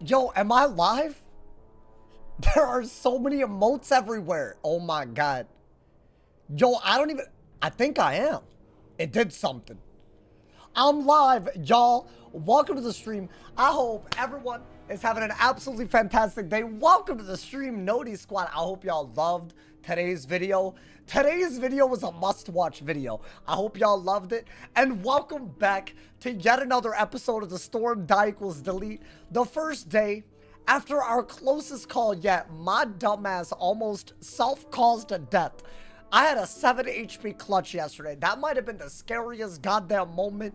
Yo, am I live? There are so many emotes everywhere. Oh my god. Yo, I think I am. It did something. I'm live, y'all. Welcome to the stream. I hope everyone is having an absolutely fantastic day. Welcome to the stream, Noti Squad. I hope y'all loved today's video. Today's video was a must-watch video. I hope y'all loved it. And welcome back to yet another episode of the Storm Die Equals Delete. The first day after our closest call yet, my dumbass almost self-caused a death. I had a 7 HP clutch yesterday. That might have been the scariest goddamn moment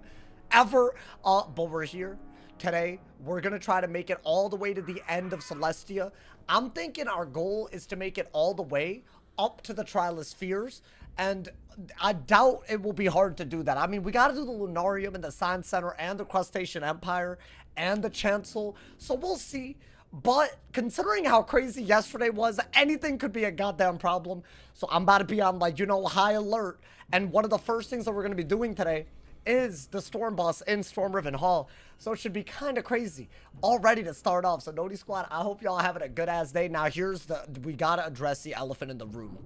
ever. But we're here today. We're going to try to make it all the way to the end of Celestia. I'm thinking our goal is to make it all the way up to the Trial of Spheres. And I doubt it will be hard to do that. I mean, we got to do the Lunarium and the Science Center and the Crustacean Empire and the Chancel. So we'll see. But considering how crazy yesterday was, anything could be a goddamn problem. So I'm about to be on, like, you know, high alert. And one of the first things that we're going to be doing today is the Storm Boss in Storm Riven Hall. So it should be kind of crazy. All ready to start off. So Noti Squad, I hope y'all having a good ass day. Now we got to address the elephant in the room.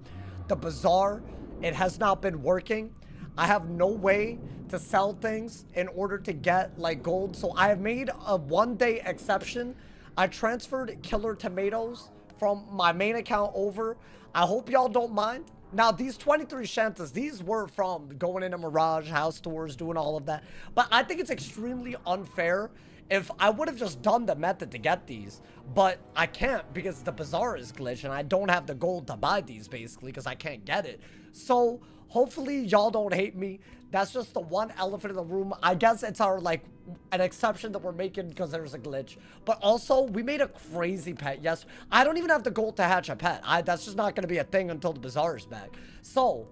The Bazaar, it has not been working. I have no way to sell things in order to get, like, gold. So I have made a one-day exception. I transferred killer tomatoes from my main account over. I hope y'all don't mind. Now, these 23 shantas, these were from going into Mirage, house tours, doing all of that. But I think it's extremely unfair if I would have just done the method to get these. But I can't because the Bazaar is glitched and I don't have the gold to buy these, basically, because I can't get it. So hopefully y'all don't hate me. That's just the one elephant in the room. I guess it's our, like, an exception that we're making because there's a glitch. But also, we made a crazy pet. Yes, I don't even have the gold to hatch a pet. That's just not going to be a thing until the Bazaar is back. So,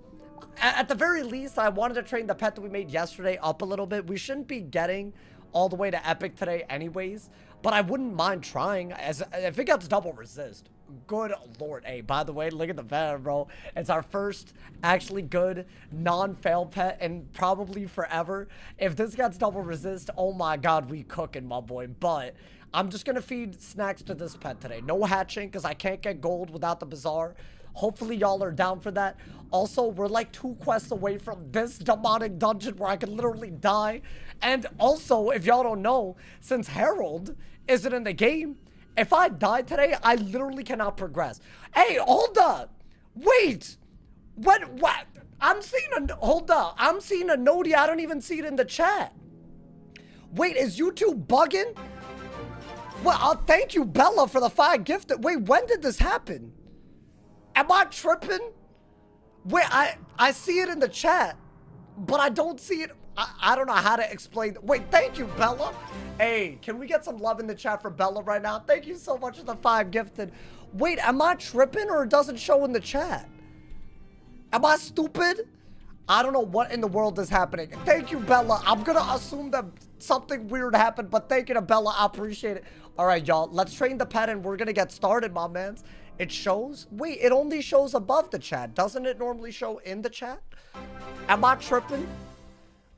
at the very least, I wanted to train the pet that we made yesterday up a little bit. We shouldn't be getting all the way to epic today anyways. But I wouldn't mind trying as if it gets double resist. Good lord. Hey, by the way, look at the pet, bro. It's our first actually good non-fail pet and probably forever. If this gets double resist, oh my god, we cooking, my boy. But I'm just gonna feed snacks to this pet today. No hatching because I can't get gold without the Bazaar. Hopefully y'all are down for that. Also, we're like 2 quests away from this demonic dungeon where I could literally die. And also, if y'all don't know, since Herald isn't in the game, if I die today, I literally cannot progress. Hey, hold up. Wait. What? I'm seeing a... Hold up. I'm seeing a Noti. I don't even see it in the chat. Wait, is YouTube bugging? Well, thank you, Bella, for the 5 gifted. Wait, when did this happen? Am I tripping? Wait, I see it in the chat, but I don't see it. I don't know how to explain. Wait, thank you, Bella. Hey, can we get some love in the chat for Bella right now? Thank you so much for the 5 gifted. Wait, am I tripping or it doesn't show in the chat? Am I stupid? I don't know what in the world is happening. Thank you, Bella. I'm going to assume that something weird happened, but thank you to Bella. I appreciate it. All right, y'all. Let's train the pet and we're going to get started, my mans. It shows? Wait, it only shows above the chat. Doesn't it normally show in the chat? Am I tripping?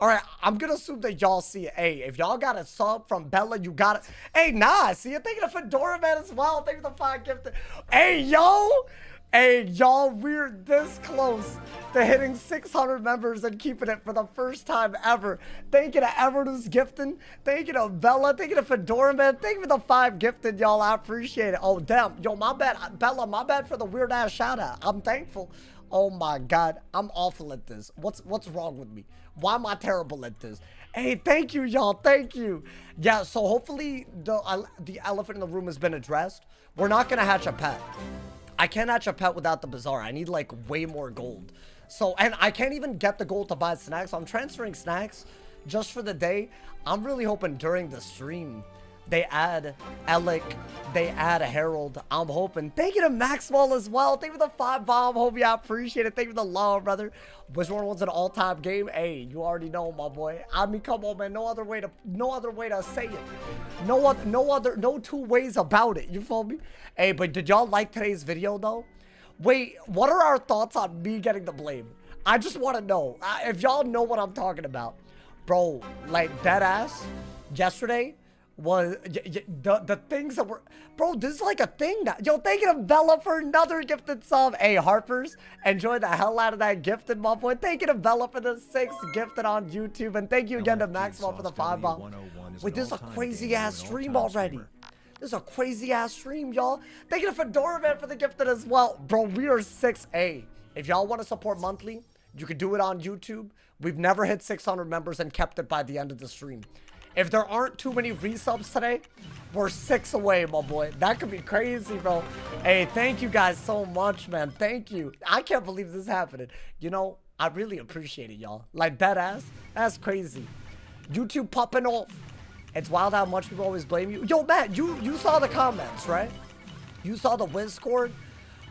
All right, I'm going to assume that y'all see it. Hey, if y'all got a sub from Bella, you got it. Hey, nah, I see it. Thank you to Fedora, man, as well. Thank you to the 5 gifted. Hey, yo. Hey, y'all, we're this close to hitting 600 members and keeping it for the first time ever. Thank you to Everdo's gifting. Thank you to Bella. Thank you to Fedora, man. Thank you for the 5 gifted, y'all. I appreciate it. Oh, damn. Yo, my bad. Bella, my bad for the weird-ass shout-out. I'm thankful. Oh, my God. I'm awful at this. What's wrong with me? Why am I terrible at this? Hey, thank you, y'all. Thank you. Yeah, so hopefully the elephant in the room has been addressed. We're not going to hatch a pet. I can't hatch a pet without the Bazaar. I need, like, way more gold. So, and I can't even get the gold to buy snacks. So I'm transferring snacks just for the day. I'm really hoping during the stream they add Alec, they add Herald. I'm hoping. Thank you to Maxwell as well. Thank you for the 5 bomb, homie. I appreciate it. Thank you for the love, brother. Wizard101's an all-time game. Hey, you already know, my boy. I mean, come on, man. No other way to say it. No 2 ways about it. You feel me? Hey, but did y'all like today's video though? Wait, what are our thoughts on me getting the blame? I just want to know if y'all know what I'm talking about, bro. Like dead ass. Yesterday was the things that were, bro, this is like a thing now. Yo, thank you to Bella for another gifted sub. Hey, Harpers, enjoy the hell out of that gifted, my boy. Thank you to Bella for the 6 gifted on YouTube, and thank you again to Maxwell for the 5 bomb. Wait, this is a crazy ass stream already. This is a crazy ass stream, y'all. Thank you to Fedora Man for the gifted as well. Bro, we are 6A. If y'all want to support monthly, you can do it on YouTube. We've never hit 600 members and kept it by the end of the stream. If there aren't too many resubs today, we're 6 away, my boy. That could be crazy, bro. Hey, thank you guys so much, man. Thank you. I can't believe this is happening. You know, I really appreciate it, y'all. Like, that ass, that's crazy. YouTube popping off. It's wild how much people always blame you. Yo, Matt, you saw the comments, right? You saw the Discord?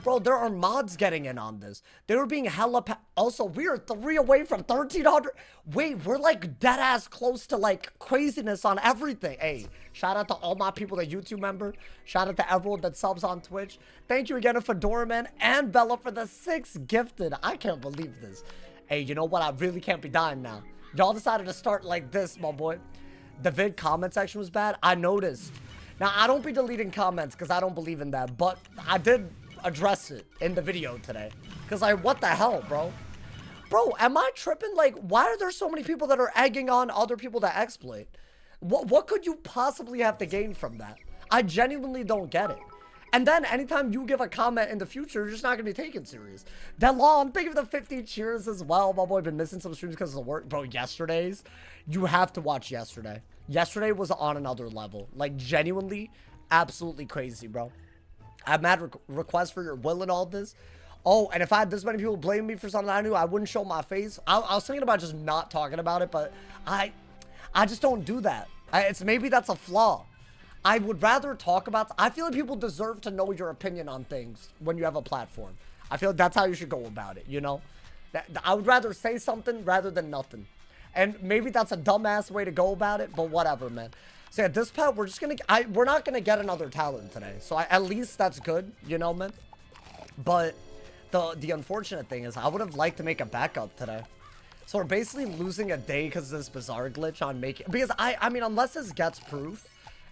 Bro, there are mods getting in on this. They were being hella also, we are 3 away from 1,300. Wait, we're like dead ass close to like craziness on everything. Hey, shout out to all my people that YouTube member. Shout out to everyone that subs on Twitch. Thank you again to Fedora Man and Bella for the 6 gifted. I can't believe this. Hey, you know what? I really can't be dying now. Y'all decided to start like this, my boy. The vid comment section was bad. I noticed. Now, I don't be deleting comments because I don't believe in that, but I did address it in the video today. Because, like, what the hell, bro? Bro, am I tripping? Like, why are there so many people that are egging on other people to exploit? What could you possibly have to gain from that? I genuinely don't get it. And then, anytime you give a comment in the future, you're just not going to be taken serious. Delon, thank you for the 50 cheers as well. My boy, been missing some streams because of the work. Bro, yesterday's, you have to watch yesterday. Yesterday was on another level. Like, genuinely, absolutely crazy, bro. I have mad requests for your will and all this. Oh, and if I had this many people blame me for something I knew, I wouldn't show my face. I was thinking about just not talking about it, but I just don't do that. Maybe that's a flaw. I would rather talk about... I feel like people deserve to know your opinion on things when you have a platform. I feel like that's how you should go about it, you know? I would rather say something rather than nothing. And maybe that's a dumbass way to go about it, but whatever, man. So yeah, this pet, we're just gonna... we're not gonna get another talent today. So at least that's good, you know, man? But the unfortunate thing is I would have liked to make a backup today. So we're basically losing a day because of this Bazaar glitch on making... Because, I mean, unless this gets proof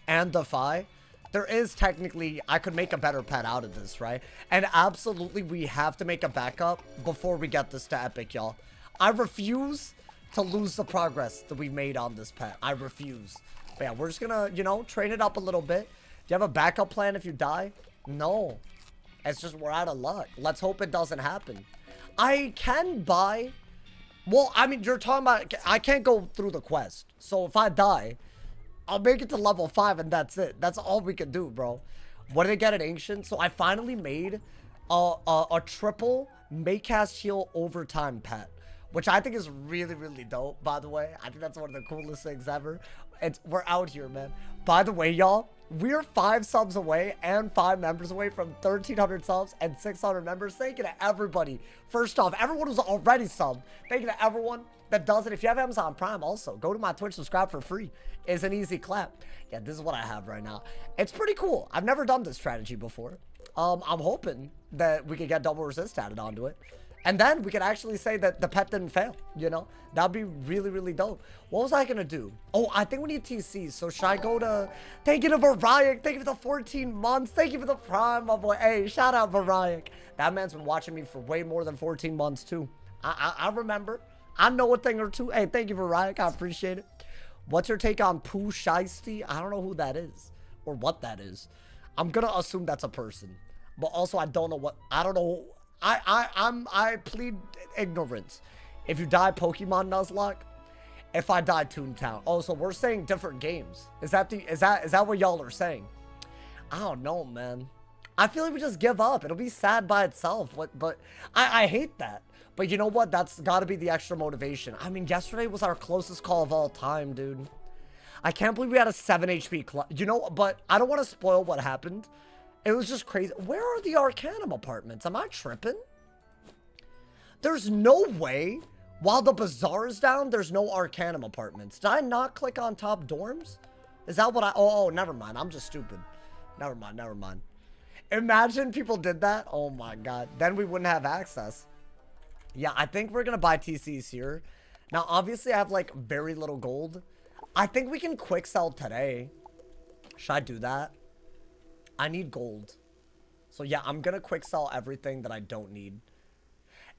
and defy, there is technically... I could make a better pet out of this, right? And absolutely, we have to make a backup before we get this to Epic, y'all. I refuse to lose the progress that we made on this pet. I refuse. But yeah, we're just gonna, you know, train it up a little bit. Do you have a backup plan if you die? No. It's just we're out of luck. Let's hope it doesn't happen. I can buy... Well, I mean, you're talking about... I can't go through the quest. So if I die, I'll make it to level 5 and that's it. That's all we can do, bro. What did I get at Ancient? So I finally made a triple make cast heal overtime pet, which I think is really, really dope, by the way. I think that's one of the coolest things ever. We're out here, man. By the way, y'all, we're 5 subs away and 5 members away from 1,300 subs and 600 members. Thank you to everybody. First off, everyone who's already subbed. Thank you to everyone that does it. If you have Amazon Prime, also, go to my Twitch, subscribe for free. It's an easy clap. Yeah, this is what I have right now. It's pretty cool. I've never done this strategy before. I'm hoping that we could get double resist added onto it. And then we could actually say that the pet didn't fail, you know? That'd be really, really dope. What was I gonna do? Oh, I think we need TCs. So should I go to... Thank you to Variac. Thank you for the 14 months. Thank you for the Prime, my boy. Hey, shout out Variac. That man's been watching me for way more than 14 months, too. I remember. I know a thing or two. Hey, thank you, Variac. I appreciate it. What's your take on Pooh Shiesty? I don't know who that is or what that is. I'm gonna assume that's a person. But also, I don't know what... I don't know... I plead ignorance. If you die, Pokemon Nuzlocke. If I die, Toontown. Oh, so we're saying different games. Is that what y'all are saying? I don't know, man. I feel like we just give up. It'll be sad by itself. But I hate that. But you know what? That's got to be the extra motivation. I mean, yesterday was our closest call of all time, dude. I can't believe we had a 7 HP you know, but I don't want to spoil what happened. It was just crazy. Where are the Arcanum apartments? Am I tripping? There's no way. While the Bazaar is down, there's no Arcanum apartments. Did I not click on top dorms? Is that what I... Oh, never mind. I'm just stupid. Never mind. Never mind. Imagine people did that. Oh, my God. Then we wouldn't have access. Yeah, I think we're going to buy TCs here. Now, obviously, I have, like, very little gold. I think we can quick sell today. Should I do that? I need gold. So yeah, I'm gonna quick sell everything that I don't need.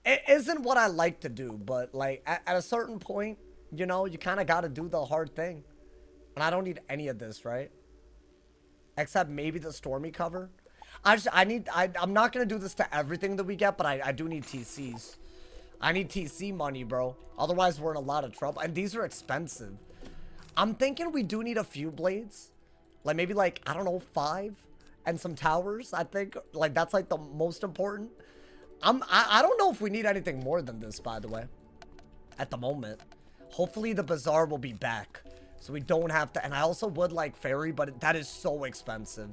It isn't what I like to do, but like at a certain point, you know, you kind of got to do the hard thing. And I don't need any of this, right? Except maybe the Stormy cover. I'm not going to do this to everything that we get, but I do need TCs. I need TC money, bro. Otherwise, we're in a lot of trouble. And these are expensive. I'm thinking we do need a few blades. Like maybe like, I don't know, 5 and some towers. I think like that's like the most important. I don't know if we need anything more than this, by the way, at the moment. Hopefully the Bazaar will be back, so we don't have to. And I also would like Fairy, but that is so expensive.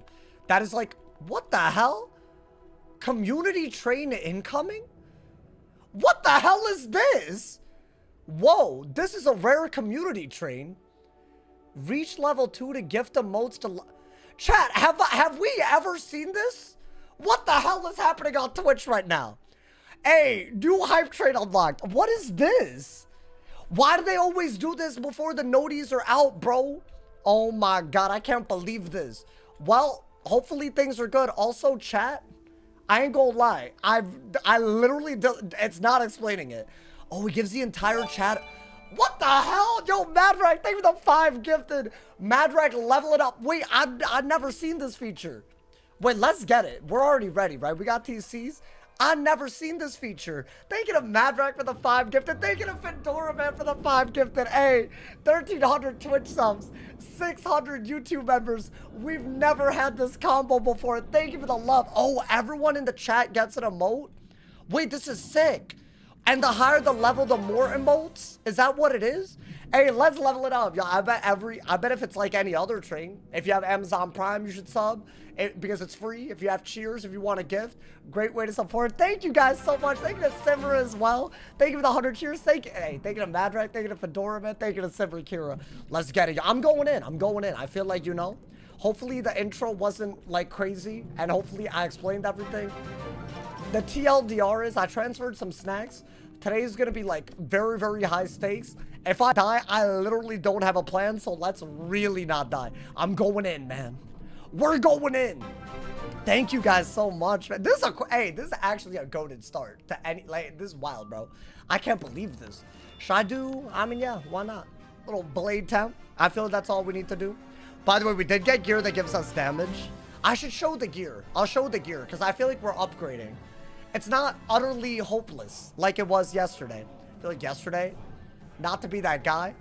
That is like, what the hell? Community train incoming? What the hell is this? Whoa, this is a rare community train. Reach level 2 to gift emotes to... Chat, have we ever seen this? What the hell is happening on Twitch right now? Hey, new hype train unlocked. What is this? Why do they always do this before the noties are out, bro? Oh my god, I can't believe this. Well, hopefully things are good. Also, chat, I ain't gonna lie. I literally, it's not explaining it. Oh, it gives the entire chat. What the hell? Yo, Madrak, thank you for the 5 gifted. Madrak, level it up. Wait, I've never seen this feature. Wait, let's get it. We're already ready, right? We got TCs. I've never seen this feature. Thank you to Madrak for the 5 gifted. Thank you to Fedora, man, for the 5 gifted. Hey, 1,300 Twitch subs, 600 YouTube members. We've never had this combo before. Thank you for the love. Oh, everyone in the chat gets an emote? Wait, this is sick. And the higher the level, the more emotes? Is that what it is? Hey, let's level it up. Yo, I bet if it's like any other train, if you have Amazon Prime, you should sub. Because it's free. If you have cheers, if you want a gift, great way to support. Thank you guys so much. Thank you to Simmer as well. Thank you for the 100 cheers. Thank you to Madrak. Thank you to Fedora, man. Thank you to Simmer Kira. Let's get it. I'm going in. I feel like, you know, hopefully the intro wasn't like crazy, and hopefully I explained everything. The TLDR is I transferred some snacks. Today's gonna be like very, very high stakes. If I die, I literally don't have a plan, so let's really not die. I'm going in, man. We're going in. Thank you guys so much, man. This is actually a goated start to any, like, this is wild, bro. I can't believe this. Should I do, I mean, yeah, why not? Little blade town. I feel that's all we need to do. By the way, we did get gear that gives us damage. I should show the gear. I'll show the gear because I feel like we're upgrading. It's not utterly hopeless like it was yesterday. I feel like yesterday, not to be that guy,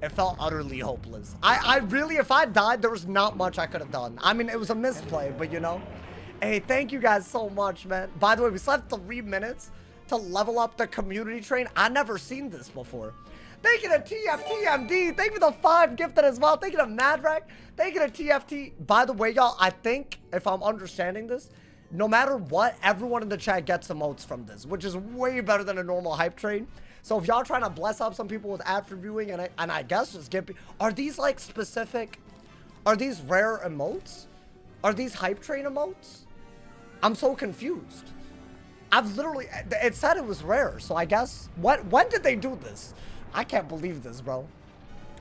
it felt utterly hopeless. I really, if I died, there was not much I could have done. I mean, it was a misplay, but you know. Hey, thank you guys so much, man. By the way, we still have 3 minutes to level up the community train. I've never seen this before. Thank you to TFTMD. Thank you for the 5 gifted as well. Thank you to Madrak. Thank you to TFT. By the way, y'all, I think, if I'm understanding this, no matter what, everyone in the chat gets emotes from this, which is way better than a normal hype train. So if y'all trying to bless up some people with ad reviewing and I guess just get, are these like specific, are these rare emotes? Are these hype train emotes? I'm so confused. I've literally, it said it was rare, so I guess, when did they do this? I can't believe this, bro.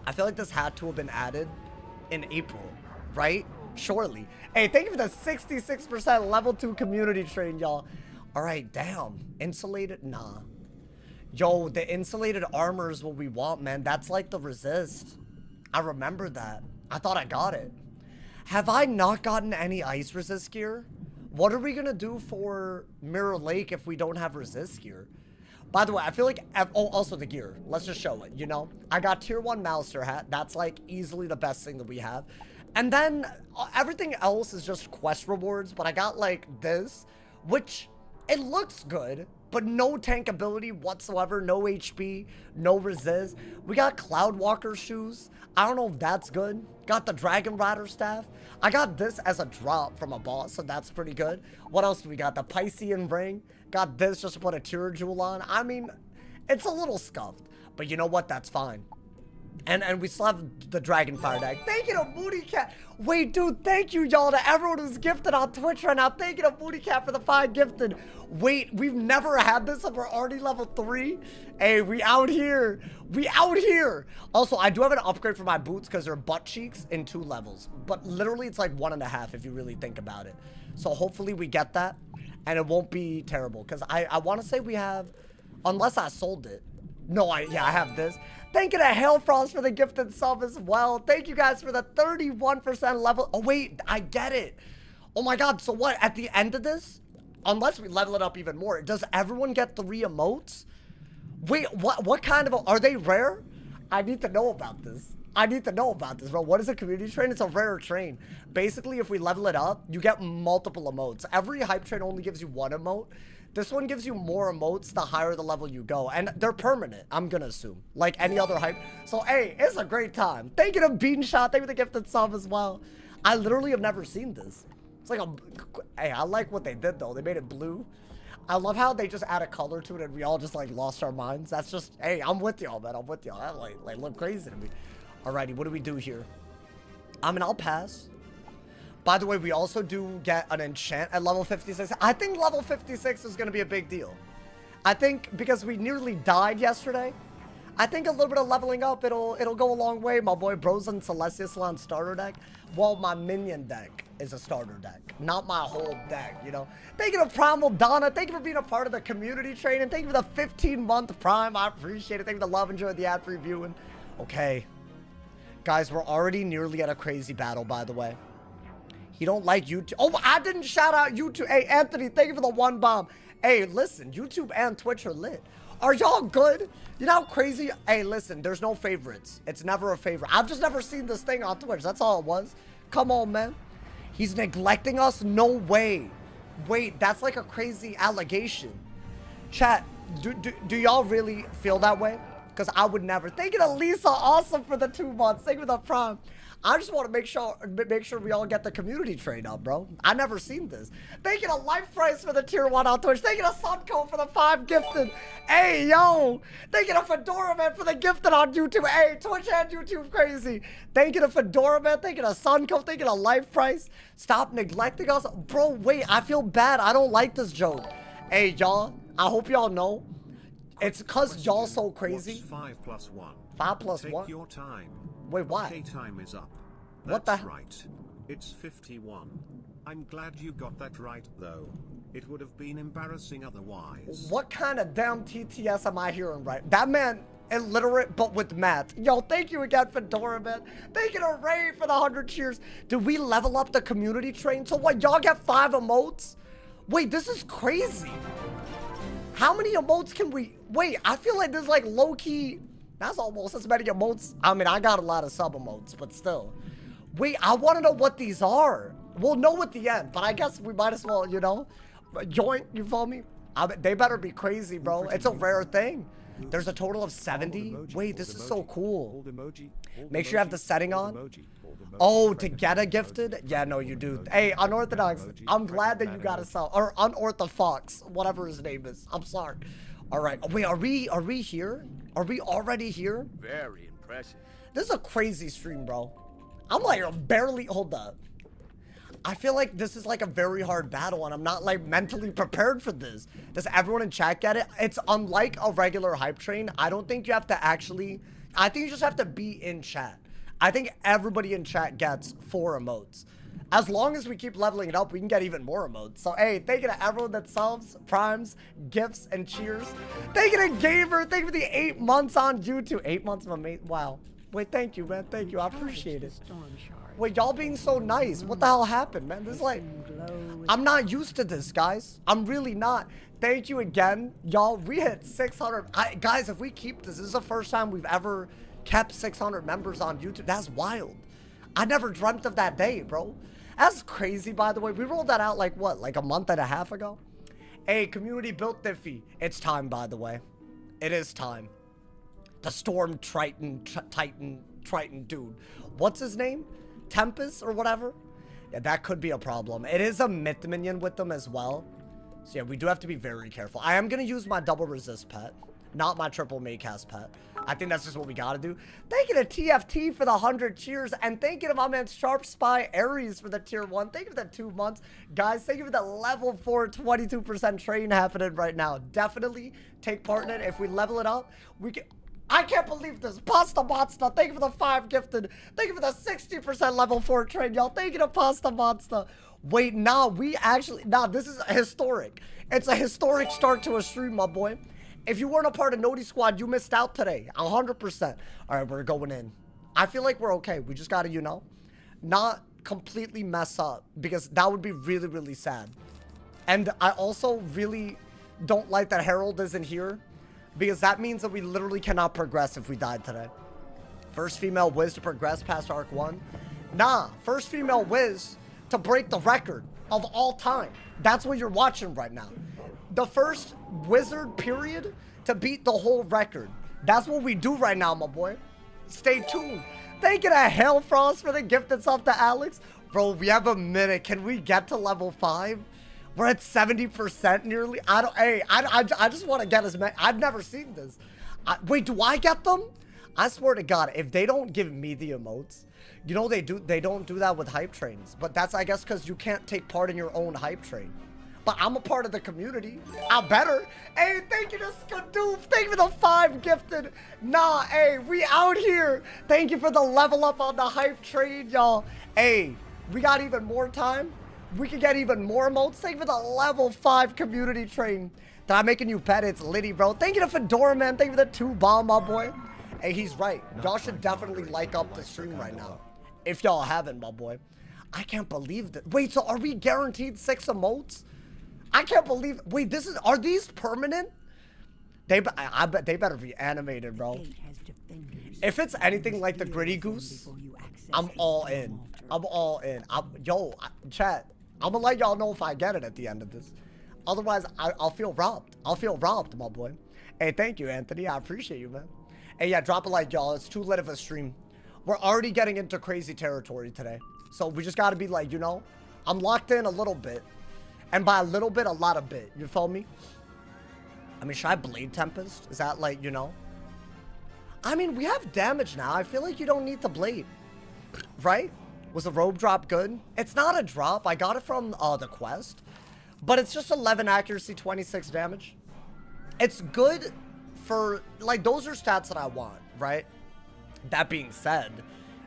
I feel like this had to have been added in April, right? Surely. Hey, thank you for the 66% level 2 community train, y'all. All right, damn. Insulated? Nah. Yo, the insulated armor is what we want, man. That's like the resist. I remember that. I thought I got it. Have I not gotten any ice resist gear? What are we gonna do for Mirror Lake if we don't have resist gear? By the way, I feel like, oh, also the gear. Let's just show it, you know? I got tier 1 Mouser hat. That's like easily the best thing that we have. And then everything else is just quest rewards, but I got like this, which it looks good, but no tank ability whatsoever, no HP, no resist. We got Cloudwalker shoes. I don't know if that's good. Got the Dragon Rider staff. I got this as a drop from a boss, so that's pretty good. What else do we got? The Piscean ring. Got this just to put a tier jewel on. I mean, it's a little scuffed, but you know what? That's fine. And we still have the Dragonfire deck. Thank you to Moody Cat. Wait, dude, thank you, y'all, to everyone who's gifted on Twitch right now. Thank you to Moody Cat for the 5 gifted. Wait, we've never had this and we're already level 3? Hey, we out here. We out here. Also, I do have an upgrade for my boots because they're butt cheeks in 2 levels. But literally, it's like 1.5 if you really think about it. So hopefully we get that and it won't be terrible. Because I want to say we have, unless I sold it. No, I have this. Thank you to Hailfrost for the gifted sub as well. Thank you guys for the 31% level. Oh, wait, I get it. Oh my God, so what? At the end of this, unless we level it up even more, does everyone get 3 emotes? Wait, what kind of, are they rare? I need to know about this. I need to know about this, bro. What is a community train? It's a rare train. Basically, if we level it up, you get multiple emotes. Every hype train only gives you 1 emote. This one gives you more emotes the higher the level you go. And they're permanent, I'm gonna assume. Like any other hype. So, hey, it's a great time. Thank you to Beanshot. Thank you for the gifted sub as well. I literally have never seen this. It's like a... Hey, I like what they did, though. They made it blue. I love how they just add a color to it and we all just, like, lost our minds. That's just... Hey, I'm with y'all, man. I'm with y'all. That, like, look crazy to me. Alrighty, what do we do here? I mean, I'll pass. By the way, we also do get an enchant at level 56. I think level 56 is going to be a big deal. I think because we nearly died yesterday, I think a little bit of leveling up, it'll go a long way. My boy Bros and Celestia still on starter deck. Well, my minion deck is a starter deck, not my whole deck, you know. Thank you to Primal Donna. Thank you for being a part of the community training. Thank you for the 15-month Prime. I appreciate it. Thank you for the love. Enjoy the ad-free viewing. Okay. Guys, we're already nearly at a crazy battle, by the way. You don't like YouTube. Oh, I didn't shout out YouTube. Hey, Anthony, thank you for the 1 bomb. Hey, listen, YouTube and Twitch are lit. Are y'all good? You know how crazy? Hey, listen, there's no favorites. It's never a favorite. I've just never seen this thing on Twitch. That's all it was. Come on, man. He's neglecting us? No way. Wait, that's like a crazy allegation. Chat, do y'all really feel that way? Because I would never. Thank you to Lisa Awesome for the 2 months. Thank you for the Prime. I just want to make sure we all get the community train up, bro. I never seen this. Thank you to Life Price for the tier 1 on Twitch. Thank you to Sunco for the 5 gifted. Hey, yo. Thank you to Fedora Man for the gifted on YouTube. Hey, Twitch and YouTube crazy. Thank you to Fedora Man. Thank you to Sunco. Thank you to Life Price. Stop neglecting us. Bro, wait. I feel bad. I don't like this joke. Hey, y'all. I hope y'all know. It's because y'all so crazy. 5 plus 1. 5 plus 1? Take your time. Wait, why? Okay, time is up. What That's the? right. It's 51. I'm glad you got that right, though. It would have been embarrassing otherwise. What kind of damn TTS am I hearing right? That man, illiterate, but with math. Yo, thank you again, Fedora, man. Thank you to Ray for the 100 cheers. Did we level up the community train? So what, y'all get 5 emotes? Wait, this is crazy. How many emotes can we... Wait, I feel like this is like low-key... That's almost as many emotes. I mean, I got a lot of sub-emotes, but still. Wait, I want to know what these are. We'll know at the end, but I guess we might as well, you know, join, you follow me? They better be crazy, bro. It's a rare thing. There's a total of 70. Wait, this is so cool. Make sure you have the setting on. Oh, to get a gifted? Yeah, no, you do. Hey, Unorthodox, I'm glad that you got a sell. Or Unorthofox, whatever his name is. I'm sorry. All right. Wait, are we here? Are we already here? Very impressive. This is a crazy stream, bro. I'm like barely, hold up. I feel like this is like a very hard battle and I'm not like mentally prepared for this. Does everyone in chat get it? It's unlike a regular hype train. I don't think you have to actually, I think you just have to be in chat. I think everybody in chat gets 4 emotes. As long as we keep leveling it up, we can get even more emotes. So, hey, thank you to everyone that subs, primes, gifts, and cheers. Thank you to Gamer. Thank you for the 8 months on YouTube. 8 months of amazing. Wow. Wait, thank you, man. Thank you. I appreciate it. Wait, y'all being so nice. What the hell happened, man? This is like... I'm not used to this, guys. I'm really not. Thank you again. Y'all, we hit 600. Guys, if we keep this is the first time we've ever kept 600 members on YouTube. That's wild. I never dreamt of that day, bro. That's crazy, by the way. We rolled that out like, what, like a month and a half ago? Hey, community built Diffie. It's time, by the way. It is time. The Storm Triton dude. What's his name? Tempest or whatever? Yeah, that could be a problem. It is a myth minion with them as well. So yeah, we do have to be very careful. I am going to use my double resist pet. Not my triple Maycast pet. I think that's just what we gotta do. Thank you to TFT for the 100 cheers. And thank you to my man Sharp Spy Aries for the tier 1. Thank you for the 2 months. Guys, thank you for the level 4 22% train happening right now. Definitely take part in it. If we level it up, we can... I can't believe this. Pasta Monster, thank you for the 5 gifted. Thank you for the 60% level 4 train, y'all. Thank you to Pasta Monster. Wait, nah, this is historic. It's a historic start to a stream, my boy. If you weren't a part of Noti Squad, you missed out today. 100%. All right, we're going in. I feel like we're okay. We just got to, you know, not completely mess up, because that would be really, really sad. And I also really don't like that Harold isn't here, because that means that we literally cannot progress if we died today. First female Wiz to progress past Arc 1. Nah, first female Wiz to break the record of all time. That's what you're watching right now. The first wizard, period, to beat the whole record. That's what we do right now, my boy. Stay tuned. Thank you to Hellfrost for the gifted sub to Alex. Bro, we have a minute. Can we get to level 5? We're at 70% nearly. I just want to get as many. I've never seen this. Wait, do I get them? I swear to God, if they don't give me the emotes, you know they don't do that with hype trains. But that's, I guess, because you can't take part in your own hype train. But I'm a part of the community. I better. Hey, thank you to Skadoof. Thank you for the 5 gifted. Nah, hey, we out here. Thank you for the level up on the hype train, y'all. Hey, we got even more time. We can get even more emotes. Thank you for the level 5 community train. Did I make a new pet? It's Liddy, bro. Thank you to Fedora, man. Thank you for the 2 bomb, my boy. Hey, he's right. Y'all should definitely like up the stream right now. If y'all haven't, my boy. I can't believe that. Wait, so are we guaranteed 6 emotes? I can't believe. Wait, are these permanent? I bet they better be animated, bro. If it's anything like the Gritty Goose, I'm all in. I'm all in. Chat, I'm gonna let y'all know if I get it at the end of this. Otherwise, I'll feel robbed. I'll feel robbed, my boy. Hey, thank you, Anthony. I appreciate you, man. Hey, yeah, drop a like, y'all. It's too lit of a stream. We're already getting into crazy territory today. So we just gotta be like, you know, I'm locked in a little bit. And by a little bit, a lot of bit. You feel me? I mean, should I Blade Tempest? Is that like, you know? I mean, we have damage now. I feel like you don't need the Blade. Right? Was the robe drop good? It's not a drop. I got it from the quest. But it's just 11 accuracy, 26 damage. It's good for, like, those are stats that I want, right? That being said,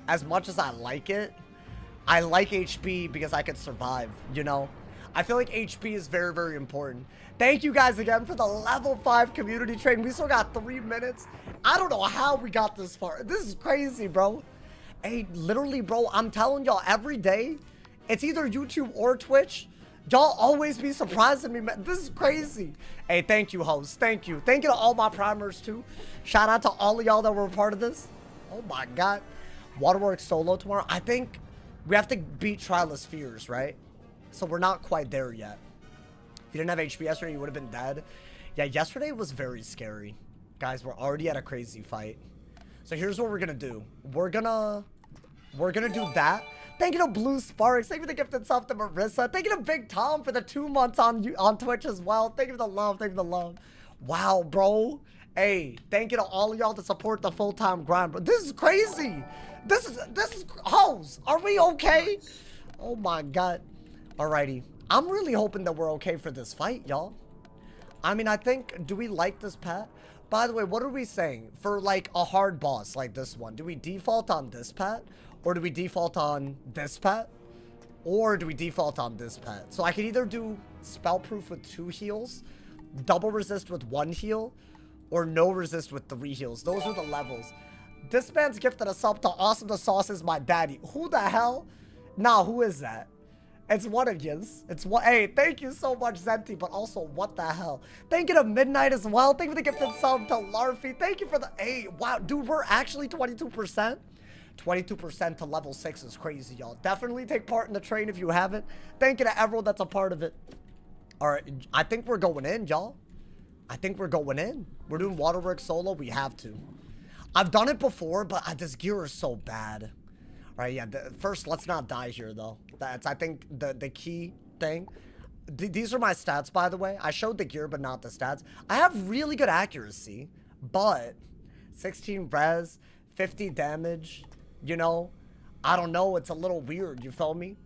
as much as I like it, I like HP because I can survive, you know? I feel like HP is very, very important. Thank you guys again for the level 5 community train. We still got 3 minutes. I don't know how we got this far. This is crazy, bro. Hey, literally, bro, I'm telling y'all every day, it's either YouTube or Twitch. Y'all always be surprising me, man. This is crazy. Hey, thank you, host. Thank you. Thank you to all my primers, too. Shout out to all of y'all that were a part of this. Oh, my God. Waterworks solo tomorrow. I think we have to beat Trialist Fears, right? So we're not quite there yet. If you didn't have HP yesterday, you would have been dead. Yeah, yesterday was very scary. Guys, we're already at a crazy fight. So here's what we're gonna do. We're gonna do that. Thank you to Blue Sparks. Thank you for the gifted sub to Marissa. Thank you to Big Tom for the 2 months on Twitch as well. Thank you for the love. Thank you for the love. Wow, bro. Hey, thank you to all of y'all to support the full-time grind, bro. This is crazy. This is hoes. Are we okay? Oh my God. Alrighty. I'm really hoping that we're okay for this fight, y'all. I mean, I think, do we like this pet? By the way, what are we saying? For like a hard boss like this one, do we default on this pet? Or do we default on this pet? Or do we default on this pet? So I can either do spell proof with 2 heals, double resist with 1 heal, or no resist with 3 heals. Those are the levels. This man's gifted a sub to Awesome the Sauce is my daddy. Who the hell? Nah, who is that? It's one of yous. It's one. Hey, thank you so much, Zenti. But also, what the hell? Thank you to Midnight as well. Thank you for the gifted sub to Larfy. Thank you for the. Hey, wow, dude, we're actually 22%. 22% to level 6 is crazy, y'all. Definitely take part in the train if you haven't. Thank you to everyone that's a part of it. All right, I think we're going in, y'all. I think we're going in. We're doing Waterworks solo. We have to. I've done it before, but this gear is so bad. All right, yeah. First, let's not die here, though. That's, I think, the key thing. these are my stats, by the way. I showed the gear, but not the stats. I have really good accuracy, but 16 res, 50 damage, you know, I don't know. It's a little weird. You feel me?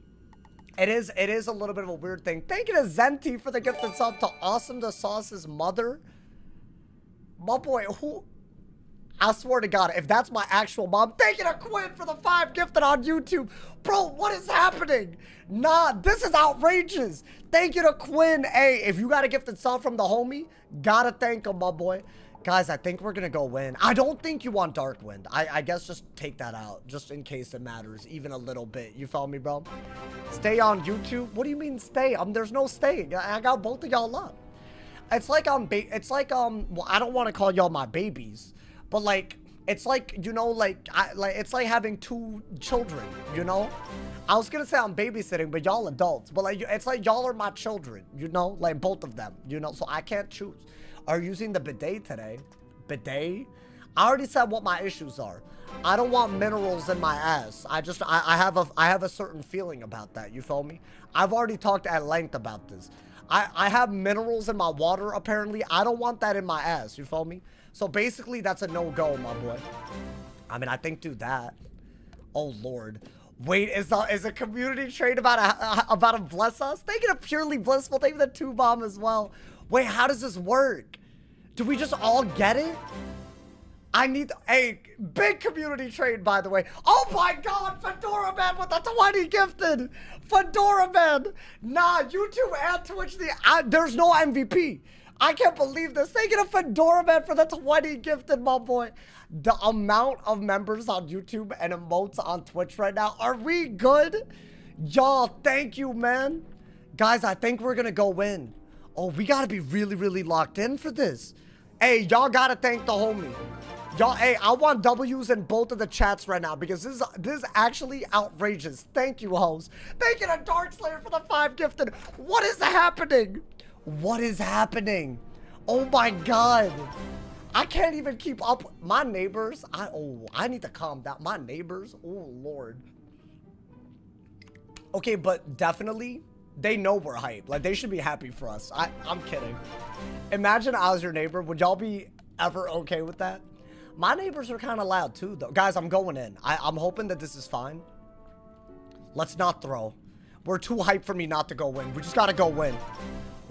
It is a little bit of a weird thing. Thank you to Zenti for the gifted sub, to Awesome the Sauce's mother. My boy, who? I swear to God, if that's my actual mom, thank you to Quinn for the 5 gifted on YouTube. Bro, what is happening? Nah, this is outrageous. Thank you to Quinn. Hey, if you got a gifted sub from the homie, gotta thank him, my boy. Guys, I think we're gonna go win. I don't think you want Darkwind. I guess just take that out, just in case it matters, even a little bit. You follow me, bro? Stay on YouTube? What do you mean stay? There's no staying. I got both of y'all up. It's like, well, I don't want to call y'all my babies, but like, it's like, you know, it's like having 2 children, you know? I was gonna say I'm babysitting, but y'all adults, but like, it's like y'all are my children, you know? Like both of them, you know? So I can't choose. Are you using the bidet today? Bidet? I already said what my issues are. I don't want minerals in my ass. I have a certain feeling about that. You feel me? I've already talked at length about this. I have minerals in my water, apparently. I don't want that in my ass. You feel me? So basically, that's a no-go, my boy. I mean, I think do that. Oh, Lord. Wait, is a community trade about to bless us? Thank you to Purely Blissful. Thank you to 2Bomb as well. Wait, how does this work? Do we just all get it? I need a big community trade, by the way. Oh my God, Fedora Man with the 20 gifted. Fedora Man. Nah, YouTube and Twitch, there's no MVP. I can't believe this. Thank you to Fedora Man for the 20 gifted, my boy. The amount of members on YouTube and emotes on Twitch right now. Are we good? Y'all, thank you, man. Guys, I think we're gonna go win. Oh, we gotta be really, really locked in for this. Hey, y'all gotta thank the homie. Y'all, hey, I want W's in both of the chats right now because this is actually outrageous. Thank you, hoes. Thank you to Darkslayer for the 5 gifted. What is happening? What is happening? Oh my God. I can't even keep up. My neighbors, I need to calm down. My neighbors, oh Lord. Okay, but definitely, they know we're hype. Like, they should be happy for us. I'm kidding. Imagine I was your neighbor. Would y'all be ever okay with that? My neighbors are kind of loud too, though. Guys, I'm going in. I'm hoping that this is fine. Let's not throw. We're too hyped for me not to go win. We just got to go win.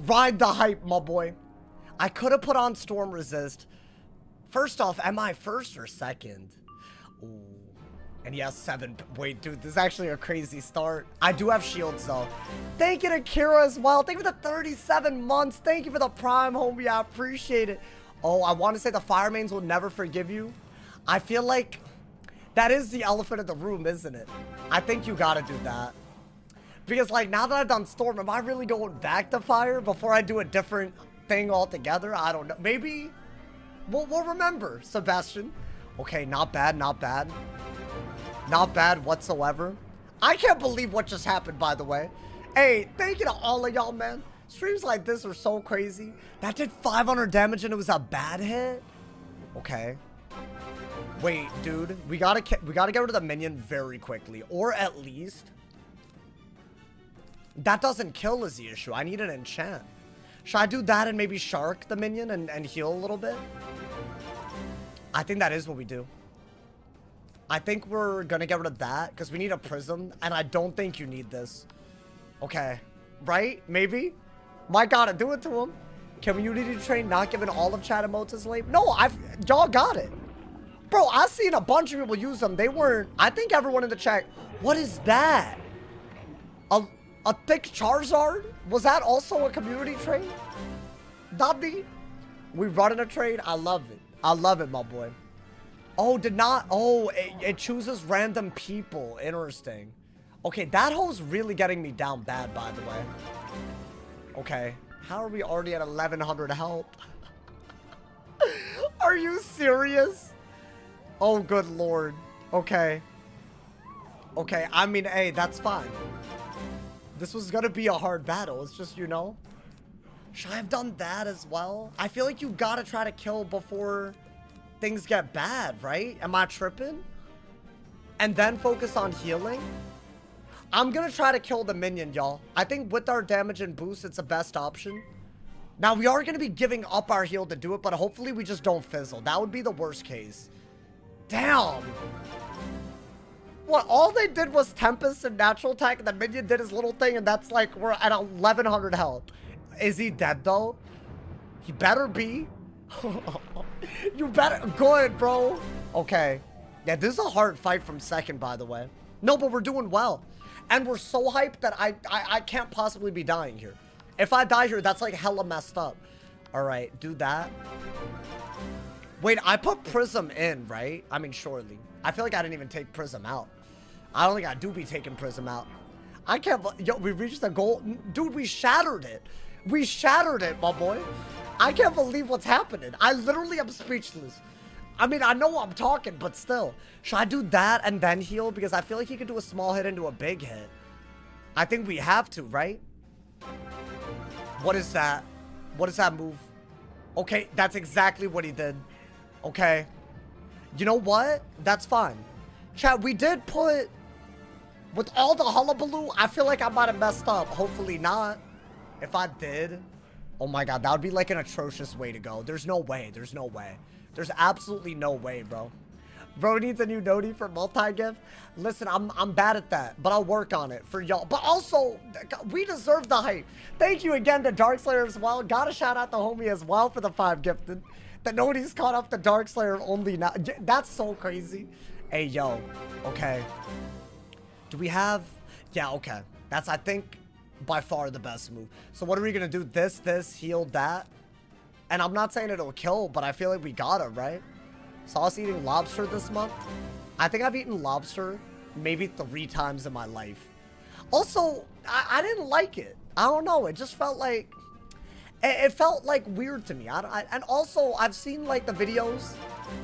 Ride the hype, my boy. I could have put on Storm Resist. First off, am I first or second? Ooh. And he has 7. Wait, dude, this is actually a crazy start. I do have shields, though. Thank you to Kira as well. Thank you for the 37 months. Thank you for the Prime, homie. I appreciate it. Oh, I want to say the fire mains will never forgive you. I feel like that is the elephant in the room, isn't it? I think you got to do that. Because, like, now that I've done Storm, am I really going back to fire before I do a different thing altogether? I don't know. Maybe we'll remember, Sebastian. Okay, not bad, not bad. Not bad whatsoever. I can't believe what just happened, by the way. Hey, thank you to all of y'all, man. Streams like this are so crazy. That did 500 damage and it was a bad hit? Okay. Wait, dude. We gotta get rid of the minion very quickly. Or at least... That doesn't kill is the issue. I need an enchant. Should I do that and maybe shark the minion and heal a little bit? I think that is what we do. I think we're gonna get rid of that because we need a prism and I don't think you need this. Okay. Right? Maybe? My God, do it to him. Community train not giving all of chat emotes as lame. No, y'all got it. Bro, I've seen a bunch of people use them. They weren't. I think everyone in the chat. What is that? A thick Charizard? Was that also a community trade? Dabdi? We running a trade? I love it. I love it, my boy. Oh, it chooses random people. Interesting. Okay, that hoe's really getting me down bad, by the way. Okay. How are we already at 1100 health? Are you serious? Oh, good Lord. Okay. Okay, I mean, hey, that's fine. This was gonna be a hard battle. It's just, you know. Should I have done that as well? I feel like you gotta try to kill before things get bad, right? Am I tripping? And then focus on healing? I'm gonna try to kill the minion, y'all. I think with our damage and boost, it's the best option. Now, we are gonna be giving up our heal to do it, but hopefully we just don't fizzle. That would be the worst case. Damn. What, all they did was Tempest and Natural Attack, and the minion did his little thing, and that's like, we're at 1100 health. Is he dead, though? He better be. You better. Good, bro. Okay. Yeah, this is a hard fight from second, by the way. No, but we're doing well. And we're so hyped that I can't possibly be dying here. If I die here, that's like hella messed up. All right, do that. Wait, I put Prism in, right? I mean, surely. I feel like I didn't even take Prism out. I don't think I do be taking Prism out. I can't. Yo, we reached the goal. Dude, we shattered it. We shattered it, my boy. I can't believe what's happening. I literally am speechless. I mean, I know I'm talking, but still. Should I do that and then heal? Because I feel like he could do a small hit into a big hit. I think we have to, right? What is that? What is that move? Okay, that's exactly what he did. Okay. You know what? That's fine. Chat, we did put... With all the hullabaloo, I feel like I might have messed up. Hopefully not. If I did... Oh my god, that would be like an atrocious way to go. There's no way. There's no way. There's absolutely no way, bro. Bro needs a new noti for multi-gift. Listen, I'm bad at that, but I'll work on it for y'all. But also, we deserve the hype. Thank you again to Darkslayer as well. Gotta shout out the homie as well for the 5 gifted. The noti's caught up to Darkslayer only now. That's so crazy. Hey, yo. Okay. Do we have... Yeah, okay. That's, I think, by far the best move. So what are we gonna do? This, heal that. And I'm not saying it'll kill, but I feel like we gotta, right? Sauce eating lobster this month. I think I've eaten lobster maybe 3 times in my life. Also, I didn't like it. I don't know. It just felt like... It felt like weird to me. And also, I've seen like the videos.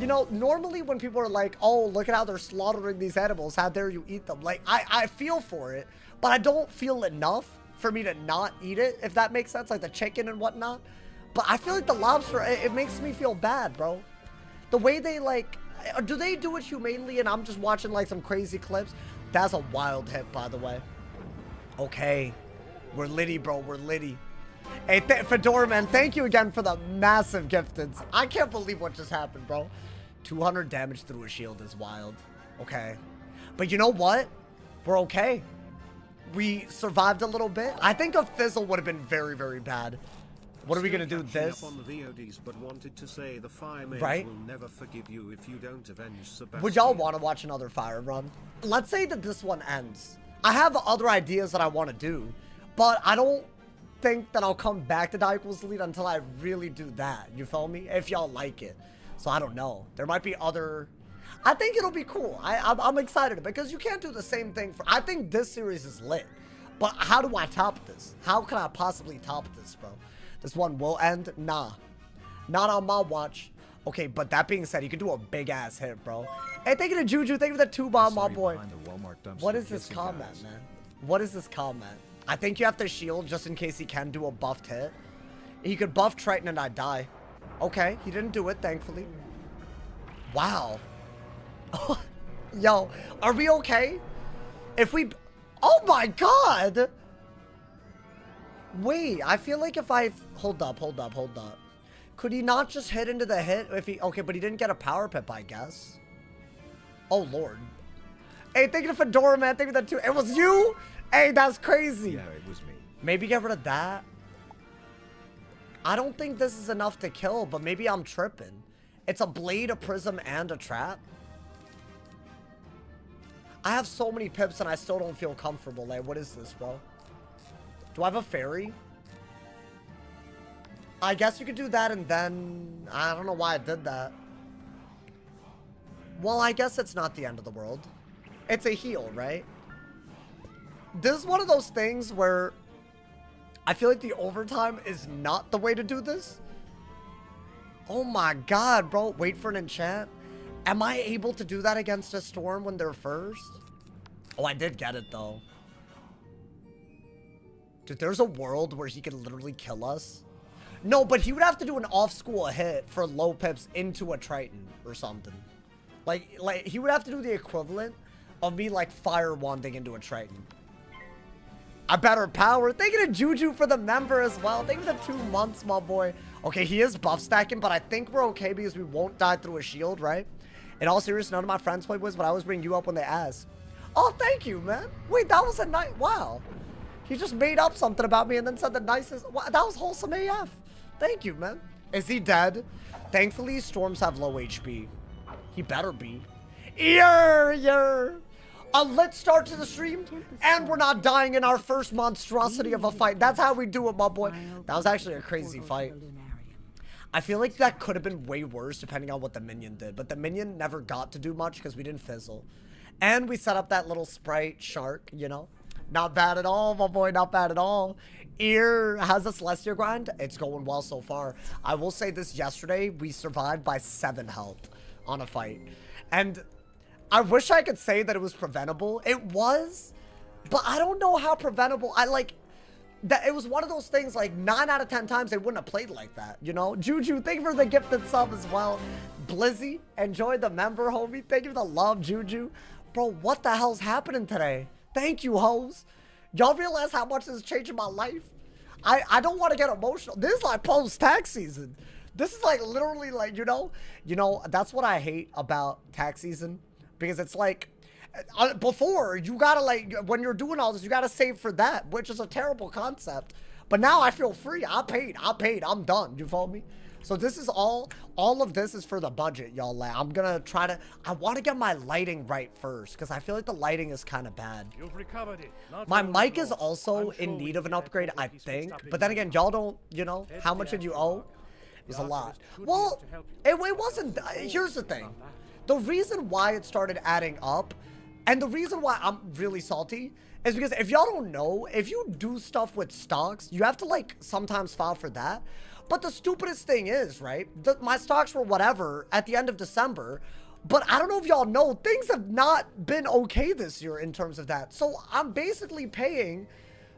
You know, normally when people are like, oh, look at how they're slaughtering these animals. How dare you eat them? Like, I feel for it, but I don't feel enough for me to not eat it, if that makes sense. Like the chicken and whatnot. But I feel like the lobster, it makes me feel bad, bro. The way they like, do they do it humanely and I'm just watching like some crazy clips? That's a wild hit, by the way. Okay. We're litty, bro. We're litty. Hey, Fedora, man, thank you again for the massive gifteds. I can't believe what just happened, bro. 200 damage through a shield is wild. Okay. But you know what? We're okay. We survived a little bit. I think a fizzle would have been very, very bad. What are we gonna do? This? On the VODs, but wanted to say the fire right? will never forgive you if you don't avenge Sebastian. Would y'all want to watch another fire run? Let's say that this one ends. I have other ideas that I want to do, but I don't think that I'll come back to Die Equals Lead until I really do that. You feel me? If y'all like it. So I don't know. There might be other... I think it'll be cool. I'm excited because you can't do the same thing for... I think this series is lit. But how do I top this? How can I possibly top this, bro? This one will end? Nah. Not on my watch. Okay, but that being said, you can do a big-ass hit, bro. Hey, thank you to Juju. Thank you for the 2-bomb, my boy. What is this comment, man? What is this comment? I think you have to shield just in case he can do a buffed hit. He could buff Triton and I'd die. Okay, he didn't do it, thankfully. Wow. Yo, are we okay? If we... Oh my god! Wait, I feel like if I... Hold up. Could he not just hit into the hit if he... Okay, but he didn't get a power pip, I guess. Oh, Lord. Hey, thank you to Fedora, man. Thank you for that too. It was you? Hey, that's crazy. Yeah, it was me. Maybe get rid of that. I don't think this is enough to kill, but maybe I'm tripping. It's a blade, a prism, and a trap. I have so many pips and I still don't feel comfortable. Like, what is this, bro? Do I have a fairy? I guess you could do that and then... I don't know why I did that. Well, I guess it's not the end of the world. It's a heal, right? This is one of those things where... I feel like the overtime is not the way to do this. Oh my god, bro. Wait for an enchant. Am I able to do that against a storm when they're first? Oh, I did get it, though. Dude, there's a world where he could literally kill us. No, but he would have to do an off-school hit for low pips into a Triton or something. Like he would have to do the equivalent of me, like, fire wanding into a Triton. A better power. Thank you to Juju for the member as well. Thank you for the 2 months, my boy. Okay, he is buff stacking, but I think we're okay because we won't die through a shield, right? In all seriousness, none of my friends play Wiz, but I always bring you up when they ask. Oh, thank you, man. Wait, that was a nice... Wow. He just made up something about me and then said the nicest... Wow, that was wholesome AF. Thank you, man. Is he dead? Thankfully, storms have low HP. He better be. Yeah. A lit start to the stream, and we're not dying in our first monstrosity of a fight. That's how we do it, my boy. That was actually a crazy fight. I feel like that could have been way worse depending on what the minion did, but the minion never got to do much because we didn't fizzle. And we set up that little sprite shark, you know? Not bad at all, my boy, not bad at all. How's the Celestia grind? It's going well so far. I will say this, yesterday, we survived by 7 health on a fight. And I wish I could say that it was preventable. It was, but I don't know how preventable. That it was one of those things, like 9 out of 10 times they wouldn't have played like that, you know? Juju, thank you for the gifted sub as well. Blizzy, enjoy the member, homie. Thank you for the love, Juju. Bro, what the hell's happening today? Thank you, hoes. Y'all realize how much this is changing my life? I don't want to get emotional. This is like post-tax season. This is like literally like, you know, that's what I hate about tax season. Because it's like, before, you gotta like, when you're doing all this, you gotta save for that, which is a terrible concept. But now I feel free. I paid, I'm done. You follow me? So this is all of this is for the budget, y'all. I'm gonna try to, I want to get my lighting right first, because I feel like the lighting is kind of bad. You've recovered it. My mic is also in need of an upgrade, I think. But then again, y'all don't, you know, how much did you owe? It was a lot. Well, it wasn't, here's the thing. The reason why it started adding up, and the reason why I'm really salty, is because if y'all don't know, if you do stuff with stocks, you have to like sometimes file for that. But the stupidest thing is, right, my stocks were whatever at the end of December, but I don't know if y'all know, things have not been okay this year in terms of that. So I'm basically paying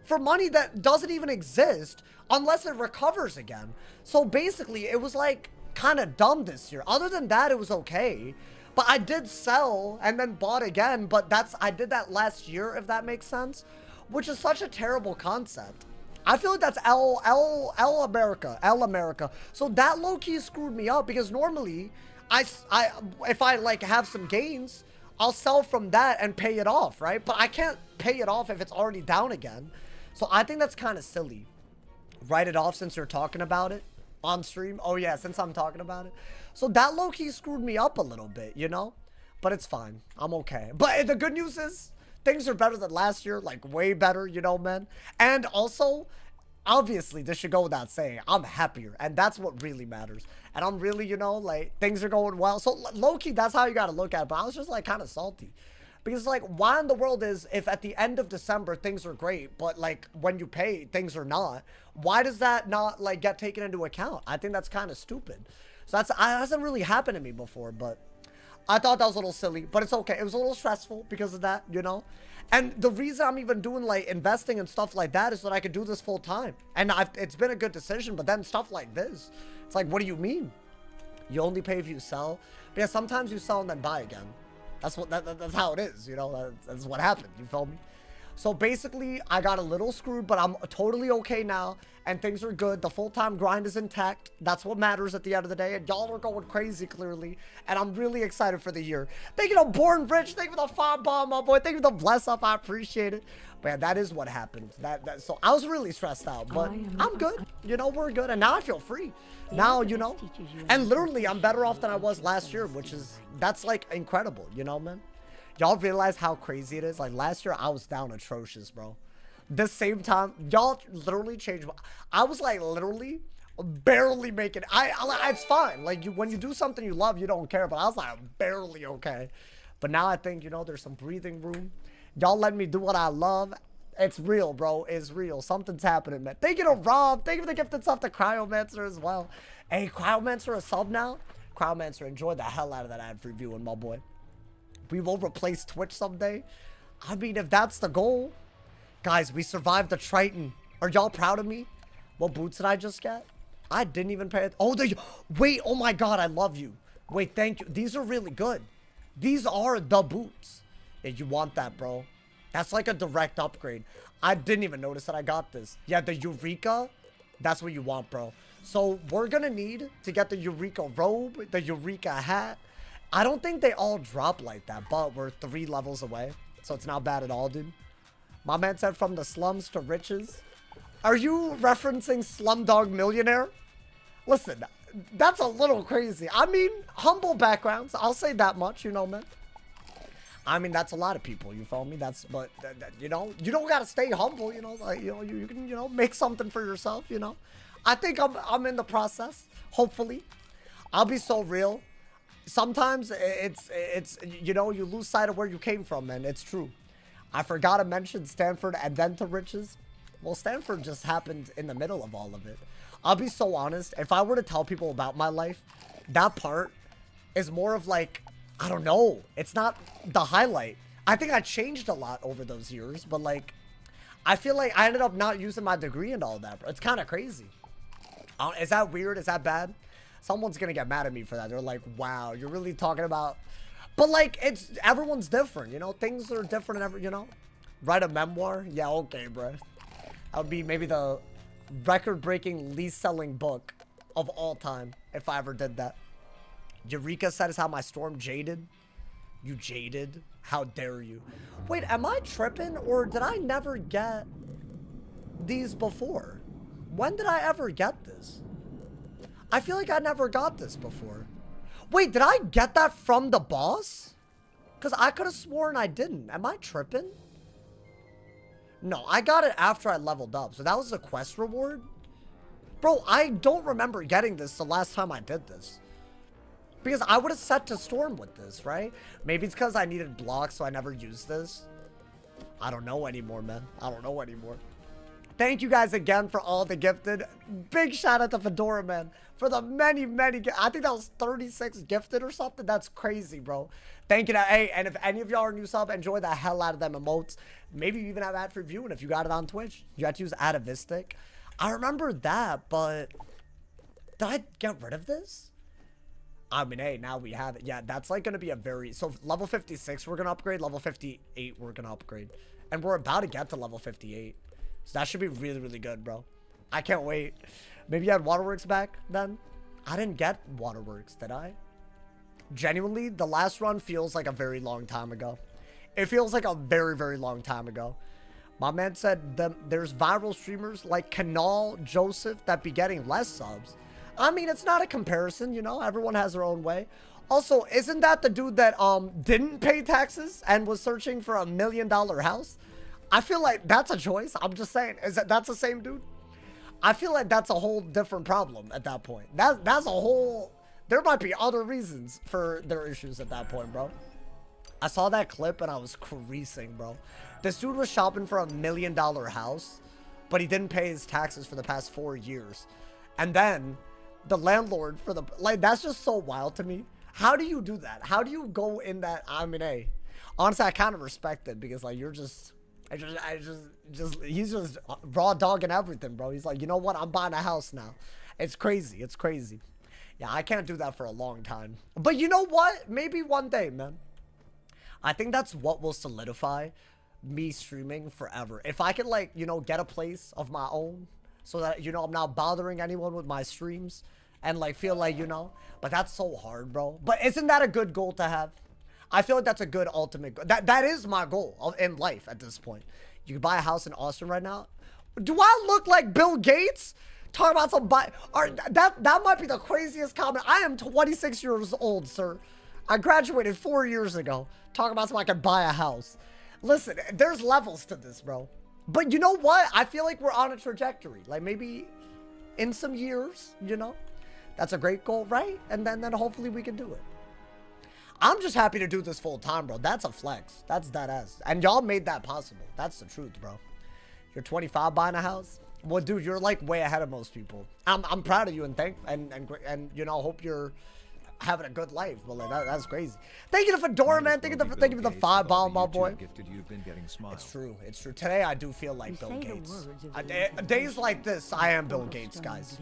for money that doesn't even exist unless it recovers again. So basically it was like kind of dumb this year. Other than that, it was okay. But I did sell and then bought again, but I did that last year, if that makes sense, which is such a terrible concept. I feel like that's L America. So that low-key screwed me up because normally if I like have some gains, I'll sell from that and pay it off, right? But I can't pay it off if it's already down again. So I think that's kind of silly. Write it off since you're talking about it on stream. Oh yeah, since I'm talking about it. So that low-key screwed me up a little bit, you know? But it's fine. I'm okay. But the good news is, things are better than last year. Like, way better, you know, man? And also, obviously, this should go without saying, I'm happier. And that's what really matters. And I'm really, you know, like, things are going well. So, low-key, that's how you gotta look at it. But I was just, like, kind of salty. Because, like, why in the world is, if at the end of December, things are great, but, like, when you pay, things are not, why does that not, like, get taken into account? I think that's kind of stupid. So that hasn't really happened to me before, but I thought that was a little silly, but it's okay. It was a little stressful because of that, you know? And the reason I'm even doing, like, investing and stuff like that is so that I could do this full time. And it's been a good decision, but then stuff like this, it's like, what do you mean? You only pay if you sell? But yeah, sometimes you sell and then buy again. That's that's how it is, you know? That's what happened, you feel me? So basically, I got a little screwed, but I'm totally okay now, and things are good. The full-time grind is intact. That's what matters at the end of the day, and y'all are going crazy, clearly, and I'm really excited for the year. Thank you to Born Bridge. Thank you for the 5 bomb, my boy. Thank you for the bless up. I appreciate it. But yeah, that is what happened. So I was really stressed out, but I'm good. You know, we're good, and now I feel free. Now, you know, and literally, I'm better off than I was last year, that's, like, incredible, you know, man? Y'all realize how crazy it is? Like, last year, I was down atrocious, bro. The same time, y'all literally changed. I was, like, literally barely making it. It's fine. Like, when you do something you love, you don't care. But I was, like, barely okay. But now I think, you know, there's some breathing room. Y'all let me do what I love. It's real, bro. It's real. Something's happening, man. Thank you to Rob. Thank you for the gifted stuff to Cryomancer as well. Hey, Cryomancer a sub now? Cryomancer, enjoy the hell out of that ad-free viewing, my boy. We will replace Twitch someday. I mean, if that's the goal. Guys, we survived the Triton. Are y'all proud of me? What boots did I just get? I didn't even pay it. Oh, wait. Oh, my God. I love you. Wait, thank you. These are really good. These are the boots. Yeah, you want that, bro. That's like a direct upgrade. I didn't even notice that I got this. Yeah, the Eureka, that's what you want, bro. So we're gonna need to get the Eureka robe, the Eureka hat. I don't think they all drop like that, but we're 3 levels away. So it's not bad at all, dude. My man said from the slums to riches. Are you referencing Slumdog Millionaire? Listen, that's a little crazy. I mean, humble backgrounds. I'll say that much, you know, man. I mean, that's a lot of people, you feel me? That's, but, you know, you don't gotta stay humble, you know, like, you know, you can, you know, make something for yourself, you know. I think I'm in the process, hopefully. I'll be so real. Sometimes it's, you know, you lose sight of where you came from, man. It's true. I forgot to mention Stanford and then to riches. Well, Stanford just happened in the middle of all of it. I'll be so honest. If I were to tell people about my life, that part is more of like, I don't know. It's not the highlight. I think I changed a lot over those years, but like, I feel like I ended up not using my degree and all that, bro. It's kind of crazy. Is that weird? Is that bad? Someone's going to get mad at me for that. They're like, wow, you're really talking about... But like, it's everyone's different, you know? Things are different and you know? Write a memoir? Yeah, okay, bro. That would be maybe the record-breaking least-selling book of all time if I ever did that. Eureka said is how my storm jaded. You jaded? How dare you? Wait, am I tripping or did I never get these before? When did I ever get this? I feel like I never got this before. Wait, did I get that from the boss? Because I could have sworn I didn't. Am I tripping? No, I got it after I leveled up. So that was a quest reward? Bro, I don't remember getting this the last time I did this. Because I would have set to storm with this, right? Maybe it's because I needed blocks, so I never used this. I don't know anymore, man. I don't know anymore. Thank you guys again for all the gifted. Big shout out to Fedora, man. For the many, I think that was 36 gifted or something. That's crazy, bro. Thank you. Hey, and if any of y'all are new sub, enjoy the hell out of them emotes. Maybe you even have ad for viewing if you got it on Twitch. You had to use atavistic. I remember that, but did I get rid of this? I mean, hey, now we have it. Yeah, that's like going to be a very... So level 56, we're going to upgrade. Level 58, we're going to upgrade. And we're about to get to level 58. So that should be really, really good, bro. I can't wait. Maybe you had Waterworks back then? I didn't get Waterworks, did I? Genuinely, the last run feels like a very long time ago. It feels like a very, very long time ago. My man said there's viral streamers like Kanal Joseph that be getting less subs. I mean, it's not a comparison, you know? Everyone has their own way. Also, isn't that the dude that didn't pay taxes and was searching for $1 million house? I feel like that's a choice. I'm just saying, that's the same dude? I feel like that's a whole different problem at that point. That's a whole... There might be other reasons for their issues at that point, bro. I saw that clip and I was creasing, bro. This dude was shopping for $1 million house, but he didn't pay his taxes for the past 4 years. And then the landlord for the... Like, that's just so wild to me. How do you do that? How do you go in that... I mean, hey. Honestly, I kind of respect it because, like, you're just... He's just raw dogging everything, bro. He's like, you know what? I'm buying a house now. It's crazy. It's crazy. Yeah, I can't do that for a long time. But you know what? Maybe one day, man. I think that's what will solidify me streaming forever. If I can, like, you know, get a place of my own so that, you know, I'm not bothering anyone with my streams and, like, feel like, you know. But that's so hard, bro. But isn't that a good goal to have? I feel like that's a good ultimate goal. That is my goal in life at this point. You can buy a house in Austin right now. Do I look like Bill Gates? Talking about some that might be the craziest comment. I am 26 years old, sir. I graduated 4 years ago. Talking about so I can buy a house. Listen, there's levels to this, bro. But you know what? I feel like we're on a trajectory. Like maybe in some years, you know? That's a great goal, right? And then hopefully we can do it. I'm just happy to do this full time, bro. That's a flex. That's that ass. And y'all made that possible. That's the truth, bro. You're 25 buying a house? Well, dude, you're like way ahead of most people. I'm proud of you and you know, hope you're having a good life. Well, like, that's crazy. Thank you to Fedora, man. Thank you for the 5 bomb, my boy. You've been getting it's true. It's true. Today I do feel like Bill Gates. Days like this, I am Bill Gates, guys.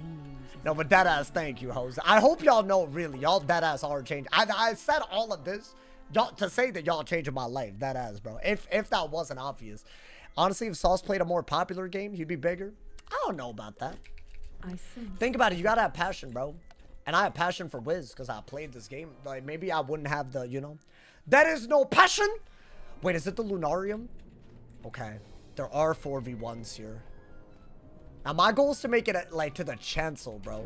No, but deadass, thank you, hoes. I hope y'all know, really. Y'all deadass are changing. I said all of this Y'all, to say that y'all changing my life, that ass, bro. If that wasn't obvious. Honestly, if Sauce played a more popular game, he'd be bigger. I don't know about that. Think about it. You gotta have passion, bro. And I have passion for Wiz because I played this game. Like, maybe I wouldn't have the, you know. That is no passion. Wait, is it the Lunarium? Okay. There are 4v1s here. Now, my goal is to make it, like, to the chancel, bro.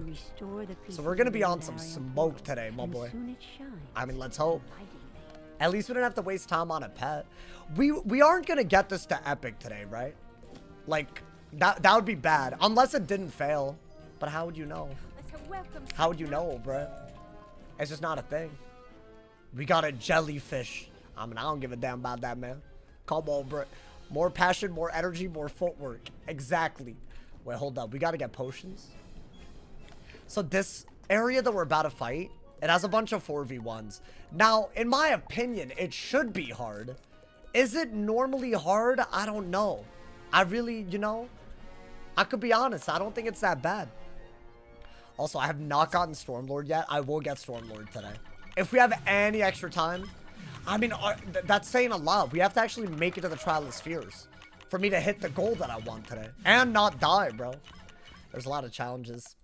So we're gonna be on some smoke today, my boy. I mean, let's hope. At least we don't have to waste time on a pet. We aren't gonna get this to epic today, right? Like, that would be bad. Unless it didn't fail. But how would you know? How would you know, bro? It's just not a thing. We got a jellyfish. I mean, I don't give a damn about that, man. Come on, bro. More passion, more energy, more footwork. Exactly. Wait, hold up. We gotta get potions. So this area that we're about to fight, it has a bunch of 4v1s. Now, in my opinion, it should be hard. Is it normally hard? I don't know. I really, you know, I could be honest. I don't think it's that bad. Also, I have not gotten Stormlord yet. I will get Stormlord today. If we have any extra time. I mean, that's saying a lot. We have to actually make it to the Trial of Spheres for me to hit the goal that I want today. And not die, bro. There's a lot of challenges.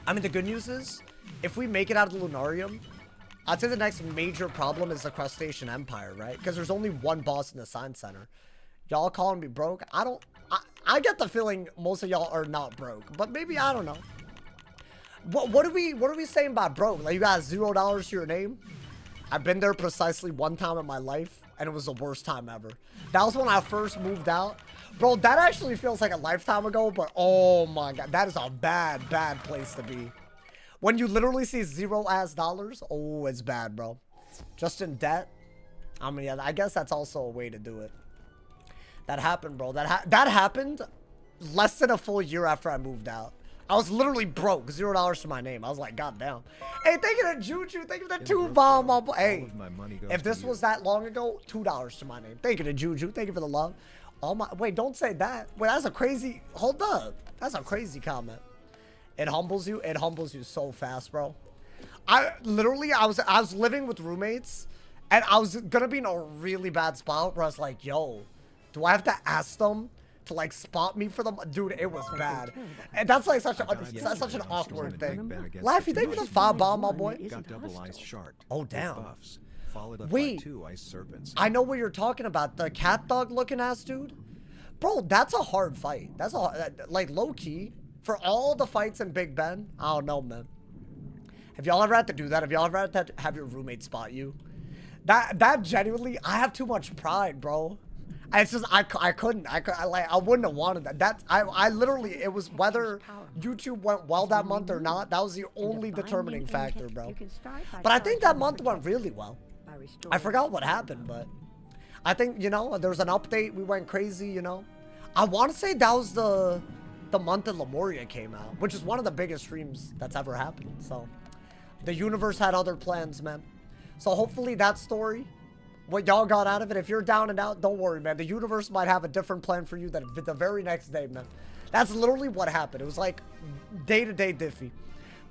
I mean, the good news is, if we make it out of the Lunarium, I'd say the next major problem is the Crustacean Empire, right? Because there's only one boss in the Science Center. Y'all calling me broke? I get the feeling most of y'all are not broke. But maybe, I don't know. What are we saying about broke? Like, you got $0 to your name? I've been there precisely one time in my life, and it was the worst time ever. That was when I first moved out. Bro, that actually feels like a lifetime ago, but oh my god, that is a bad place to be. When you literally see $0 oh, it's bad, bro. Just in debt. I mean, yeah, I guess that's also a way to do it. That happened, bro. That happened less than a full year after I moved out. I was literally broke. $0 to my name. I was like, god damn. Hey, thank you to Juju. Thank you for the 2 bomb. Hey, if this was that long ago, $2 to my name. Thank you to Juju. Thank you for the love. Oh my, wait, don't say that. Wait, that's a crazy, hold up. That's a crazy comment. It humbles you. It humbles you so fast, bro. I was living with roommates, and I was gonna be in a really bad spot where I was like, yo, do I have to ask them to like spot me for them? Dude, it was bad. And that's like such an awkward thing. Laffy, thank you for the 5 bomb, my boy. Oh, damn. Wait, I know what you're talking about. The cat dog looking ass dude. Bro, that's a hard fight. That's a, like, low key. For all the fights in Big Ben, I don't know, man. Have y'all ever had to do that? Have y'all ever had to have your roommate spot you? That genuinely, I have too much pride, bro. It's just, I couldn't. I wouldn't have wanted that. I literally, it was whether YouTube went well that month or not. That was the only determining factor, bro. But I think that month went really well. I forgot what happened, but I think, you know, there was an update. We went crazy, you know. I want to say that was the month that Lemuria came out, which is one of the biggest streams that's ever happened. So the universe had other plans, man. So hopefully that story, what y'all got out of it, if you're down and out, don't worry, man. The universe might have a different plan for you than the very next day, man. That's literally what happened. It was like day-to-day Diffie.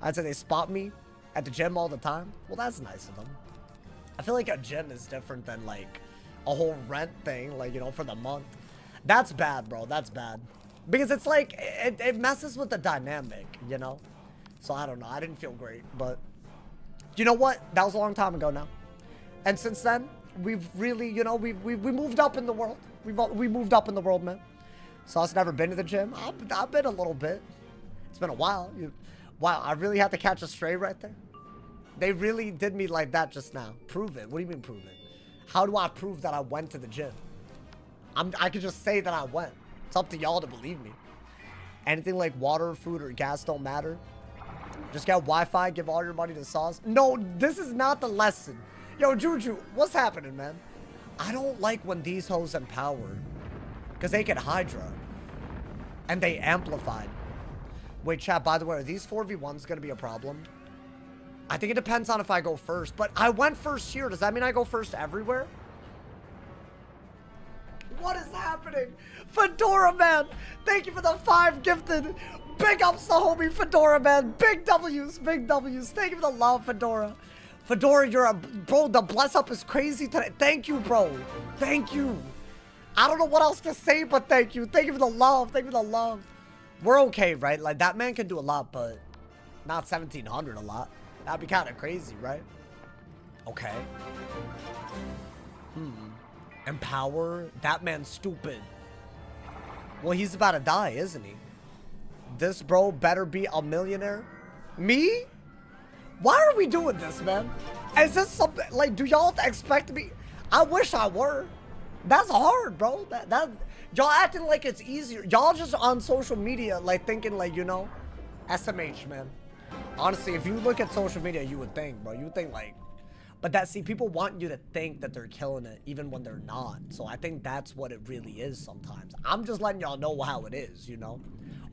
I'd say they spot me at the gym all the time. Well, that's nice of them. I feel like a gym is different than like a whole rent thing, like, you know, for the month. That's bad, bro. That's bad. Because it's like, it messes with the dynamic, you know? So I don't know. I didn't feel great, but you know what? That was a long time ago now. And since then, we've really, you know, we moved up in the world. We moved up in the world, man. So I've never been to the gym. I've been a little bit. It's been a while. Wow, I really had to catch a stray right there. They really did me like that just now. Prove it. What do you mean prove it? How do I prove that I went to the gym? I could just say that I went. It's up to y'all to believe me. Anything like water, food, or gas don't matter. Just get Wi-Fi, give all your money to Sauce. No, this is not the lesson. Yo, Juju, what's happening, man? I don't like when these hoes empower. Because they get Hydra. And they amplified. Wait, chat, by the way, are these 4v1s going to be a problem? I think it depends on if I go first. But I went first here. Does that mean I go first everywhere? What is happening? Fedora, man. Thank you for the 5 gifted. Big ups to homie Fedora, man. Big W's, big W's. Thank you for the love, Fedora. Fedora, you're a... Bro, the bless up is crazy today. Thank you, bro. Thank you. I don't know what else to say, but thank you. Thank you for the love. Thank you for the love. We're okay, right? Like, that man can do a lot, but not 1,700 a lot. That'd be kind of crazy, right? Okay. Empower? That man's stupid. Well, he's about to die, isn't he? This bro better be a millionaire. Me? Why are we doing this, man? Is this something, like, do y'all expect me? I wish I were. That's hard, bro. Y'all acting like it's easier. Y'all just on social media, like, thinking, like, you know, SMH, man. Honestly, if you look at social media, you would think, bro. You would think, like, but that, see, people want you to think that they're killing it, even when they're not. So I think that's what it really is sometimes. I'm just letting y'all know how it is, you know?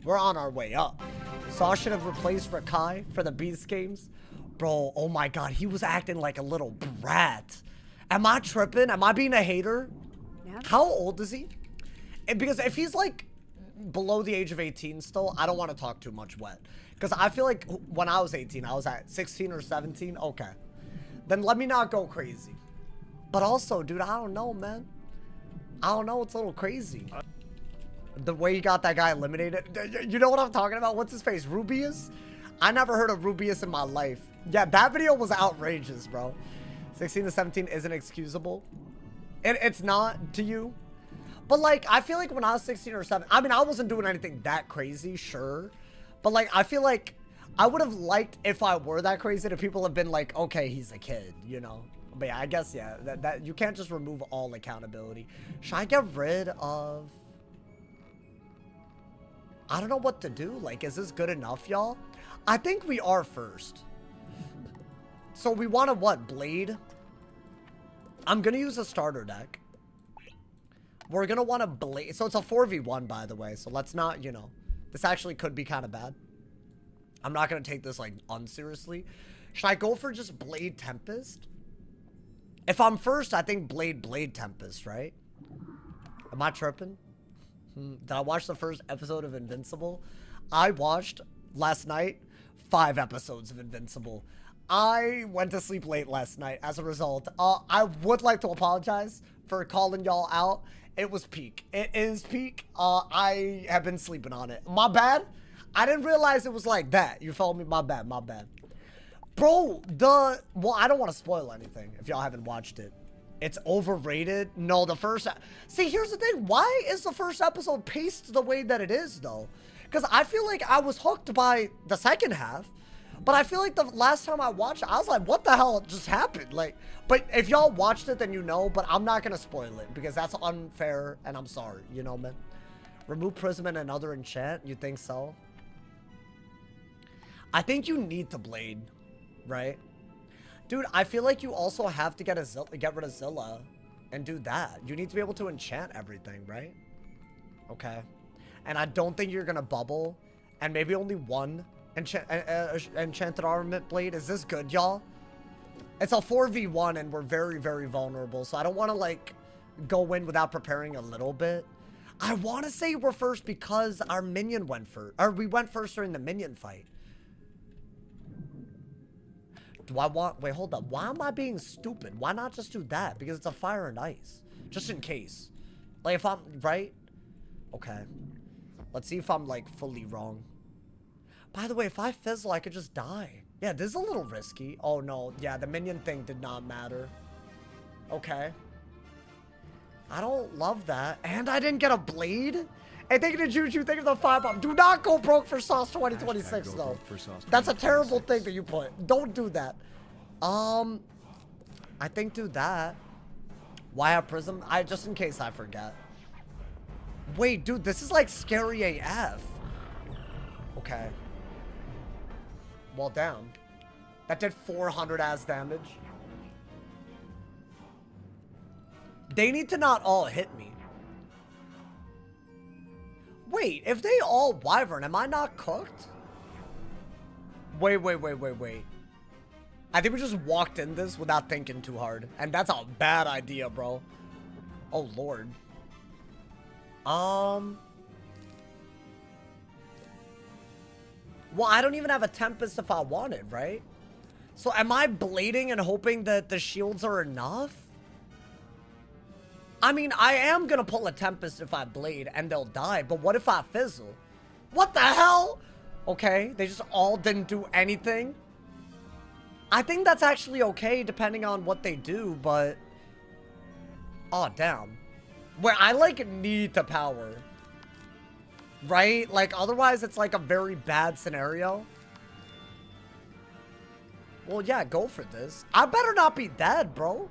We're on our way up. Saw should have replaced Rakai for the Beast games. Bro, oh my god, he was acting like a little brat. Am I tripping? Am I being a hater? Yeah. How old is he? Because if he's like below the age of 18 still, I don't want to talk too much wet. Because I feel like when I was 18, I was at 16 or 17. Okay. Then let me not go crazy. But also, dude, I don't know, man. I don't know. It's a little crazy. The way you got that guy eliminated. You know what I'm talking about? What's his face? Rubius? I never heard of Rubius in my life. Yeah, that video was outrageous, bro. 16 to 17 isn't excusable. It's not to you. But, like, I feel like when I was 16 or 17, I mean, I wasn't doing anything that crazy, sure. But, like, I feel like I would have liked if I were that crazy to people have been like, okay, he's a kid, you know? But yeah, I guess, yeah, that you can't just remove all accountability. Should I get rid of... I don't know what to do. Like, is this good enough, y'all? I think we are first. So we want to what? Blade? I'm going to use a starter deck. We're going to want to blade. So it's a 4v1, by the way. So let's not, you know. This actually could be kind of bad. I'm not going to take this, like, unseriously. Should I go for just Blade Tempest? If I'm first, I think Blade Tempest, right? Am I tripping? Did I watch the first episode of Invincible? I watched, last night, 5 episodes of Invincible. I went to sleep late last night as a result. I would like to apologize for calling y'all out. It was peak. It is peak. I have been sleeping on it. My bad. I didn't realize it was like that. You feel me? My bad. My bad. Bro, well, I don't want to spoil anything if y'all haven't watched it. It's overrated. No, the first... See, here's the thing. Why is the first episode paced the way that it is, though? Because I feel like I was hooked by the second half. But I feel like the last time I watched it, I was like, what the hell just happened? Like, but if y'all watched it, then you know. But I'm not going to spoil it because that's unfair. And I'm sorry. You know, man. Remove Prism and another enchant. You think so? I think you need to Blade, right? Dude, I feel like you also have to get rid of Zilla and do that. You need to be able to enchant everything, right? Okay. And I don't think you're going to bubble. And maybe only one enchanted armament blade. Is this good, y'all? It's a 4v1 and we're very, very vulnerable. So I don't want to, like, go in without preparing a little bit. I want to say we're first because our minion went first. Or we went first during the minion fight. Do I want... Wait, hold up. Why am I being stupid? Why not just do that? Because it's a fire and ice. Just in case. Like, if I'm... Right? Okay. Let's see if I'm, like, fully wrong. By the way, if I fizzle, I could just die. Yeah, this is a little risky. Oh, no. Yeah, the minion thing did not matter. Okay. I don't love that. And I didn't get a blade? Hey, thank you to Juju. Thank you for the 5 bomb. Do not go broke for Sauce 2026, though. That's a terrible thing that you put. Don't do that. I think do that. Why have Prism? Just in case I forget. Wait, dude, this is like scary AF. Okay. Well, down. That did 400 as damage. They need to not all hit me. Wait, if they all Wyvern, am I not cooked? Wait. I think we just walked in this without thinking too hard. And that's a bad idea, bro. Oh, Lord. Well, I don't even have a Tempest if I wanted, right? So am I blading and hoping that the shields are enough? I mean, I am gonna pull a Tempest if I blade and they'll die, but what if I fizzle? What the hell? Okay, they just all didn't do anything. I think that's actually okay depending on what they do, but... Oh, damn. Where I, like, need the power. Right? Like, otherwise it's, like, a very bad scenario. Well, yeah, go for this. I better not be dead, bro.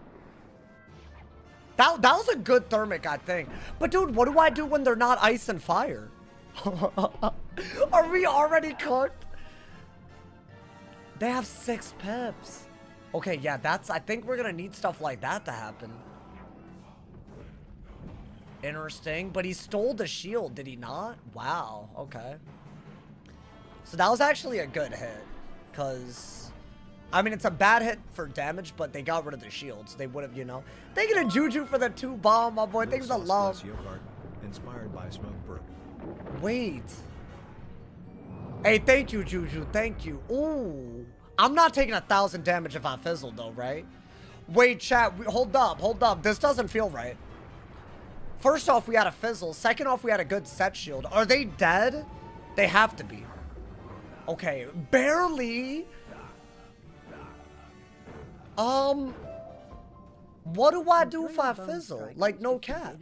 That was a good thermic, I think. But, dude, what do I do when they're not ice and fire? Are we already cooked? They have 6 pips. Okay, yeah, I think we're gonna need stuff like that to happen. Interesting, but he stole the shield, did he not? Wow, okay. So that was actually a good hit, because, I mean, it's a bad hit for damage, but they got rid of the shields. They would have, you know. Thank you to Juju for the 2 bomb, my boy. Thanks for the love. Inspired by Smoke Burp. Wait. Hey, thank you, Juju. Thank you. Ooh. I'm not taking 1,000 damage if I fizzle, though, right? Wait, chat. Hold up. Hold up. This doesn't feel right. First off, we had a fizzle. Second off, we had a good set shield. Are they dead? They have to be. Okay. Barely. What do I do if I fizzle? Like, no cat.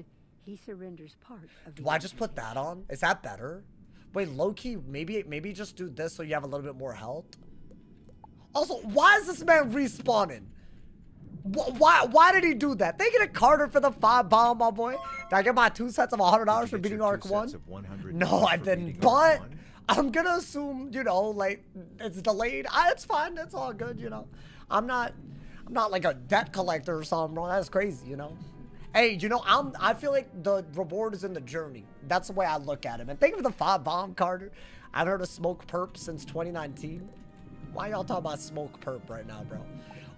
He surrenders part of the Do I just put that on? Is that better? Wait, low-key, maybe just do this so you have a little bit more health. Also, why is this man respawning? Why did he do that? Thank you to Carter for the 5 bomb, my boy. Did I get my 2 sets of $100 for beating Arc 1? No, I didn't. But I'm gonna assume, you know, like, it's delayed. It's fine. It's all good, you know. I'm not like a debt collector or something, bro. That's crazy, you know. Hey, you know, I feel like the reward is in the journey. That's the way I look at it. And thank you for the 5 bomb, Carter. I've heard of Smoke Perp since 2019. Why y'all talking about Smoke Perp right now, bro?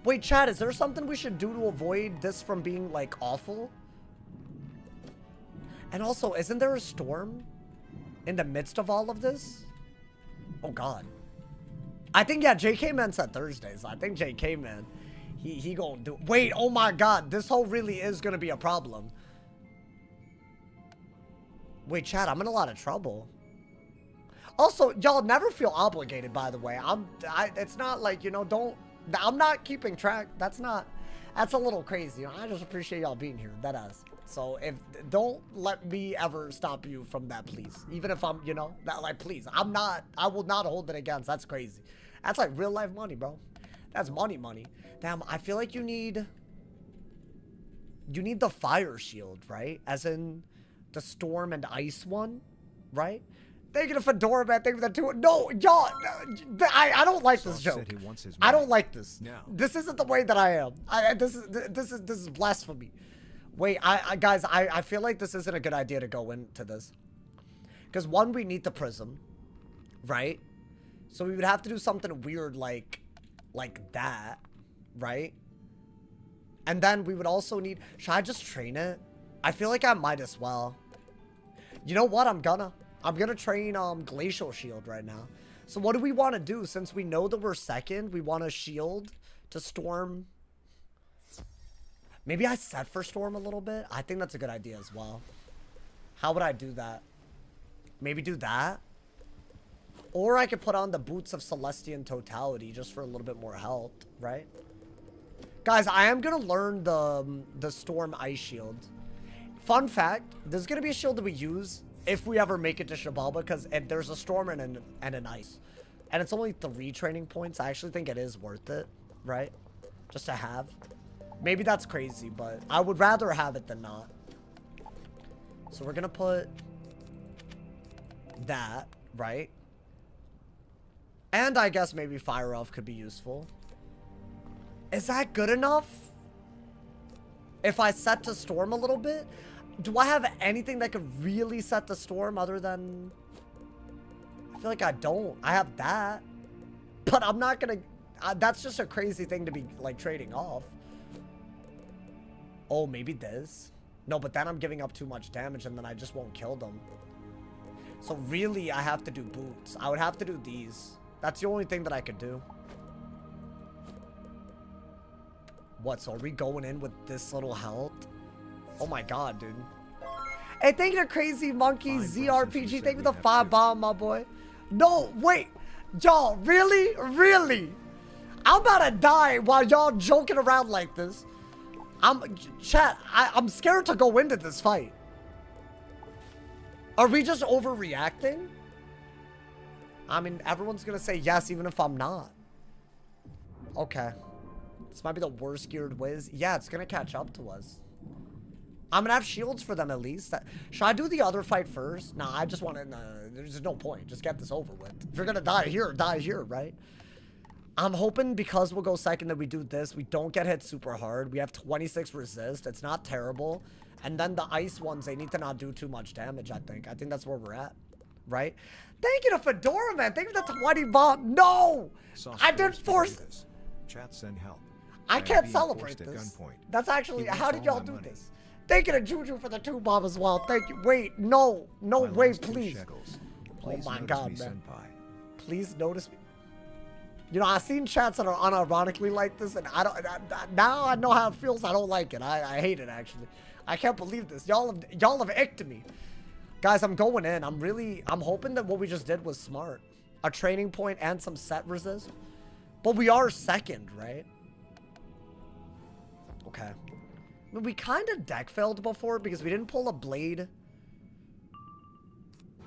Wait, chat, is there something we should do to avoid this from being, like, awful? And also, isn't there a storm in the midst of all of this? Oh, God. I think, yeah, JK Man said Thursdays. I think JK Man... He gonna do. Wait, oh my God, this hole really is gonna be a problem. Wait, chat, I'm in a lot of trouble. Also, y'all never feel obligated, by the way. It's not like, you know, I'm not keeping track. That's a little crazy. You know, I just appreciate y'all being here. That is. So don't let me ever stop you from that, please. Even if I'm, you know, like, please. I will not hold it against. That's crazy. That's like real life money, bro. That's money. Damn, I feel like you need the fire shield, right? As in the storm and ice one, right? Thank you to Fedora, man. Thank you for the 2. No, y'all, I don't like this joke. I don't like this. No. This isn't the way that I am. This is blasphemy. Wait, guys, I feel like this isn't a good idea to go into this. Because one, we need the prism, right? So we would have to do something weird like that, right? And then we would also need... Should I just train it? I feel like I might as well. You know what? I'm gonna train Glacial Shield right now. So what do we want to do? Since we know that we're second, we want a shield to Storm. Maybe I set for Storm a little bit. I think that's a good idea as well. How would I do that? Maybe do that? Or I could put on the Boots of Celestia in totality just for a little bit more health, right? Guys, I am going to learn the Storm Ice Shield. Fun fact, this is going to be a shield that we use if we ever make it to Shabalba, because there's a Storm and an Ice. And it's only 3 training points. I actually think it is worth it, right? Just to have. Maybe that's crazy, but I would rather have it than not. So we're going to put that, right? And I guess maybe Fire Elf could be useful. Is that good enough? If I set to Storm a little bit? Do I have anything that could really set the Storm other than... I feel like I don't. I have that. But I'm not gonna... that's just a crazy thing to be, like, trading off. Oh, maybe this? No, but then I'm giving up too much damage and then I just won't kill them. So really, I have to do boots. I would have to do these. That's the only thing that I could do. What, so are we going in with this little health? Oh my god, dude. Hey, thank you to Crazy Monkey ZRPG. Thank you for the 5 bomb, my boy. No, wait. Y'all, really? Really? I'm about to die while y'all joking around like this. Chat, I'm scared to go into this fight. Are we just overreacting? I mean, everyone's gonna say yes, even if I'm not. Okay. This might be the worst geared Wiz. Yeah, it's gonna catch up to us. I'm gonna have shields for them at least. Should I do the other fight first? Nah, I just want to. There's no point. Just get this over with. If you're gonna die here, right? I'm hoping because we'll go second that we do this. We don't get hit super hard. We have 26 resist. It's not terrible. And then the ice ones, they need to not do too much damage, I think. I think that's where we're at, right? Thank you to Fedora, man. Thank you to the 20 bomb. No! I didn't force this. Chat send help. I can't celebrate this. That's actually, how did y'all do this? Thank you to Juju for the 2 bomb as well. Thank you. Wait, no, wait, please. Oh my god, man. Please notice me. You know, I've seen chats that are unironically like this, and now I know how it feels. I don't like it. I hate it, actually. I can't believe this. Y'all have icked me. Guys, I'm going in. I'm hoping that what we just did was smart. A training point and some set resist. But we are second, right? Okay. I mean, we kind of deck failed before because we didn't pull a blade.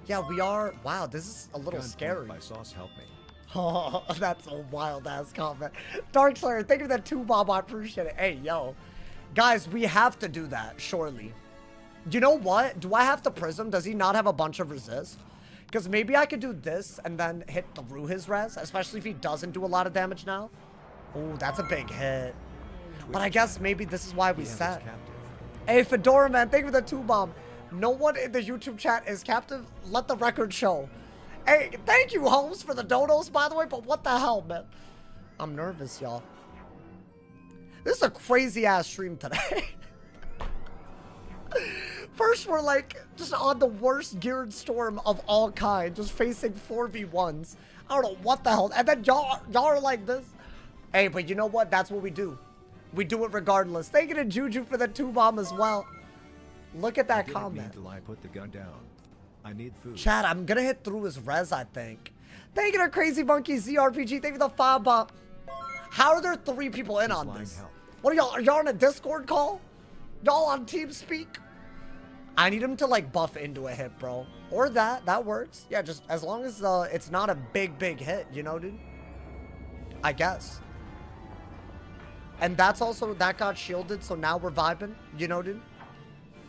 Yeah, we are. Wow, this is a little scary. My sauce help me. Oh, that's a wild-ass comment. Dark Slayer, thank you for that 2 bomb. I appreciate it. Hey, yo. Guys, we have to do that, surely. You know what? Do I have to Prism? Does he not have a bunch of resist? Because maybe I could do this and then hit through his res, especially if he doesn't do a lot of damage now. Oh, that's a big hit. But I guess maybe this is why we set. Hey, Fedora, man, thank you for the 2 bomb. No one in the YouTube chat is captive. Let the record show. Hey, thank you, Holmes, for the donos, by the way, but what the hell, man? I'm nervous, y'all. This is a crazy-ass stream today. First, we're, like, just on the worst geared storm of all kind, just facing 4v1s. I don't know what the hell. And then y'all are like this. Hey, but you know what? That's what we do. We do it regardless. Thank you to Juju for the 2 bomb as well. Look at that comment. Until I put the gun down. I need food. Chat, I'm gonna hit through his res, I think. Thank you to Crazy Monkey ZRPG. Thank you for the 5 bomb. How are there 3 people in on this? What are y'all? Are y'all on a Discord call? Y'all on TeamSpeak? I need him to like buff into a hit, bro. Or that works. Yeah, just as long as it's not a big hit, you know, dude? I guess. And that's also, that got shielded, so now we're vibing, you know, dude?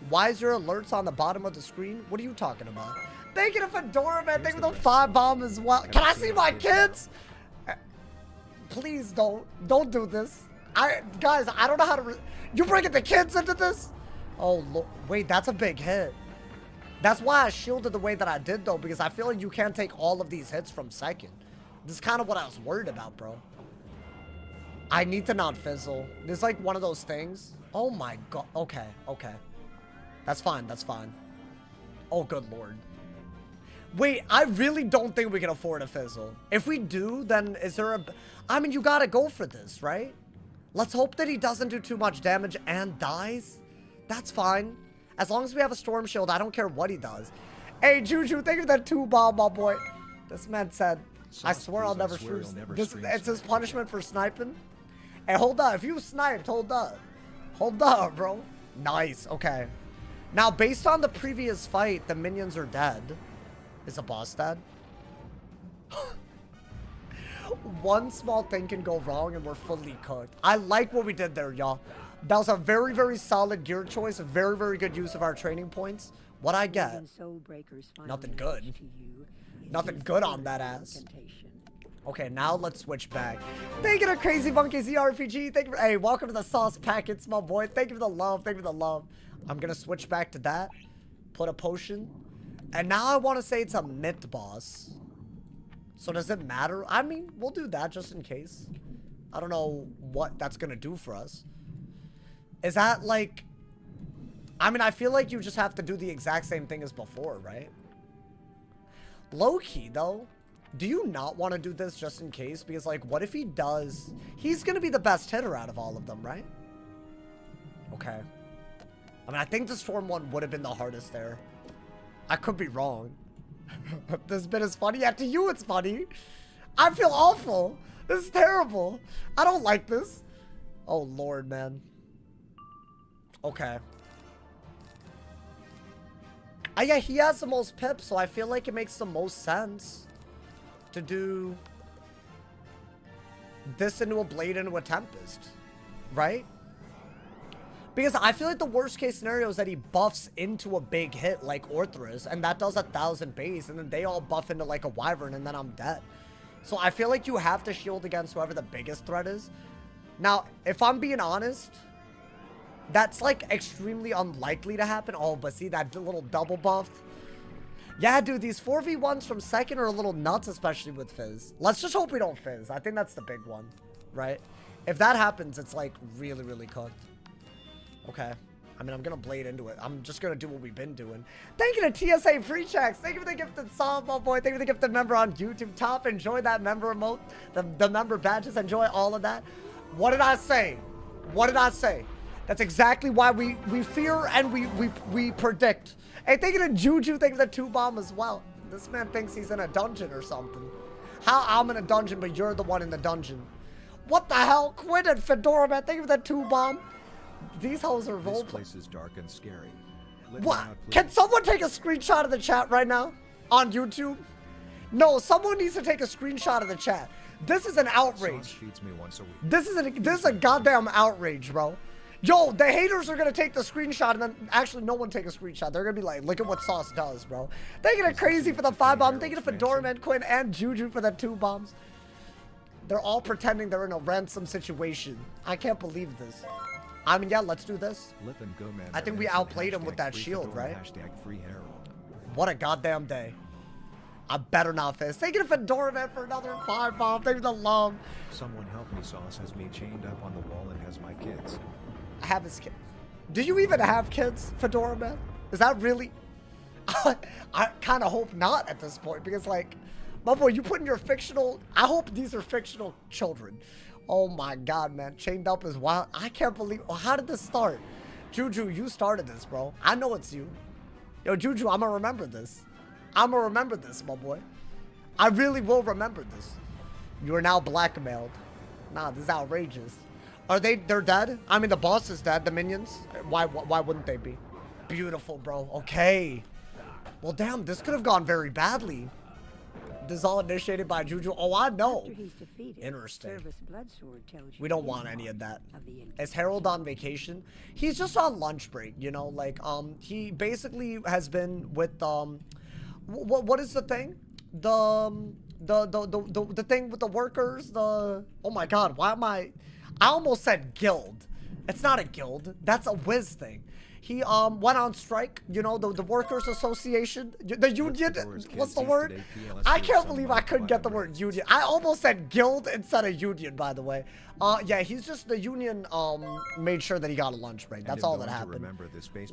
Why is your alerts on the bottom of the screen? What are you talking about? Thank you to Fedora, man. Thank you for the 5 bomb as well. Can I see my kids? Please don't do this. Guys, I don't know how to. You bringing the kids into this? Oh, look. Wait, that's a big hit. That's why I shielded the way that I did, though, because I feel like you can't take all of these hits from second. This is kind of what I was worried about, bro. I need to not fizzle. This is like one of those things. Oh my god. Okay. That's fine. Oh, good lord. Wait, I really don't think we can afford a fizzle. If we do, then is there a... I mean, you gotta go for this, right? Let's hope that he doesn't do too much damage and dies. That's fine. As long as we have a storm shield, I don't care what he does. Hey, Juju, thank you for that 2 bomb, my boy. This man said, I swear I'll never stream. It's his punishment for sniping. Hey, hold up. If you sniped, hold up. Hold up, bro. Nice. Okay. Now, based on the previous fight, the minions are dead. Is the boss dead? One small thing can go wrong and we're fully cooked. I like what we did there, y'all. That was a very solid gear choice. A very good use of our training points. What I get? Nothing good. Nothing good on that ass. Okay, now let's switch back. Thank you to Crazy Monkey ZRPG. Thank you for, hey, welcome to the sauce packets, my boy. Thank you for the love. Thank you for the love. I'm gonna switch back to that. Put a potion. And now I want to say it's a myth boss. So does it matter? I mean, we'll do that just in case. I don't know what that's gonna do for us. Is that like... I mean, I feel like you just have to do the exact same thing as before, right? Low-key, though. Do you not want to do this just in case? Because, like, what if he does? He's going to be the best hitter out of all of them, right? Okay. I mean, I think the Storm one would have been the hardest there. I could be wrong. This bit is funny. Yeah, to you it's funny. I feel awful. This is terrible. I don't like this. Oh, Lord, man. Okay. Yeah, he has the most pips, so I feel like it makes the most sense to do this into a Blade into a Tempest, right? Because I feel like the worst case scenario is that he buffs into a big hit like Orthrus, and that does 1,000 base, and then they all buff into like a Wyvern, and then I'm dead. So I feel like you have to shield against whoever the biggest threat is. Now, if I'm being honest, that's like extremely unlikely to happen. Oh, but see that little double buff? Yeah, dude, these 4v1s from second are a little nuts, especially with Fizz. Let's just hope we don't Fizz. I think that's the big one, right? If that happens, it's like really, really cooked. Okay. I mean, I'm going to Blade into it. I'm just going to do what we've been doing. Thank you to TSA Free Checks. Thank you for the gifted sub, my boy. Thank you for the gifted member on YouTube. Top, enjoy that member emote. The member badges. Enjoy all of that. What did I say? What did I say? That's exactly why we fear and we predict. Hey, thank you to Juju. Thank you for the 2-bomb as well. This man thinks he's in a dungeon or something. How I'm in a dungeon, but you're the one in the dungeon. What the hell? Quit it, Fedora, man. Thank you for the 2-bomb. These hoes are role. This place is dark and scary. What? Can someone take a screenshot of the chat right now? On YouTube? No, someone needs to take a screenshot of the chat. This is an outrage. Sauce feeds me once a week. This is a goddamn outrage, bro. Yo, the haters are gonna take the screenshot and then actually no one take a screenshot. They're gonna be like, look at what Sauce does, bro. Thank you to Crazy for the 5-bomb. Thank you to Fedora Man Quinn and Juju for the 2 bombs. They're all pretending they're in a ransom situation. I can't believe this. I mean, yeah, let's do this. Lip and go, man. I think we outplayed him with that shield, right? #free Harold. What a goddamn day. I better not Fizz. Thank you to Fedora Man for another 5-bomb. Thank you for the love. Someone help me. Sauce has me chained up on the wall and has my kids. I have his kid. Do you even have kids, Fedora Man? Is that really? I kind of hope not at this point because, like, my boy, you put in your fictional. I hope these are fictional children. Oh my God, man. Chained up is wild. I can't believe. Oh, how did this start? Juju, you started this, bro. I know it's you. Yo, Juju, I'm gonna remember this. I'm gonna remember this, my boy. I really will remember this. You are now blackmailed. Nah, this is outrageous. They're dead? I mean, the boss is dead, the minions. Why wouldn't they be? Beautiful, bro. Okay. Well, damn, this could have gone very badly. This is all initiated by Juju. Oh, I know. After he's defeated, Interesting. Service Bloodsword tells you We don't the want impact any of that. of the Is Harold on vacation? He's just on lunch break, you know, like, he basically has been with, what is the thing? The thing with the workers, oh my God, why am I almost said guild. It's not a guild. That's a Wiz thing. He went on strike, you know, the workers association, the union. What's the word? I can't believe I couldn't get the word union. I almost said guild instead of union, by the way. Yeah, he's just, the union made sure that he got a lunch break. That's all that happened.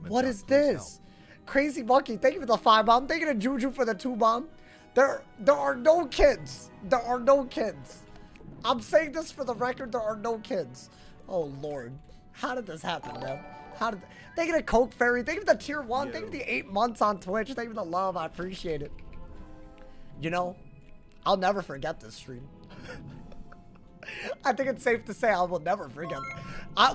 What is this? Crazy Monkey, thank you for the 5-bomb. Thank you to Juju for the 2-bomb. There are no kids. There are no kids. I'm saying this for the record, there are no kids. Oh, Lord. How did this happen, man? How did... Thank you to Coke Fairy. Thank you for the tier 1. Thank you for the 8 months on Twitch. Thank you for the love. I appreciate it. You know, I'll never forget this stream. I think it's safe to say I will never forget.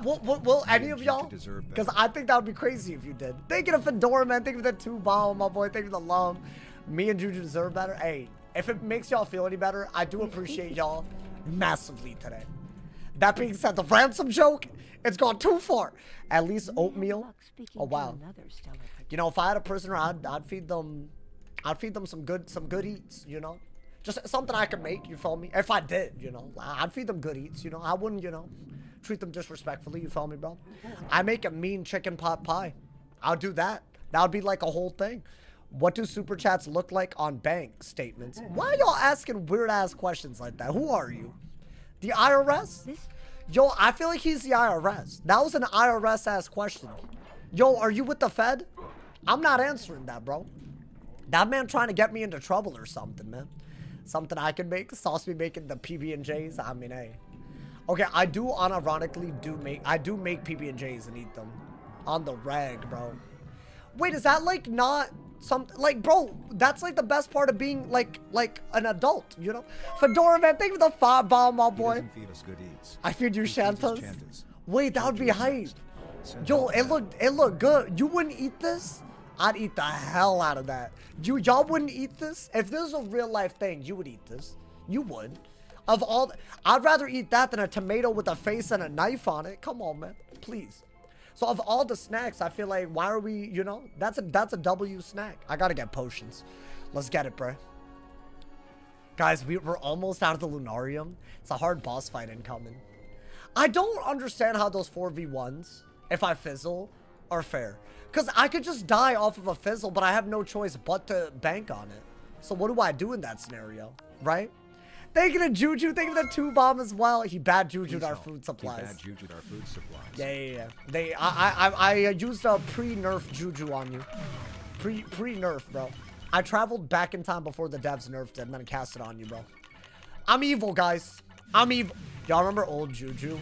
Will any of y'all? Because I think that would be crazy if you did. Thank you to Fedora, man. Thank you for the 2-bomb, my boy. Thank you for the love. Me and Juju deserve better. Hey, if it makes y'all feel any better, I do appreciate y'all massively today. That being said, the ransom joke, it's gone too far. At least oatmeal. Oh wow. You know, if I had a prisoner, I'd feed them some good eats, you know? Just something I could make, you feel me? If I did, you know, I'd feed them good eats, you know? I wouldn't, you know, treat them disrespectfully, you feel me, bro? I make a mean chicken pot pie. I'll do that. That would be like a whole thing. What do super chats look like on bank statements? Why are y'all asking weird ass questions like that? Who are you? The IRS? Yo, I feel like he's the IRS. That was an IRS ass question. Yo, are you with the Fed? I'm not answering that, bro. That man trying to get me into trouble or something, man. Something I can make. Sauce be making the PB&Js. I mean, hey. Okay, I do unironically make PB&Js and eat them. On the rag, bro. Wait, is that like not something like, bro, that's like the best part of being like an adult, you know? Fedora, man, thank you for the 5 bomb, my boy. He doesn't feed us good eats. I feed you He feeds us Shantas. Chantas. Wait, that would be hype. Send Yo, help it looked good. You wouldn't eat this? I'd eat the hell out of that. Y'all wouldn't eat this? If this was a real life thing, you would eat this. You would. Of all, I'd rather eat that than a tomato with a face and a knife on it. Come on, man. Please. So of all the snacks, I feel like, why are we, you know, that's a W snack. I gotta get potions. Let's get it, bro. Guys, we're almost out of the Lunarium. It's a hard boss fight incoming. I don't understand how those 4v1s, if I fizzle, are fair. Because I could just die off of a fizzle, but I have no choice but to bank on it. So what do I do in that scenario, right? Thank you to Juju. Thank you to the 2 bomb as well. He bad juju'd our food supplies. He bad juju'd our food supplies. Yeah. I used a pre-nerf juju on you. Pre-nerf, bro. I traveled back in time before the devs nerfed it and then cast it on you, bro. I'm evil, guys. I'm evil. Y'all remember old juju?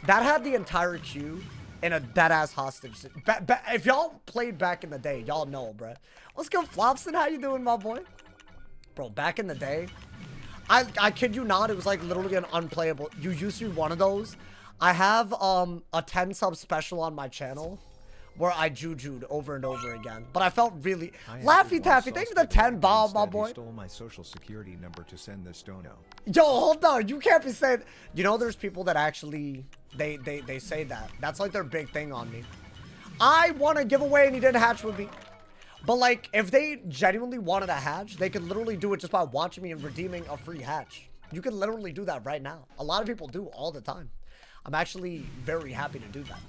That had the entire queue in a dead-ass hostage. If y'all played back in the day, y'all know, bro. What's good, Flopson? How you doing, my boy? Bro, back in the day, I kid you not, it was like literally an unplayable. You used to be one of those. I have a 10 sub special on my channel where I juju'd over and over again. But I felt really Laffy Taffy, thanks for the 10 bomb, my boy. He stole my social security number to send the stono. Yo, hold on. You can't be saying, you know, there's people that actually they say that. That's like their big thing on me. I want to give away and he didn't hatch with me. But like, if they genuinely wanted a hatch, they could literally do it just by watching me and redeeming a free hatch. You can literally do that right now. A lot of people do all the time. I'm actually very happy to do that.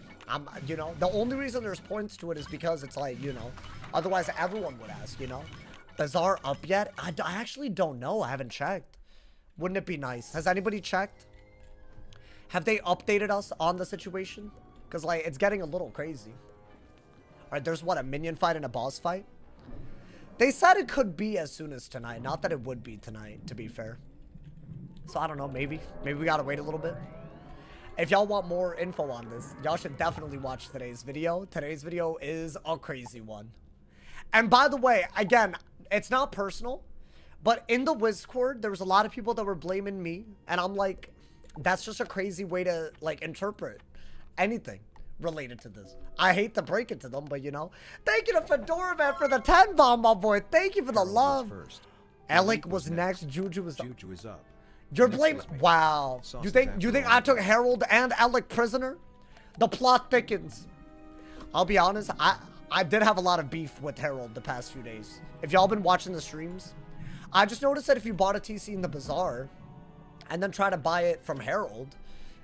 You know, the only reason there's points to it is because it's like, you know, otherwise everyone would ask, you know. Bazaar up yet? I actually don't know. I haven't checked. Wouldn't it be nice? Has anybody checked? Have they updated us on the situation? Because like, it's getting a little crazy. All right, there's what, a minion fight and a boss fight? They said it could be as soon as tonight. Not that it would be tonight, to be fair. So I don't know, maybe we gotta wait a little bit. If y'all want more info on this, y'all should definitely watch today's video. Today's video is a crazy one. And by the way, again, it's not personal, but in the Discord, there was a lot of people that were blaming me. And I'm like, that's just a crazy way to like interpret anything related to this. I hate to break it to them, but you know. Thank you to Fedora, man, for the 10 bomb, my boy. Thank you for the love. Alec was next. Juju was up. Juju is up. You're blaming. Wow. You think I took Harold and Alec prisoner? The plot thickens. I'll be honest. I did have a lot of beef with Harold the past few days. If y'all been watching the streams, I just noticed that if you bought a TC in the Bazaar and then try to buy it from Harold,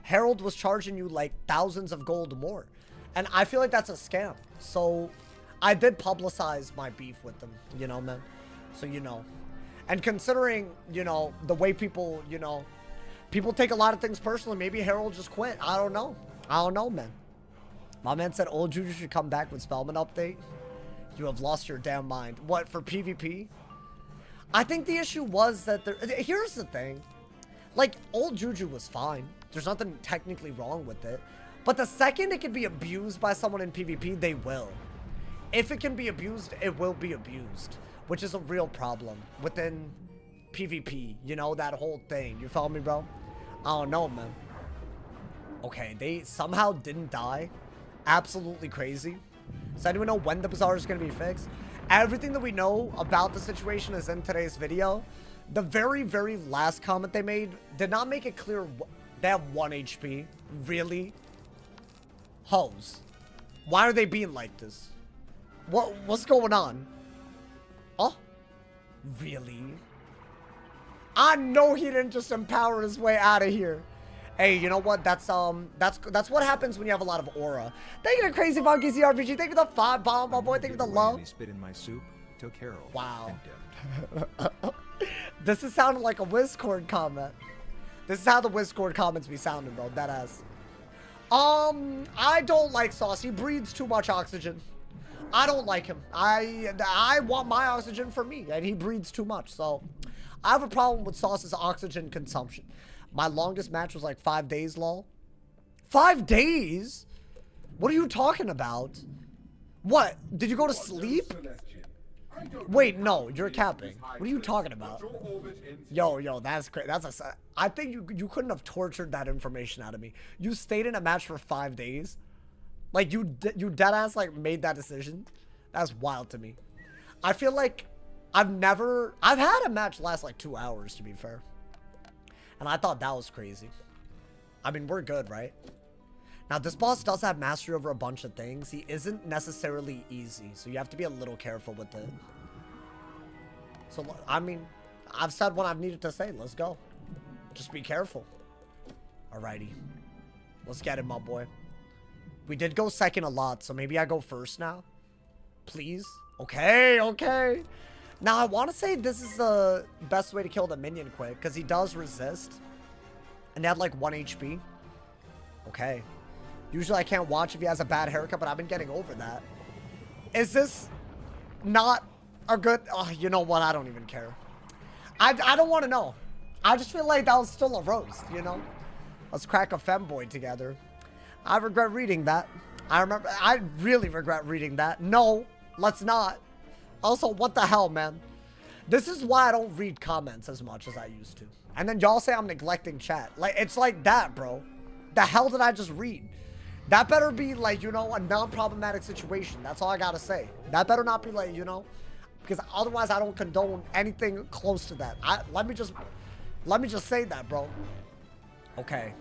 Harold was charging you like thousands of gold more. And I feel like that's a scam. So I did publicize my beef with them, you know, man. So, you know. And considering, you know, the way people, you know, people take a lot of things personally. Maybe Harold just quit. I don't know. I don't know, man. My man said old Juju should come back with Spellman update. You have lost your damn mind. What, for PvP? I think the issue was that here's the thing. Like, old Juju was fine. There's nothing technically wrong with it. But the second it can be abused by someone in PvP, they will. If it can be abused, it will be abused. Which is a real problem within PvP. You know, that whole thing. You follow me, bro? I don't know, man. Okay, they somehow didn't die. Absolutely crazy. Does anyone know when the Bazaar is going to be fixed? Everything that we know about the situation is in today's video. The very, very last comment they made did not make it clear. They have 1 HP. Really? Hoes. Why are they being like this? What's going on? Oh? Really? I know he didn't just empower his way out of here. Hey, you know what? That's what happens when you have a lot of aura. Thank you to Crazy Monkey CRPG. Thank you for the 5 bomb, my boy. Thank you for the love. He spit in my soup, took Harold. Wow. This is sounding like a Discord comment. This is how the Discord comments be sounding, bro. That ass. I don't like Sauce. He breathes too much oxygen. I don't like him. I want my oxygen for me, and he breathes too much. So, I have a problem with Sauce's oxygen consumption. My longest match was like 5 days, lol. 5 days? What are you talking about? What? Did you go to sleep? Wait, no, you're capping. What are you talking about? Yo, that's crazy. I think you couldn't have tortured that information out of me. You stayed in a match for 5 days? Like, you deadass, like, made that decision? That's wild to me. I feel like I've had a match last, like, 2 hours, to be fair. And I thought that was crazy. I mean, we're good, right? Now, this boss does have mastery over a bunch of things. He isn't necessarily easy, so you have to be a little careful with it. So, I mean, I've said what I've needed to say. Let's go. Just be careful. Alrighty. Let's get it, my boy. We did go second a lot, so maybe I go first now. Please? Okay, okay. Now, I want to say this is the best way to kill the minion quick, because he does resist. And they had like 1 HP. Okay. Usually I can't watch if he has a bad haircut, but I've been getting over that. Is this not a good... Oh, you know what? I don't even care. I don't want to know. I just feel like that was still a roast, you know? Let's crack a femboy together. I regret reading that. I really regret reading that. No, let's not. Also, what the hell, man? This is why I don't read comments as much as I used to. And then y'all say I'm neglecting chat. Like, it's like that, bro. The hell did I just read? That better be, like, you know, a non-problematic situation. That's all I gotta say. That better not be, like, you know, because otherwise I don't condone anything close to that. Let me just say that, bro. Okay.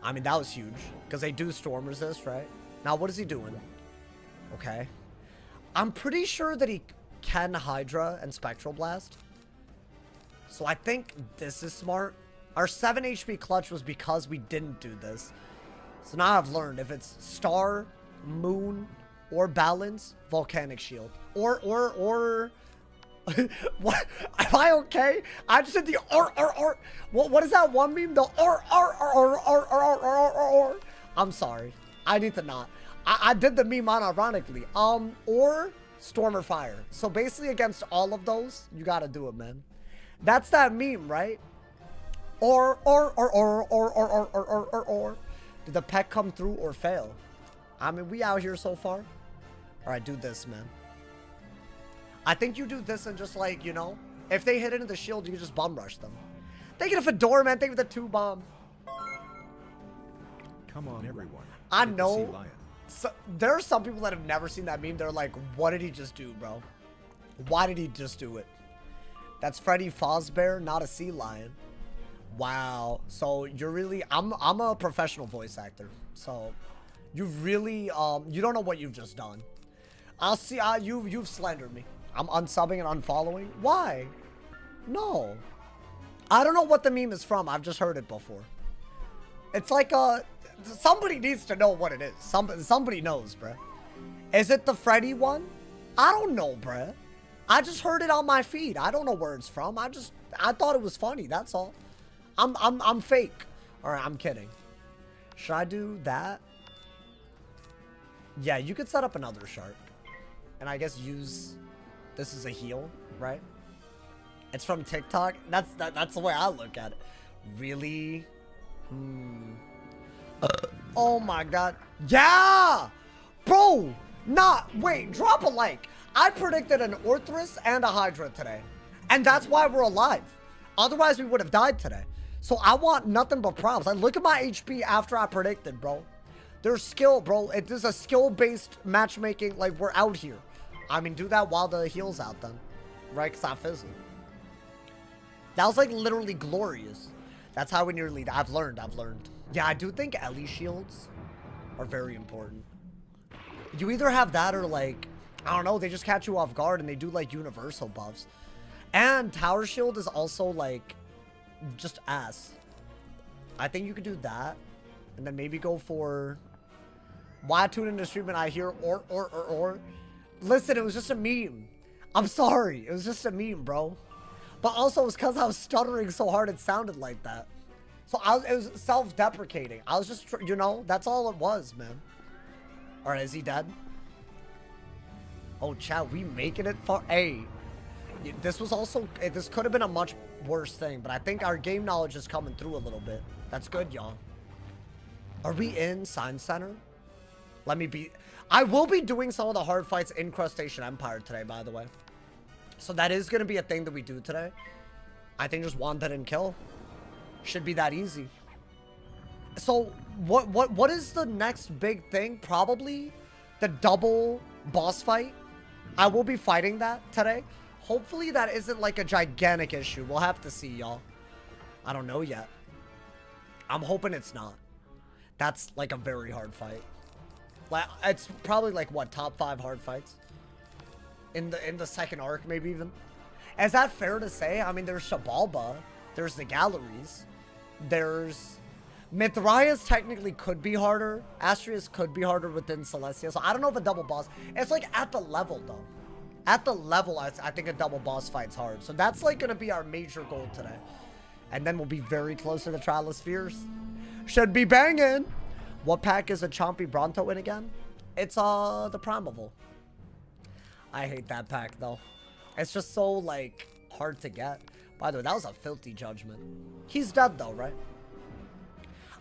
I mean, that was huge, because they do storm resist, right? Now, what is he doing? Okay. I'm pretty sure that he can Hydra and Spectral Blast. So I think this is smart. Our 7 HP clutch was because we didn't do this. So now I've learned if it's Star, Moon, or Balance, Volcanic Shield. Or what? Am I okay? I just did the or. What is that one meme? The or. I'm sorry. I need to not. I did the meme unironically. Or Storm or Fire. So basically against all of those, you gotta do it, man. That's that meme, right? Or. Did the peck come through or fail? I mean, we out here so far. All right, do this, man. I think you do this and just like, you know, if they hit into the shield, you can just bum rush them. Thank you to Fedora, man. Thank you for the 2 bomb. Come on, everyone. I Get to know. see Lion. So, there are some people that have never seen that meme. They're like, what did he just do, bro? Why did he just do it? That's Freddy Fazbear, not a sea lion. Wow. So you're really, I'm a professional voice actor. So you really, you don't know what you've just done. I'll see, you've slandered me. I'm unsubbing and unfollowing. Why? No. I don't know what the meme is from. I've just heard it before. It's like, somebody needs to know what it is. Somebody knows, bruh. Is it the Freddy one? I don't know, bruh. I just heard it on my feed. I don't know where it's from. I thought it was funny. That's all. I'm fake. All right, I'm kidding. Should I do that? Yeah, you could set up another shark. And I guess use this as a heal, right? It's from TikTok. That's the way I look at it. Really? Oh my god. Yeah! Bro! Wait, drop a like. I predicted an Orthrus and a Hydra today. And that's why we're alive. Otherwise, we would have died today. So I want nothing but props. Like, look at my HP after I predicted, bro. There's skill, bro. It is a skill-based matchmaking. Like, we're out here. I mean, do that while the heal's out then. Right? Because I fizzled. That was, like, literally glorious. That's how we nearly... I've learned. Yeah, I do think Ellie shields are very important. You either have that or, like... I don't know. They just catch you off guard and they do, like, universal buffs. And Tower Shield is also, like... just ass. I think you could do that. And then maybe go for... Why tune into stream and I hear or. Listen, it was just a meme. I'm sorry. It was just a meme, bro. But also, it was because I was stuttering so hard it sounded like that. So it was self-deprecating. I was just, you know, that's all it was, man. All right, is he dead? Oh, chat, we making it far. Hey, This was also, this could have been a much worse thing, but I think our game knowledge is coming through a little bit. That's good, y'all. Are we in Science Center? Let me be. I will be doing some of the hard fights in Crustacean Empire today, by the way. So that is going to be a thing that we do today. I think just one dead and kill. Should be that easy. So what is the next big thing? Probably the double boss fight. I will be fighting that today. Hopefully that isn't like a gigantic issue. We'll have to see, y'all. I don't know yet. I'm hoping it's not. That's like a very hard fight. Like, it's probably like what, top 5 hard fights in the second arc, maybe even. Is that fair to say? I mean, there's Shabalba, there's the galleries, there's Mithrias technically could be harder. Astrius could be harder within Celestia. So I don't know if a double boss. It's like at the level though. At the level, I think a double boss fight's hard. So that's like gonna be our major goal today. And then we'll be very close to the Trial of Spheres. Should be banging. What pack is a Chompy Bronto in again? It's the Primeval. I hate that pack though. It's just so like hard to get. By the way, that was a filthy judgment. He's dead though, right?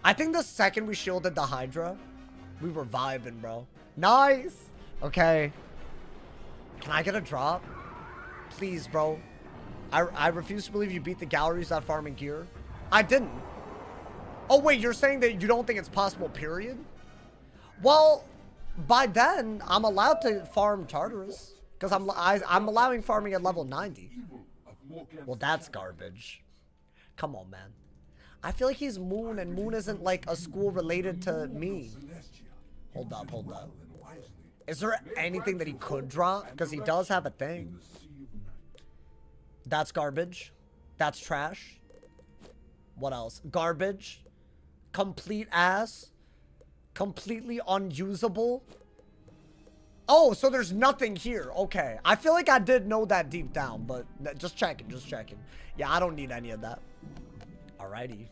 I think the second we shielded the Hydra, we were vibing, bro. Nice. Okay. Can I get a drop? Please, bro. I refuse to believe you beat the galleries without farming gear. I didn't. Oh, wait, you're saying that you don't think it's possible, period? Well, by then, I'm allowed to farm Tartarus. Because I'm allowing farming at level 90. Well, that's garbage. Come on, man. I feel like he's Moon, and Moon isn't like a school related to me. Hold up, hold up. Is there anything that he could drop? Because he does have a thing. That's garbage. That's trash. What else? Garbage. Complete ass. Completely unusable. Oh, so there's nothing here. Okay. I feel like I did know that deep down, but just checking, just checking. Yeah, I don't need any of that. Alrighty.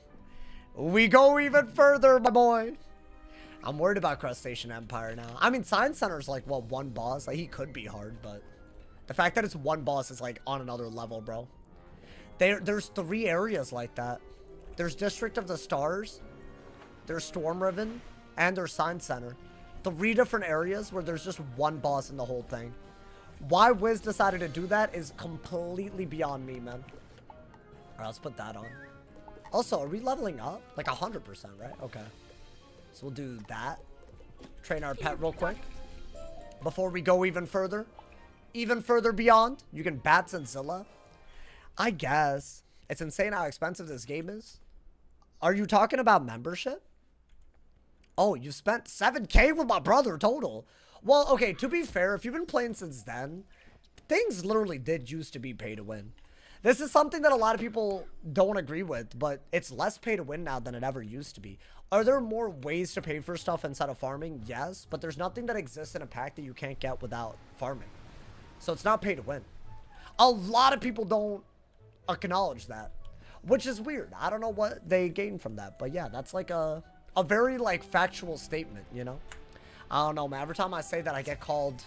We go even further, my boy. I'm worried about Crustacean Empire now. I mean, Science Center's like, what, one boss? Like, he could be hard, but the fact that it's one boss is like on another level, bro. There's 3 areas like that. There's District of the Stars, there's Storm Riven, and there's Science Center. 3 different areas where there's just one boss in the whole thing. Why Wiz decided to do that is completely beyond me, man. Alright, let's put that on. Also, are we leveling up? Like 100%, right? Okay. So we'll do that. Train our pet real quick. Before we go even further. Even further beyond. You can Bats and Zilla. I guess. It's insane how expensive this game is. Are you talking about membership? Oh, you spent 7K with my brother total. Well, okay, to be fair, if you've been playing since then, things literally did used to be pay to win. This is something that a lot of people don't agree with, but it's less pay to win now than it ever used to be. Are there more ways to pay for stuff instead of farming? Yes, but there's nothing that exists in a pack that you can't get without farming. So it's not pay to win. A lot of people don't acknowledge that, which is weird. I don't know what they gain from that, but yeah, that's like a very like factual statement, you know? I don't know, man. Every time I say that, I get called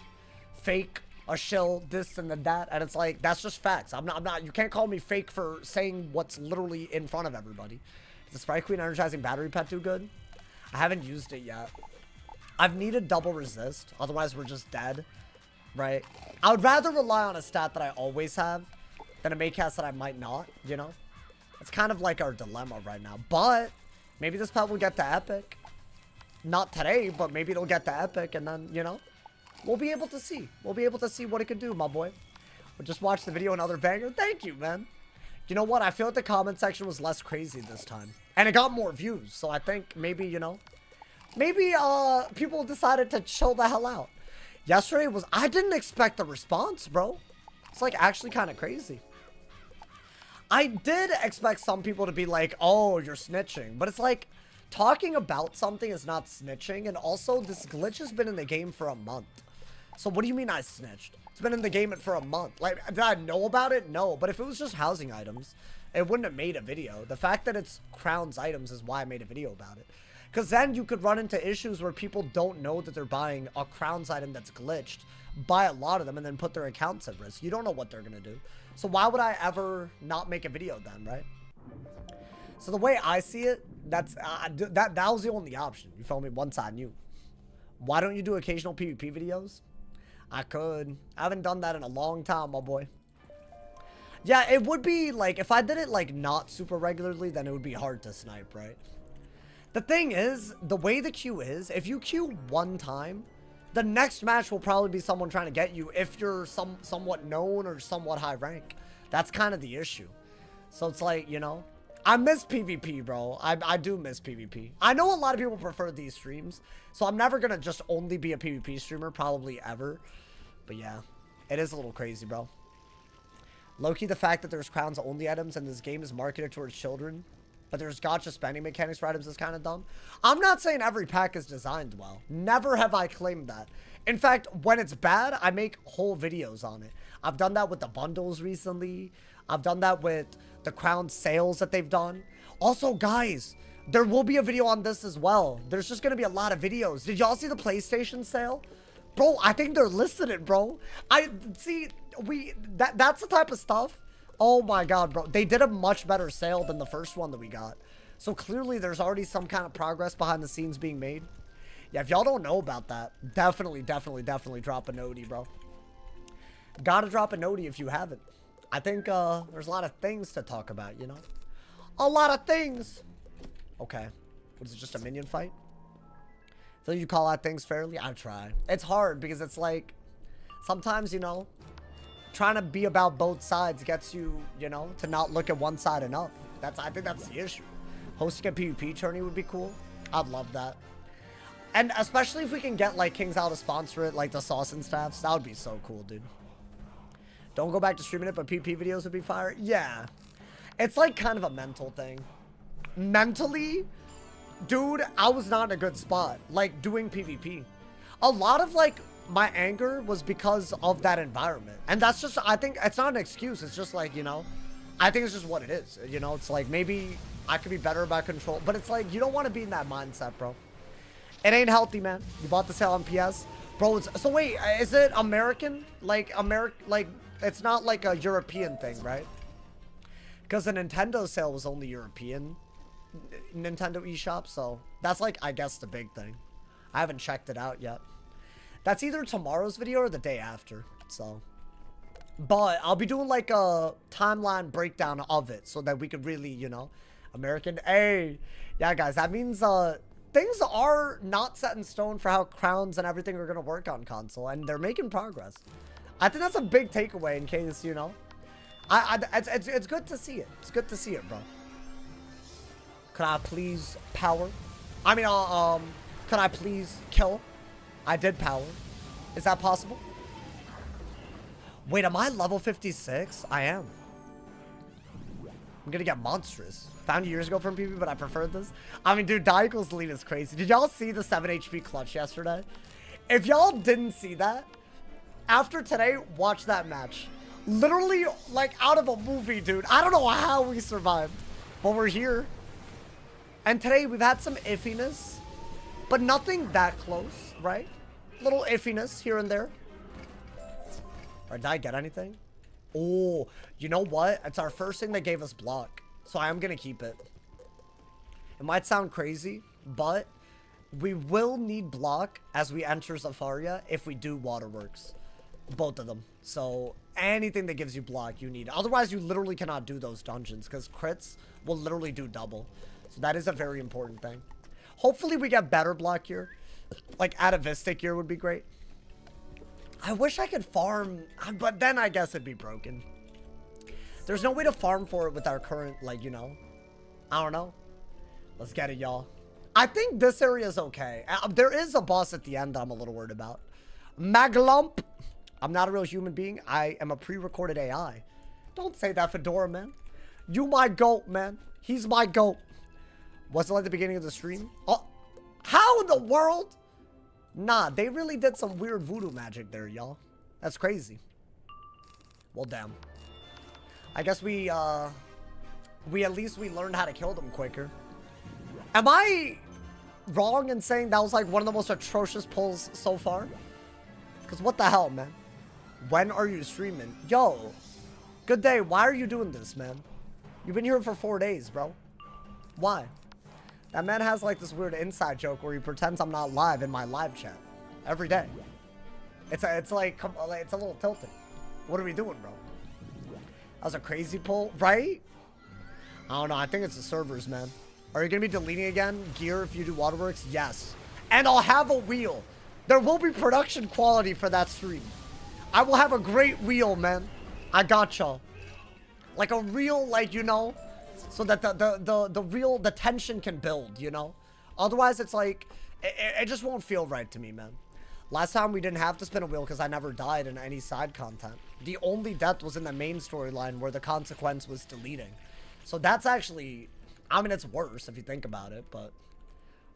fake, a shill, this and that, and it's like, that's just facts. I'm not, you can't call me fake for saying what's literally in front of everybody. Is the Sprite Queen Energizing Battery Pet do good? I haven't used it yet. I've needed double resist, otherwise we're just dead, right? I would rather rely on a stat that I always have than a make cast that I might not, you know? It's kind of like our dilemma right now, but maybe this pet will get to epic. Not today, but maybe it'll get to epic, and then, you know, we'll be able to see. We'll be able to see what it can do, my boy. We'll just watch the video, another banger. Thank you, man. You know what? I feel like the comment section was less crazy this time. And it got more views, so I think maybe, you know, maybe people decided to chill the hell out. Yesterday was, I didn't expect the response, bro. It's like actually kind of crazy. I did expect some people to be like, oh, you're snitching. But it's like, talking about something is not snitching. And also, this glitch has been in the game for a month. So what do you mean I snitched? It's been in the game for a month. Like, did I know about it? No. But if it was just housing items, it wouldn't have made a video. The fact that it's Crown's items is why I made a video about it. Because then you could run into issues where people don't know that they're buying a Crown's item that's glitched, buy a lot of them, and then put their accounts at risk. You don't know what they're going to do. So why would I ever not make a video then, right? So the way I see it, that was the only option. You feel me? Once I knew. Why don't you do occasional PvP videos? I could. I haven't done that in a long time, my boy. Yeah, it would be like, if I did it like not super regularly, then it would be hard to snipe, right? The thing is, the way the queue is, if you queue one time, the next match will probably be someone trying to get you if you're somewhat known or somewhat high rank. That's kind of the issue. So it's like, you know, I miss PvP, bro. I do miss PvP. I know a lot of people prefer these streams, so I'm never going to just only be a PvP streamer, probably ever. But yeah, it is a little crazy, bro. Low-key, the fact that there's crowns-only items and this game is marketed towards children, but there's gacha spending mechanics for items is kind of dumb. I'm not saying every pack is designed well. Never have I claimed that. In fact, when it's bad, I make whole videos on it. I've done that with the bundles recently. I've done that with the crown sales that they've done. Also, guys, there will be a video on this as well. There's just going to be a lot of videos. Did y'all see the PlayStation sale? Bro, I think they're listing it, bro. That's the type of stuff. Oh my god, bro. They did a much better sale than the first one that we got. So clearly there's already some kind of progress behind the scenes being made. Yeah, if y'all don't know about that, definitely drop a noti, bro. Gotta drop a noti if you haven't. I think there's a lot of things to talk about, you know? A lot of things. Okay. What is it, just a minion fight? So you call out things fairly? I try. It's hard because it's like, sometimes, you know, trying to be about both sides gets you, you know, to not look at one side enough. I think that's the issue. Hosting a PvP tourney would be cool. I'd love that. And especially if we can get, like, Kings out to sponsor it, like the Sauce and Staffs. That would be so cool, dude. Don't go back to streaming it, but PvP videos would be fire. Yeah. It's, like, kind of a mental thing. Mentally, dude, I was not in a good spot, like, doing PvP. A lot of, like, my anger was because of that environment. And that's just, I think, it's not an excuse. It's just, like, you know, I think it's just what it is. You know, it's like, maybe I could be better about control. But it's like, you don't want to be in that mindset, bro. It ain't healthy, man. You bought the sale on PS? Bro, so wait, is it American? Like, it's not like a European thing, right? Because the Nintendo sale was only European. Nintendo eShop, so that's like, I guess, the big thing. I haven't checked it out yet. That's either tomorrow's video or the day after, so. But I'll be doing like a timeline breakdown of it so that we could really, you know, American. Hey, yeah, guys, that means things are not set in stone for how crowns and everything are gonna work on console, and they're making progress. I think that's a big takeaway in case, you know, it's good to see it. It's good to see it, bro. Could I please power? I mean, could I please kill? I did power. Is that possible? Wait, am I level 56? I am. I'm gonna get monstrous. Found you years ago from PvP, but I preferred this. I mean, dude, die equals lead is crazy. Did y'all see the 7 HP clutch yesterday? If y'all didn't see that, after today, watch that match. Literally, like, out of a movie, dude. I don't know how we survived, but we're here. And today, we've had some iffiness, but nothing that close, right? Little iffiness here and there. Or did I get anything? Oh, you know what? It's our first thing that gave us block. So I am going to keep it. It might sound crazy, but we will need block as we enter Zafaria if we do Waterworks. Both of them. So anything that gives you block, you need. Otherwise, you literally cannot do those dungeons because crits will literally do double. So that is a very important thing. Hopefully we get better block here. Like atavistic here would be great. I wish I could farm, but then I guess it'd be broken. There's no way to farm for it with our current, like, you know. I don't know. Let's get it, y'all. I think this area is okay. There is a boss at the end that I'm a little worried about. Maglump. I'm not a real human being. I am a pre-recorded AI. Don't say that, Fedora, man. You my goat, man. He's my goat. Was it like the beginning of the stream? Oh, how in the world? Nah, they really did some weird voodoo magic there, y'all. That's crazy. Well, damn. I guess we at least learned how to kill them quicker. Am I wrong in saying that was like one of the most atrocious pulls so far? Because what the hell, man? When are you streaming? Yo, Good day. Why are you doing this, man? You've been here for 4 days, bro. Why? That man has like this weird inside joke where he pretends I'm not live in my live chat every day. It's like it's a little tilted. What are we doing, bro? That was a crazy pull, right? I don't know. I think it's the servers, man. Are you gonna be deleting again gear if you do waterworks? Yes. And I'll have a wheel. There will be production quality for that stream. I will have a great wheel, man. I got y'all. Like a real, like, you know, so that the tension can build, you know? Otherwise, it's like, it just won't feel right to me, man. Last time we didn't have to spin a wheel because I never died in any side content. The only death was in the main storyline where the consequence was deleting. So that's actually, I mean, it's worse if you think about it, but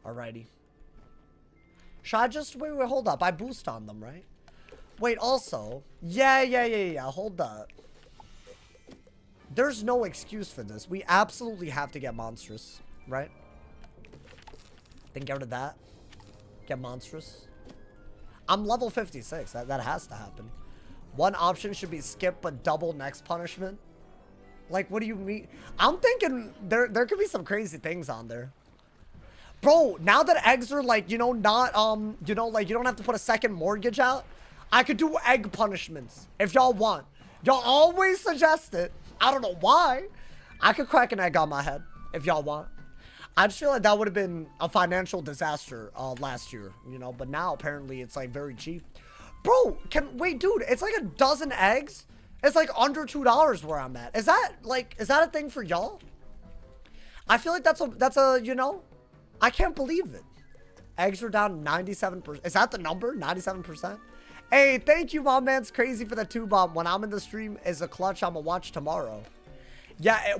alrighty. Should I just, wait, hold up. I boost on them, right? Wait, also, yeah, hold up. There's no excuse for this. We absolutely have to get monstrous, right? Then get rid of that. Get monstrous. I'm level 56. That has to happen. One option should be skip but double next punishment. Like, what do you mean? I'm thinking there could be some crazy things on there. Bro, now that eggs are like, you know, not, you know, like you don't have to put a second mortgage out. I could do egg punishments if y'all want. Y'all always suggest it. I don't know why. I could crack an egg on my head if y'all want. I just feel like that would have been a financial disaster last year, you know, but now apparently it's like very cheap. Bro, wait, dude, it's like a dozen eggs. It's like under $2 where I'm at. Is that a thing for y'all? I feel like that's a, you know, I can't believe it. Eggs are down 97%. Is that the number? 97%? Hey, thank you, my man's crazy for the 2-bomb. When I'm in the stream is a clutch I'm gonna watch tomorrow. Yeah,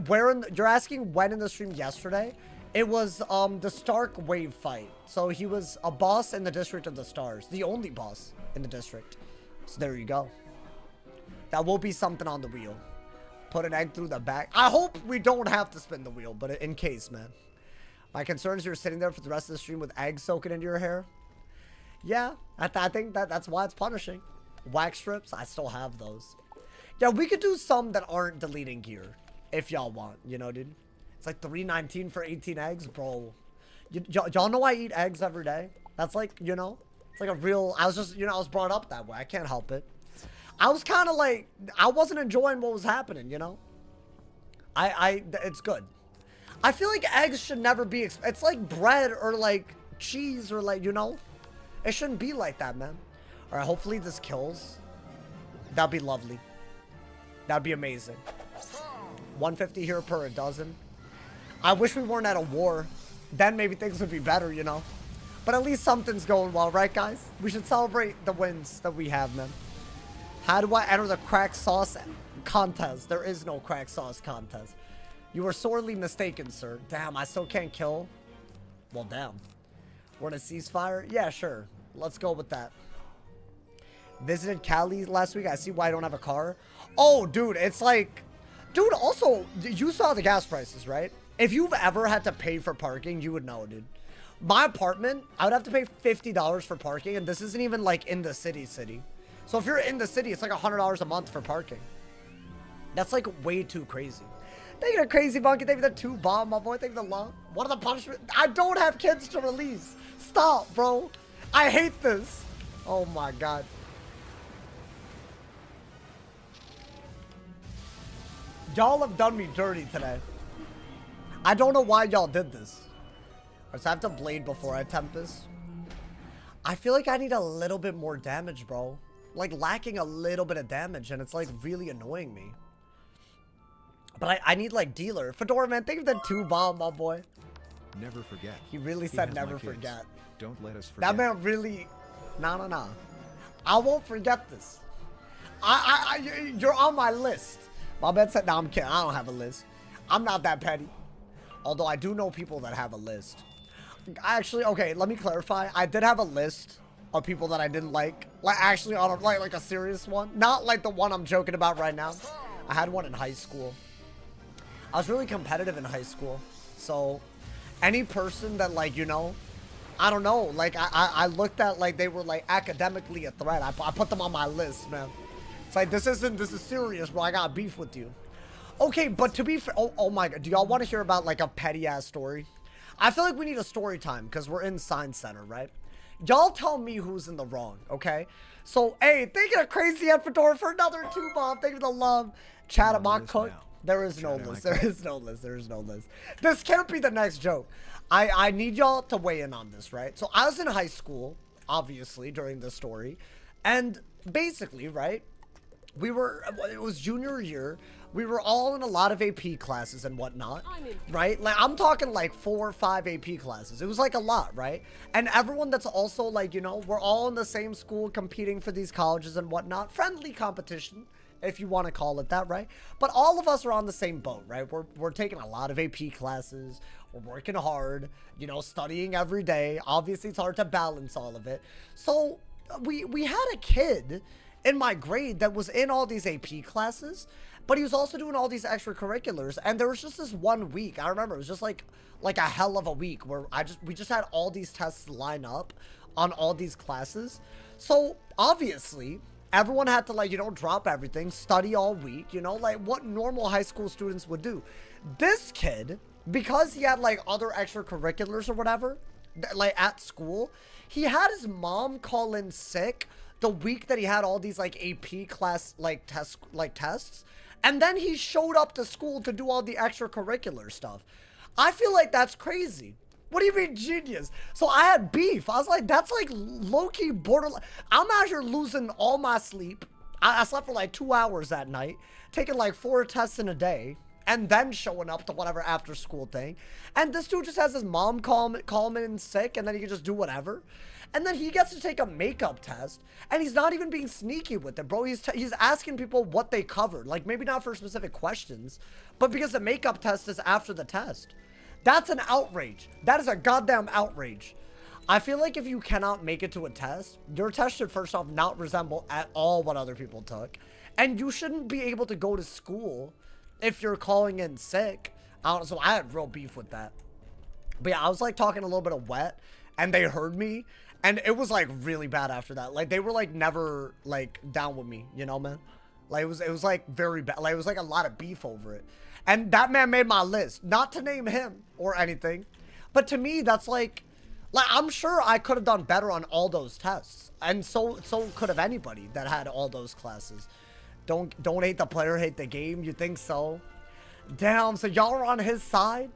you're asking when in the stream yesterday? It was the Stark wave fight. So he was a boss in the District of the Stars. The only boss in the district. So there you go. That will be something on the wheel. Put an egg through the back. I hope we don't have to spin the wheel, but in case, man. My concern is you're sitting there for the rest of the stream with eggs soaking into your hair. Yeah, I think that's why it's punishing. Wax strips, I still have those. Yeah, we could do some that aren't deleting gear. If y'all want, you know, dude. It's like $3.19 for 18 eggs, bro. Y'all know I eat eggs every day. That's like, you know, it's like a real, I was just, you know, I was brought up that way. I can't help it. I was kind of like, I wasn't enjoying what was happening, you know. It's good. I feel like eggs should never be, it's like bread or like cheese or like, you know. It shouldn't be like that, man. All right, hopefully this kills. That'd be lovely. That'd be amazing. 150 here per a dozen. I wish we weren't at a war. Then maybe things would be better, you know. But at least something's going well, right, guys? We should celebrate the wins that we have, man. How do I enter the crack sauce contest? There is no crack sauce contest. You were sorely mistaken, sir. Damn, I still can't kill. Well, damn. We're in a ceasefire? Yeah, sure. Let's go with that. Visited Cali last week. I see why I don't have a car. Oh, dude, it's like... Dude, also, you saw the gas prices, right? If you've ever had to pay for parking, you would know, dude. My apartment, I would have to pay $50 for parking, and this isn't even, like, in the city. So if you're in the city, it's like $100 a month for parking. That's, like, way too crazy. Thank you to Crazy Monkey. Thank you to 2-bomb, my boy. Thank you to Love. What are the punishments? I don't have kids to release. Stop, bro. I hate this. Oh, my God. Y'all have done me dirty today. I don't know why y'all did this. Alright, so I have to blade before I Tempest. I feel like I need a little bit more damage, bro. Like, lacking a little bit of damage, and it's, like, really annoying me. But I need, like, dealer. Fedora, man, think of the 2-bomb, my boy. Never forget. He really He said has never my kids. forget. Don't let us forget. That man really... Nah. I won't forget this. You're on my list. My man said, nah, I'm kidding. I don't have a list. I'm not that petty. Although I do know people that have a list. Actually, okay, let me clarify. I did have a list of people that I didn't like. Like, actually, on a, like a serious one. Not like the one I'm joking about right now. I had one in high school. I was really competitive in high school. So, any person that, like, you know, I don't know. Like, I looked at, like, they were, like, academically a threat. I put them on my list, man. It's like, this is serious, bro. I got beef with you. Okay, but to be fair, oh my god, do y'all want to hear about like a petty ass story? I feel like we need a story time because we're in Science Center, right? Y'all tell me who's in the wrong, okay? So, hey, thank you to Crazy Ed Fedora for another 2 bomb. Thank you for the love. Chat Amok Cook. There is no list. There is no list. There is no list. This can't be the next joke. I need y'all to weigh in on this, right? So I was in high school, obviously, during this story. And basically, right, it was junior year. We were all in a lot of AP classes and whatnot, right? Like, I'm talking like 4 or 5 AP classes. It was like a lot, right? And everyone that's also like, you know, we're all in the same school competing for these colleges and whatnot. Friendly competition, if you want to call it that, right? But all of us are on the same boat, right? We're taking a lot of AP classes. We're working hard, you know, studying every day. Obviously, it's hard to balance all of it. So we had a kid in my grade that was in all these AP classes, but he was also doing all these extracurriculars. And there was just this one week, I remember, it was just like a hell of a week where we just had all these tests line up on all these classes. So obviously everyone had to, like, you know, drop everything, study all week, you know, like what normal high school students would do. This kid, because he had like other extracurriculars or whatever, like at school, he had his mom call in sick the week that he had all these like AP class tests, and then he showed up to school to do all the extracurricular stuff. I feel like that's crazy. What do you mean genius? So I had beef. I was like, that's like low-key borderline. I'm out here losing all my sleep. I slept for like 2 hours that night, taking like 4 tests in a day, and then showing up to whatever after school thing. And this dude just has his mom call him in sick, and then he can just do whatever. And then he gets to take a makeup test, and he's not even being sneaky with it, bro. He's asking people what they covered. Like, maybe not for specific questions, but because the makeup test is after the test. That's an outrage. That is a goddamn outrage. I feel like if you cannot make it to a test, your test should first off not resemble at all what other people took. And you shouldn't be able to go to school if you're calling in sick. So I had real beef with that. But yeah, I was like talking a little bit of wet, and they heard me. And it was like really bad after that. Like, they were like never like down with me, you know, man? Like, it was like very bad. Like, it was like a lot of beef over it. And that man made my list. Not to name him or anything, but to me, that's like I'm sure I could have done better on all those tests. And so could have anybody that had all those classes. Don't hate the player, hate the game. You think so? Damn, so y'all are on his side?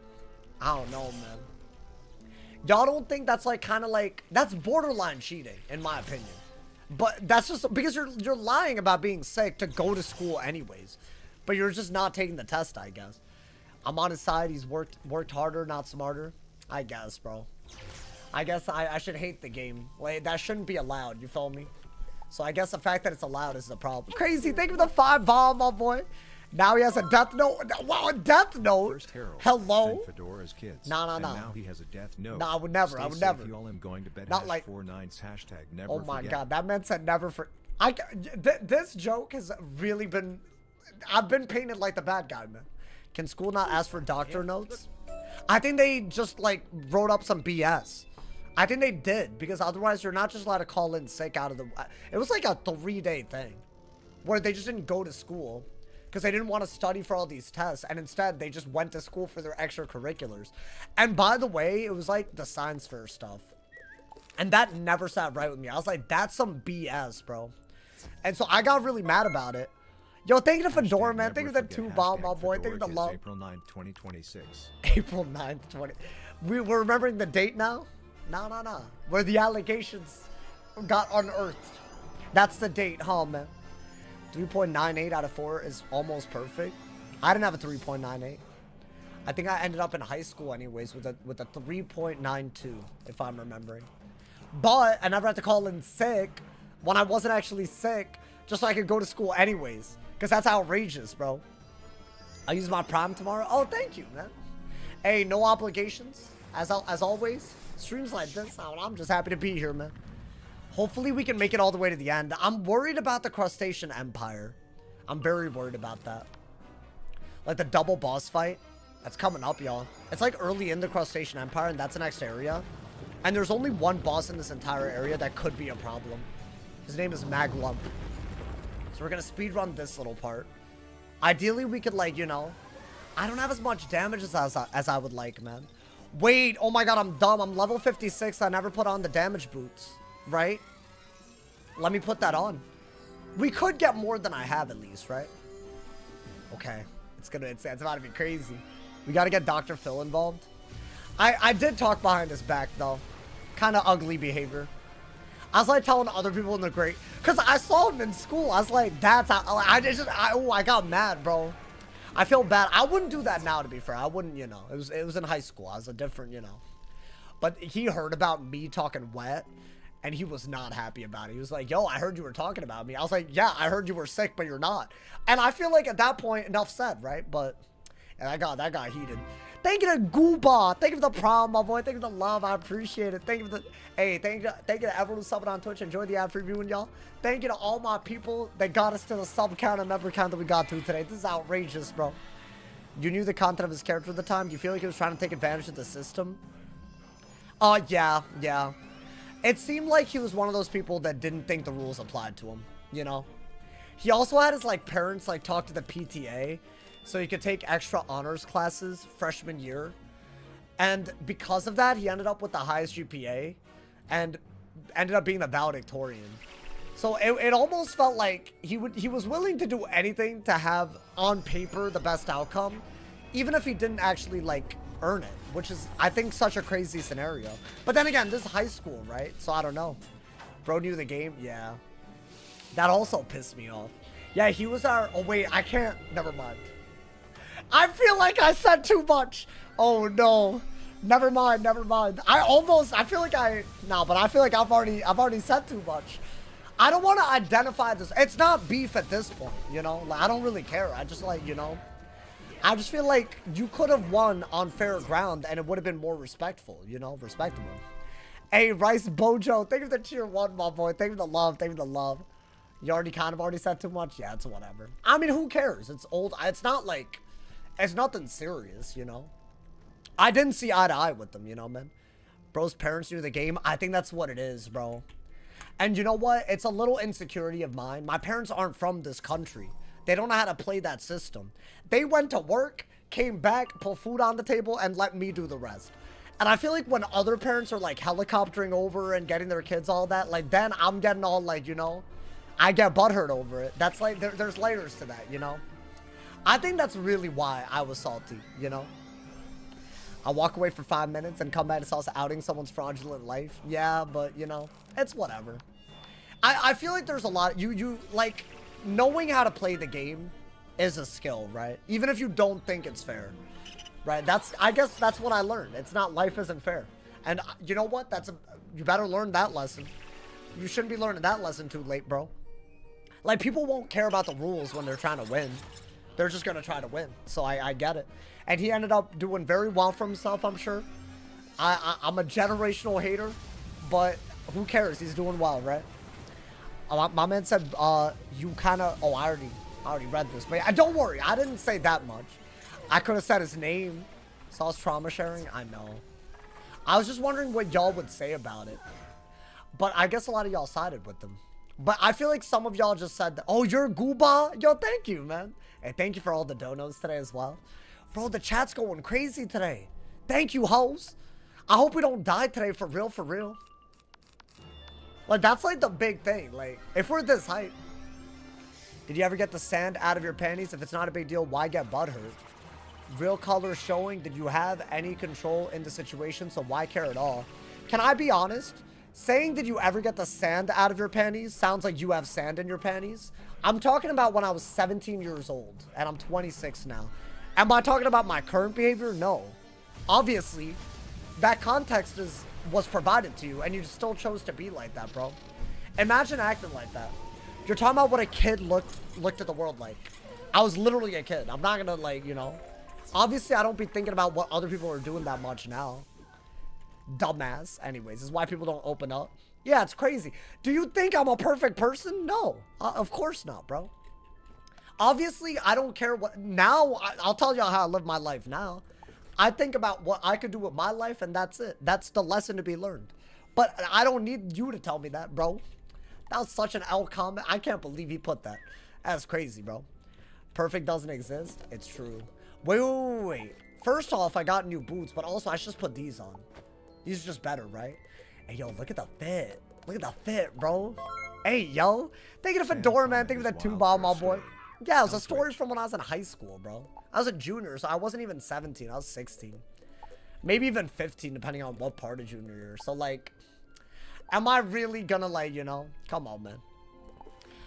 I don't know, man. Y'all don't think that's like kind of like, that's borderline cheating, in my opinion. But that's just because you're lying about being sick to go to school anyways. But you're just not taking the test, I guess. I'm on his side. He's worked harder, not smarter. I guess, bro. I guess I should hate the game. Like, that shouldn't be allowed, you feel me? So I guess the fact that it's allowed is the problem. Crazy, thank you for the 5 bomb, my boy. Now he has a death note. Wow, a death note. First Harold Hello. Fedora's kids. Nah. And now he has a death note. Nah, I would never. Stay I would safe, never. Y'all, am going to bed. Not like 49s hashtag never. Oh my forget. god, that man said never for. This joke has really been. I've been painted like the bad guy, man. Can school not ask for doctor notes? I think they just like wrote up some BS. I think they did, because otherwise you're not just allowed to call in sick out of the. It was like a 3-day thing where they just didn't go to school because they didn't want to study for all these tests, and instead they just went to school for their extracurriculars. And by the way, it was like the science fair stuff, and that never sat right with me. I was like, that's some BS, bro. And so I got really mad about it. Yo, thank you to Fedora, man. Thank you for the 2 bomb, my boy. Thank you for the love. April 9th, 2026. April 9th, we're remembering the date now? No. Where the allegations got unearthed. That's the date, huh, man? 3.98 out of 4 is almost perfect. I didn't have a 3.98. I think I ended up in high school anyways with a 3.92, if I'm remembering. But I never had to call in sick when I wasn't actually sick, just so I could go to school anyways. Because that's outrageous, bro. I'll use my prime tomorrow. Oh, thank you, man. Hey, no obligations, as always. Streams like this, I'm just happy to be here, man. Hopefully we can make it all the way to the end. I'm worried about the Crustacean Empire. I'm very worried about that. Like the double boss fight. That's coming up, y'all. It's like early in the Crustacean Empire, and that's the next area. And there's only one boss in this entire area that could be a problem. His name is Maglump. So we're gonna speed run this little part. Ideally, we could, like, you know, I don't have as much damage as I would like, man. Wait, oh my god, I'm dumb. I'm level 56. I never put on the damage boots, right? Let me put that on. We could get more than I have at least, right? Okay, it's about to be crazy. We gotta get Dr. Phil involved. I did talk behind his back though. Kind of ugly behavior. I was like telling other people in the grade, cause I saw him in school. I was like, that's how, I got mad, bro. I feel bad. I wouldn't do that now, to be fair. I wouldn't, you know. It was in high school. I was a different, you know. But he heard about me talking wet, and he was not happy about it. He was like, yo, I heard you were talking about me. I was like, yeah, I heard you were sick, but you're not. And I feel like at that point, enough said, right? But and that got heated. Thank you to Gooba. Thank you for the prom, my boy. Thank you for the love. I appreciate it. Thank you for the... Hey, thank you to everyone who's subbing on Twitch. Enjoy the ad previewing, y'all. Thank you to all my people that got us to the sub count and member count that we got to today. This is outrageous, bro. You knew the content of his character at the time? Do you feel like he was trying to take advantage of the system? Yeah. It seemed like he was one of those people that didn't think the rules applied to him, you know? He also had his, like, parents, like, talk to the PTA so he could take extra honors classes freshman year. And because of that, he ended up with the highest GPA and ended up being the valedictorian. So it almost felt like he was willing to do anything to have, on paper, the best outcome, even if he didn't actually, like, earn it, which is, I think, such a crazy scenario. But then again, this is high school, right? So I don't know. Bro knew the game? Yeah. That also pissed me off. Yeah, he was our... Oh, wait, I can't... Never mind. I feel like I said too much. Oh, no. Never mind. I feel like but I feel like I've already said too much. I don't want to identify this. It's not beef at this point, you know? Like, I don't really care. I just, like, you know, I just feel like you could have won on fair ground and it would have been more respectful, you know? Respectable. Hey, Rice Bojo, thank you for the tier 1, my boy. Thank you for the love. Thank you for the love. You already said too much? Yeah, it's whatever. I mean, who cares? It's old. It's not like, it's nothing serious, you know? I didn't see eye to eye with them, you know, man? Bro's parents knew the game. I think that's what it is, bro. And you know what? It's a little insecurity of mine. My parents aren't from this country. They don't know how to play that system. They went to work, came back, put food on the table, and let me do the rest. And I feel like when other parents are, like, helicoptering over and getting their kids all that, like, then I'm getting all, like, you know, I get butthurt over it. That's, like, there's layers to that, you know? I think that's really why I was salty, you know? I walk away for 5 minutes and come back to us outing someone's fraudulent life. Yeah, but, you know, it's whatever. I feel like there's a lot, you like, knowing how to play the game is a skill, right? Even if you don't think it's fair, right? I guess that's what I learned. It's not, life isn't fair. And you know what? You better learn that lesson. You shouldn't be learning that lesson too late, bro. Like, people won't care about the rules when they're trying to win. They're just going to try to win. So I get it. And he ended up doing very well for himself, I'm sure. I'm a generational hater, but who cares? He's doing well, right? My man said, you kind of... Oh, I already read this. But don't worry. I didn't say that much. I could have said his name. Saw his trauma sharing. I know. I was just wondering what y'all would say about it. But I guess a lot of y'all sided with them. But I feel like some of y'all just said that. Oh, you're Gooba? Yo, thank you, man. And thank you for all the donos today as well. Bro, the chat's going crazy today. Thank you, hoes. I hope we don't die today, for real, for real. Like, that's like the big thing. Like, if we're this hype. Did you ever get the sand out of your panties? If it's not a big deal, why get butthurt? Real color showing. Did you have any control in the situation? So why care at all? Can I be honest? Saying did you ever get the sand out of your panties sounds like you have sand in your panties. I'm talking about when I was 17 years old. And I'm 26 now. Am I talking about my current behavior? No. Obviously, that context was provided to you, and you still chose to be like that, bro. Imagine acting like that. You're talking about what a kid looked at the world like. I was literally a kid. I'm not gonna, like, you know. Obviously, I don't be thinking about what other people are doing that much now. Dumbass. Anyways, this is why people don't open up. Yeah, it's crazy. Do you think I'm a perfect person? No. Of course not, bro. Obviously, I don't care what... Now, I'll tell y'all how I live my life now. I think about what I could do with my life, and that's it. That's the lesson to be learned. But I don't need you to tell me that, bro. That was such an L comment. I can't believe he put that. That's crazy, bro. Perfect doesn't exist. It's true. Wait. First off, I got new boots, but also I should just put these on. These are just better, right? Hey, yo, look at the fit. Look at the fit, bro. Hey, yo. Thank you for Fedora, man. Thank you for that 2-bomb, my boy. Yeah, it was a story from when I was in high school, bro. I was a junior, so I wasn't even 17. I was 16. Maybe even 15, depending on what part of junior year. So, like, am I really gonna, like, you know? Come on, man.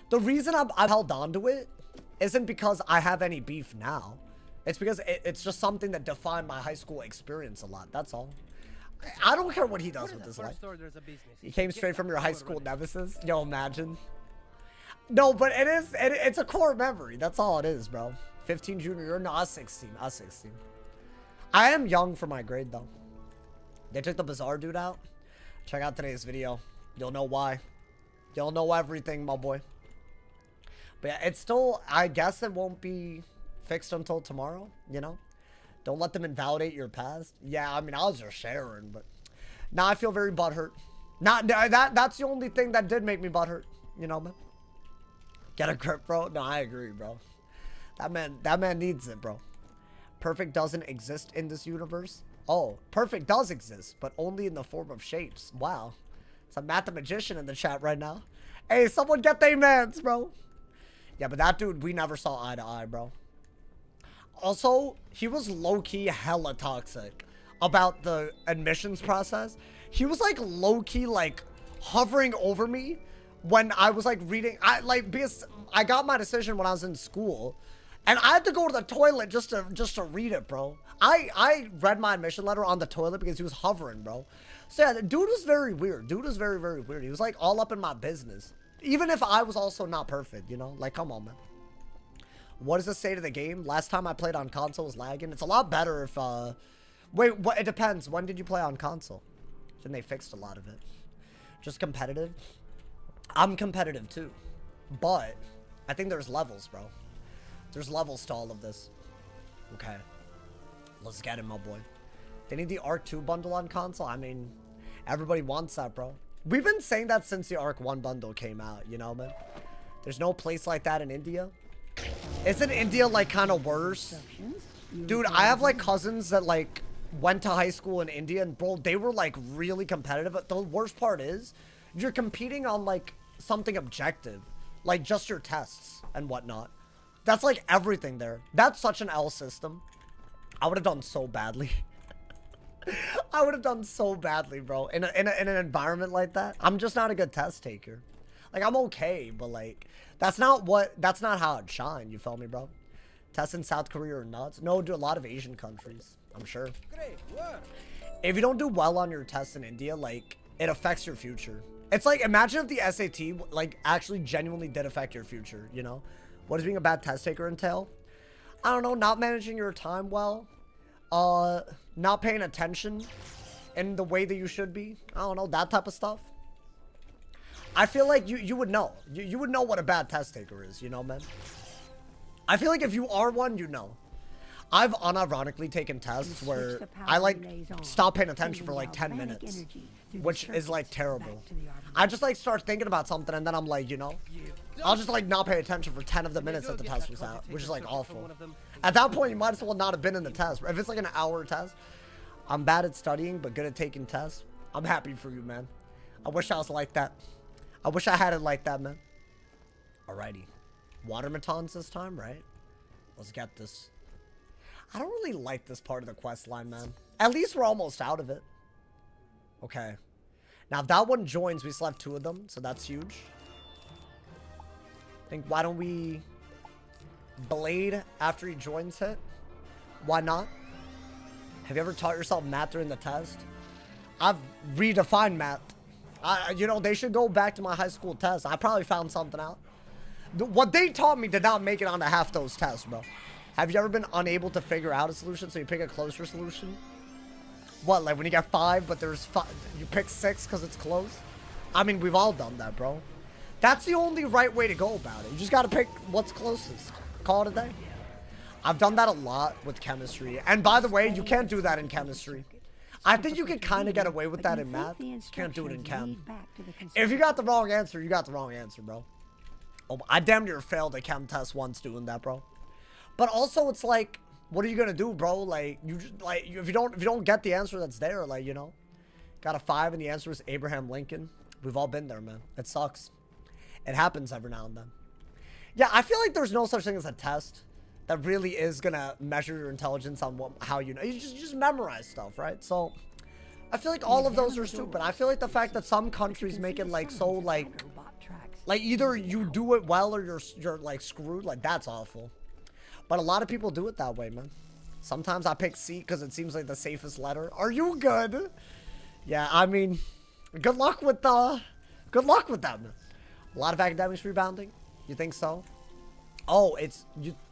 The reason I've held on to it isn't because I have any beef now. It's because it's just something that defined my high school experience a lot. That's all. I don't care what he does with his life. He came straight from your high school nemesis. Yo, imagine. No, but it's a core memory. That's all it is, bro. 15 junior year. No, I was 16. I am young for my grade, though. They took the Bazaar dude out. Check out today's video. You'll know why. You'll know everything, my boy. But yeah, it's still, I guess it won't be fixed until tomorrow, you know? Don't let them invalidate your past. Yeah, I mean, I was just sharing, but now I feel very butthurt. That's the only thing that did make me butthurt, you know, man? Get a grip, bro. No, I agree, bro. That man needs it, bro. Perfect doesn't exist in this universe. Oh, perfect does exist, but only in the form of shapes. Wow. It's a mathematician in the chat right now. Hey, someone get they mans, bro. Yeah, but that dude, we never saw eye to eye, bro. Also, he was low-key hella toxic about the admissions process. He was like low-key like hovering over me when I was like reading. Because I got my decision when I was in school, and I had to go to the toilet just to read it, bro. I read my admission letter on the toilet because he was hovering, bro. So yeah, the dude was very weird. Dude was very, very weird. He was like all up in my business. Even if I was also not perfect, you know? Like, come on, man. What is the state of the game? Last time I played on console was lagging. It's a lot better if, wait, what? It depends. When did you play on console? Then they fixed a lot of it. Just competitive? I'm competitive, too. But I think there's levels, bro. There's levels to all of this. Okay. Let's get it, my boy. They need the Arc 2 bundle on console? I mean, everybody wants that, bro. We've been saying that since the Arc 1 bundle came out, you know, man? There's no place like that in India. Isn't India, like, kind of worse? Dude, I have, like, cousins that, like, went to high school in India, and, bro, they were, like, really competitive. But the worst part is, you're competing on, like, something objective. Like, just your tests and whatnot. That's, like, everything there. That's such an L system. I would have done so badly. I would have done so badly, bro. In an environment like that. I'm just not a good test taker. Like, I'm okay, but, like, that's not how I'd shine. You feel me, bro? Tests in South Korea are nuts. No, do a lot of Asian countries, I'm sure. If you don't do well on your tests in India, like, it affects your future. It's like, imagine if the SAT, like, actually genuinely did affect your future, you know? What does being a bad test taker entail? I don't know, not managing your time well. Not paying attention in the way that you should be. I don't know, that type of stuff. I feel like you would know. You would know what a bad test taker is, you know, man? I feel like if you are one, you know. I've unironically taken tests where I, like, stop paying attention for, like, 10 minutes. Which is, like, terrible. I just, like, start thinking about something, and then I'm like, you know, I'll just, like, not pay attention for 10 of the minutes that the test was out, which is, like, awful. At that point, you might as well not have been in the test. If it's, like, an hour test, I'm bad at studying, but good at taking tests. I'm happy for you, man. I wish I was like that. I wish I had it like that, man. Alrighty. Watermatons this time, right? Let's get this. I don't really like this part of the quest line, man. At least we're almost out of it. Okay. Now, if that one joins, we still have 2 of them, so that's huge. I think, why don't we blade after he joins hit? Why not? Have you ever taught yourself math during the test? I've redefined math. You know, they should go back to my high school test. I probably found something out. What they taught me did not make it onto half those tests, bro. Have you ever been unable to figure out a solution, so you pick a closer solution? What, like when you get 5, but there's 5, you pick 6 because it's close? I mean, we've all done that, bro. That's the only right way to go about it. You just got to pick what's closest. Call it a day. I've done that a lot with chemistry. And by the way, you can't do that in chemistry. I think you can kind of get away with that in math. You can't do it in chem. If you got the wrong answer, you got the wrong answer, bro. Oh, I damn near failed a chem test once doing that, bro. But also, it's like, what are you gonna do, bro? Like, you just, like, if you don't get the answer that's there, like, you know, got a 5 and the answer is Abraham Lincoln. We've all been there, man. It sucks. It happens every now and then. Yeah, I feel like there's no such thing as a test that really is gonna measure your intelligence on how you know. You just memorize stuff, right? So I feel like all of those are stupid. I feel like the fact that some countries make it like so like either you do it well or you're like screwed, like that's awful. But a lot of people do it that way, man. Sometimes I pick C because it seems like the safest letter. Are you good? Yeah, I mean, good luck with that, man. A lot of academics rebounding. You think so? Oh,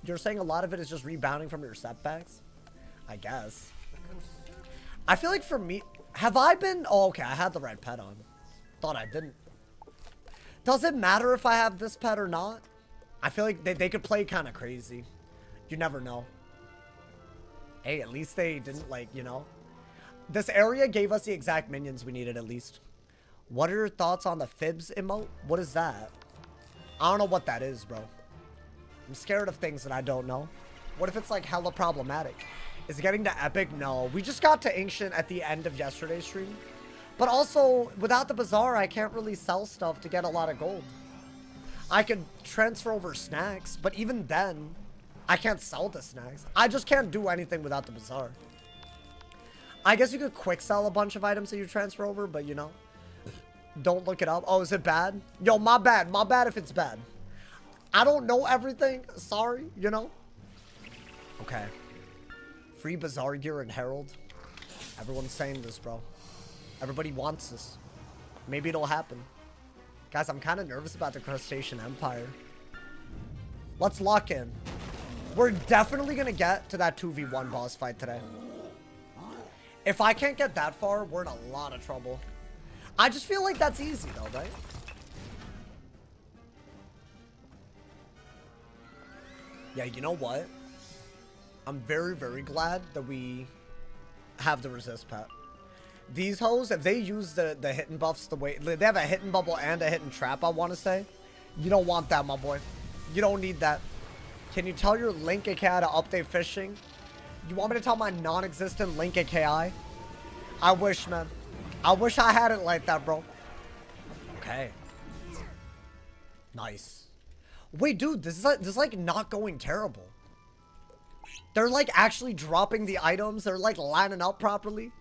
you're saying a lot of it is just rebounding from your setbacks? I guess. I feel like for me, have I been? Oh, okay, I had the red pet on. Thought I didn't. Does it matter if I have this pet or not? I feel like they could play kind of crazy. You never know. Hey, at least they didn't, like, you know. This area gave us the exact minions we needed, at least. What are your thoughts on the fibs emote? What is that? I don't know what that is, bro. I'm scared of things that I don't know. What if it's like hella problematic? Is it getting to epic? No. We just got to ancient at the end of yesterday's stream. But also, without the bazaar, I can't really sell stuff to get a lot of gold. I could transfer over snacks, but even then, I can't sell the snacks. I just can't do anything without the bazaar. I guess you could quick sell a bunch of items that you transfer over, but you know, don't look it up. Oh, is it bad? Yo, my bad. My bad if it's bad. I don't know everything. Sorry, you know? Okay. Free bazaar gear and Herald. Everyone's saying this, bro. Everybody wants this. Maybe it'll happen. Guys, I'm kind of nervous about the Crustacean Empire. Let's lock in. We're definitely going to get to that 2v1 boss fight today. If I can't get that far, we're in a lot of trouble. I just feel like that's easy, though, right? Yeah, you know what? I'm very, very glad that we have the resist pet. These hoes, if they use the hidden buffs the way... They have a hidden bubble and a hidden trap, I want to say. You don't want that, my boy. You don't need that. Can you tell your Link AKI to update fishing? You want me to tell my non-existent Link AKI? I wish, man. I wish I had it like that, bro. Okay. Nice. Wait, dude, this is like not going terrible. They're like actually dropping the items. They're like lining up properly.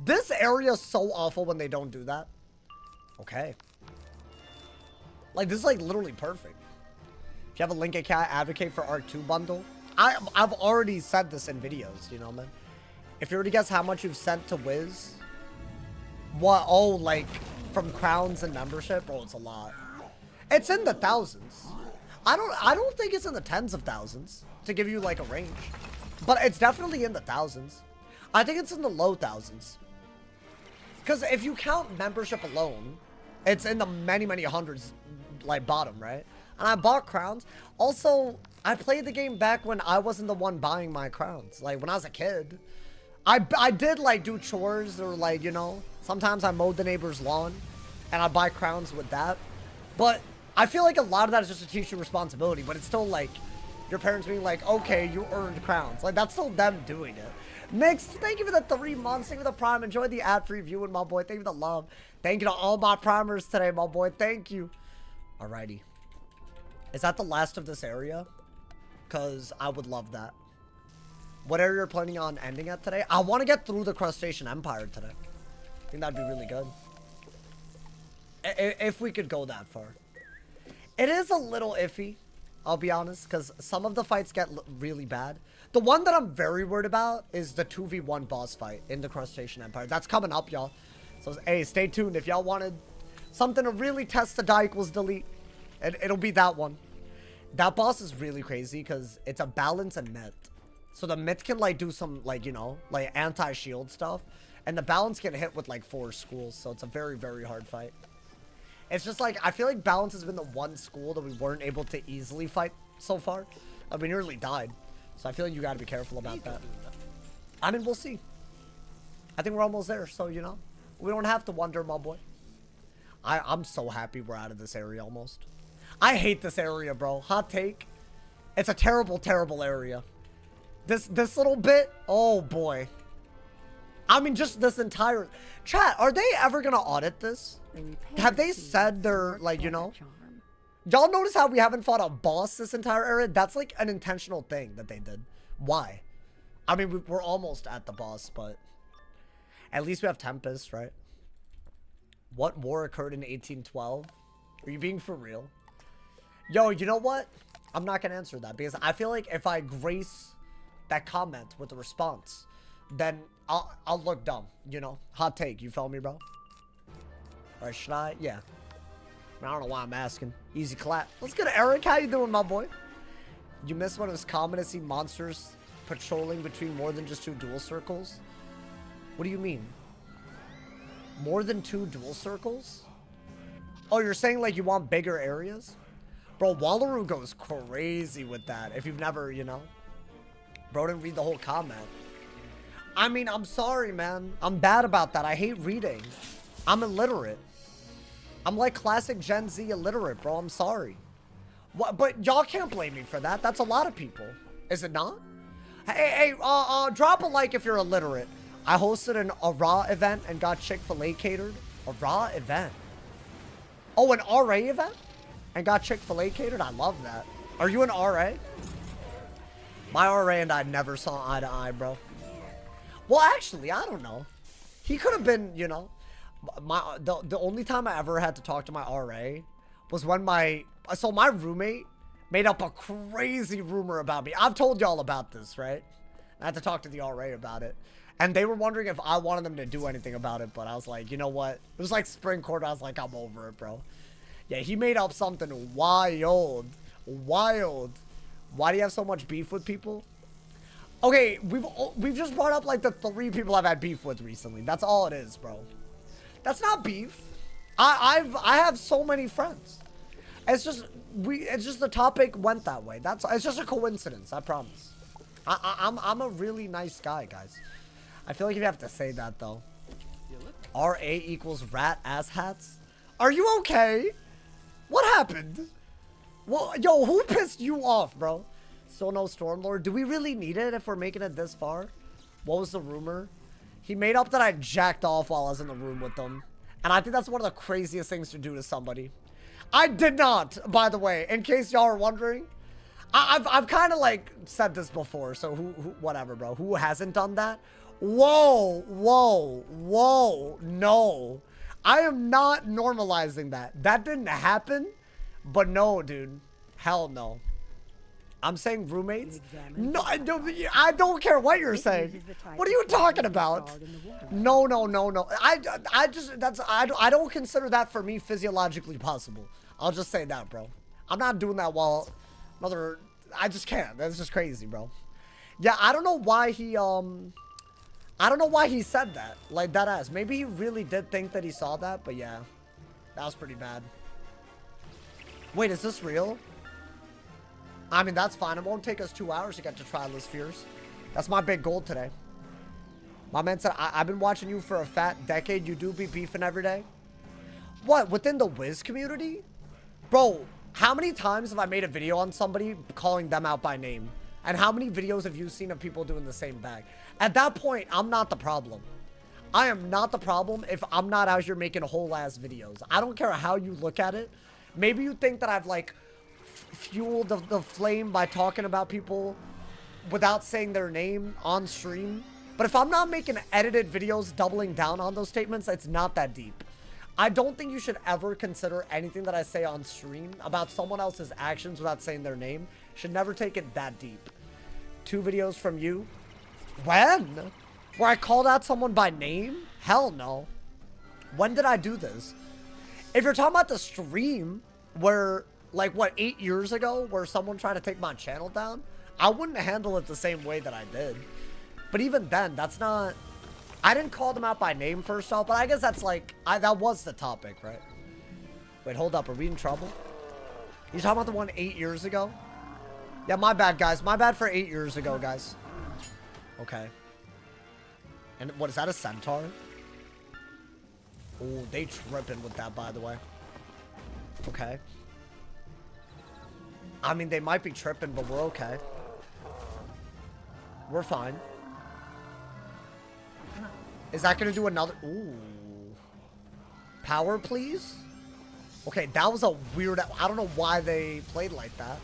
This area is so awful when they don't do that. Okay. Like, this is like literally perfect. If you have a Link AKI, advocate for Arc 2 bundle. I've already said this in videos, you know, man. If you were to guess how much you've sent to Wiz. What? Oh, like from crowns and membership? Oh, it's a lot. It's in the thousands. I don't think it's in the tens of thousands to give you like a range. But it's definitely in the thousands. I think it's in the low thousands. Because if you count membership alone, it's in the many, many hundreds, like bottom, right? And I bought crowns. Also, I played the game back when I wasn't the one buying my crowns. Like when I was a kid. I did like do chores or like, you know, sometimes I mowed the neighbor's lawn and I buy crowns with that. But I feel like a lot of that is just to teach you responsibility, but it's still like your parents being like, okay, you earned crowns. Like that's still them doing it. Mixed, thank you for the 3 months. Thank you for the prime. Enjoy the ad-free viewing, my boy. Thank you for the love. Thank you to all my primers today, my boy. Thank you. Alrighty. Is that the last of this area? Because I would love that. What area are you planning on ending at today? I want to get through the Crustacean Empire today. I think that'd be really good. If we could go that far. It is a little iffy, I'll be honest, because some of the fights get really bad. The one that I'm very worried about is the 2v1 boss fight in the Crustacean Empire. That's coming up, y'all. So, hey, stay tuned. If y'all wanted something to really test the die equals delete, it'll be that one. That boss is really crazy because it's a balance and myth. So the myth can, like, do some, like, you know, like, anti-shield stuff. And the balance can hit with, like, 4 schools. So it's a very, very hard fight. It's just, like, I feel like balance has been the one school that we weren't able to easily fight so far. We nearly died. So I feel like you got to be careful about that. I mean, we'll see. I think we're almost there. So, you know, we don't have to wonder, my boy. I'm so happy we're out of this area almost. I hate this area, bro. Hot take. It's a terrible, terrible area. This little bit, oh boy. I mean, just this entire... Chat, are they ever gonna audit this? Have they said they're, like, you know... Y'all notice how we haven't fought a boss this entire area? That's like an intentional thing that they did. Why? I mean, we're almost at the boss, but... At least we have Tempest, right? What war occurred in 1812? Are you being for real? Yo, you know what? I'm not gonna answer that because I feel like if I grace that comment with a response, then I'll look dumb, you know? Hot take, you feel me, bro? Or should I? Yeah. I don't know why I'm asking. Easy clap. Let's get Eric. How you doing, my boy? You miss when it was common to see monsters patrolling between more than just 2 dual circles? What do you mean? More than 2 dual circles? Oh, you're saying like you want bigger areas? Bro, Wallaroo goes crazy with that. If you've never, you know. Bro didn't read the whole comment. I mean, I'm sorry, man. I'm bad about that. I hate reading. I'm illiterate. I'm like classic Gen Z illiterate, bro. I'm sorry. What? But y'all can't blame me for that. That's a lot of people. Is it not? Hey, drop a like if you're illiterate. I hosted a raw event and got Chick-fil-A catered. A raw event? Oh, an RA event? And got Chick-fil-A catered? I love that. Are you an RA? My RA and I never saw eye to eye, bro. Well, actually, I don't know. He could have been, you know, the only time I ever had to talk to my RA was when my roommate made up a crazy rumor about me. I've told y'all about this, right? I had to talk to the RA about it. And they were wondering if I wanted them to do anything about it, but I was like, you know what? It was like spring quarter. I was like, I'm over it, bro. Yeah, he made up something wild. Wild. Why do you have so much beef with people? Okay, we've just brought up like the 3 people I've had beef with recently. That's all it is, bro. That's not beef. I have so many friends. It's just the topic went that way. It's just a coincidence, I promise. I'm a really nice guy, guys. I feel like you have to say that though. RA equals rat ass hats. Are you okay? What happened? Well, yo, who pissed you off, bro? Still no Stormlord. Do we really need it if we're making it this far? What was the rumor? He made up that I jacked off while I was in the room with them. And I think that's one of the craziest things to do to somebody. I did not, by the way, in case y'all are wondering. I've kind of like said this before, so who whatever, bro. Who hasn't done that? Whoa, whoa, whoa, no. I am not normalizing that. That didn't happen, but no, dude. Hell no. I'm saying roommates? No, I don't care what you're saying. What are you talking about? No, no, no, no. I don't consider that for me physiologically possible. I'll just say that, bro. I'm not doing that while I just can't. That's just crazy, bro. Yeah, I don't know why he said that. Like that ass. Maybe he really did think that he saw that, but yeah. That was pretty bad. Wait, is this real? I mean, that's fine. It won't take us 2 hours to get to Trialist Fears. That's my big goal today. My man said, I've been watching you for a fat decade. You do be beefing every day. What? Within the Wiz community? Bro, how many times have I made a video on somebody calling them out by name? And how many videos have you seen of people doing the same bag? At that point, I'm not the problem. I am not the problem if I'm not out here making whole ass videos. I don't care how you look at it. Maybe you think that I've like fueled the flame by talking about people without saying their name on stream. But if I'm not making edited videos doubling down on those statements, it's not that deep. I don't think you should ever consider anything that I say on stream about someone else's actions without saying their name. Should never take it that deep. 2 videos from you? When? Where I called out someone by name? Hell no. When did I do this? If you're talking about the stream where, like, what, 8 years ago, where someone tried to take my channel down, I wouldn't handle it the same way that I did. But even then, that's not... I didn't call them out by name first off, but I guess that's like... that was the topic, right? Wait, hold up. Are we in trouble? You talking about the one 8 years ago? Yeah, my bad, guys. My bad for 8 years ago, guys. Okay. And what, is that a centaur? Oh, they tripping with that, by the way. Okay. I mean, they might be tripping, but we're okay. We're fine. Is that gonna do another? Ooh. Power, please? Okay, that was a weird... I don't know why they played like that.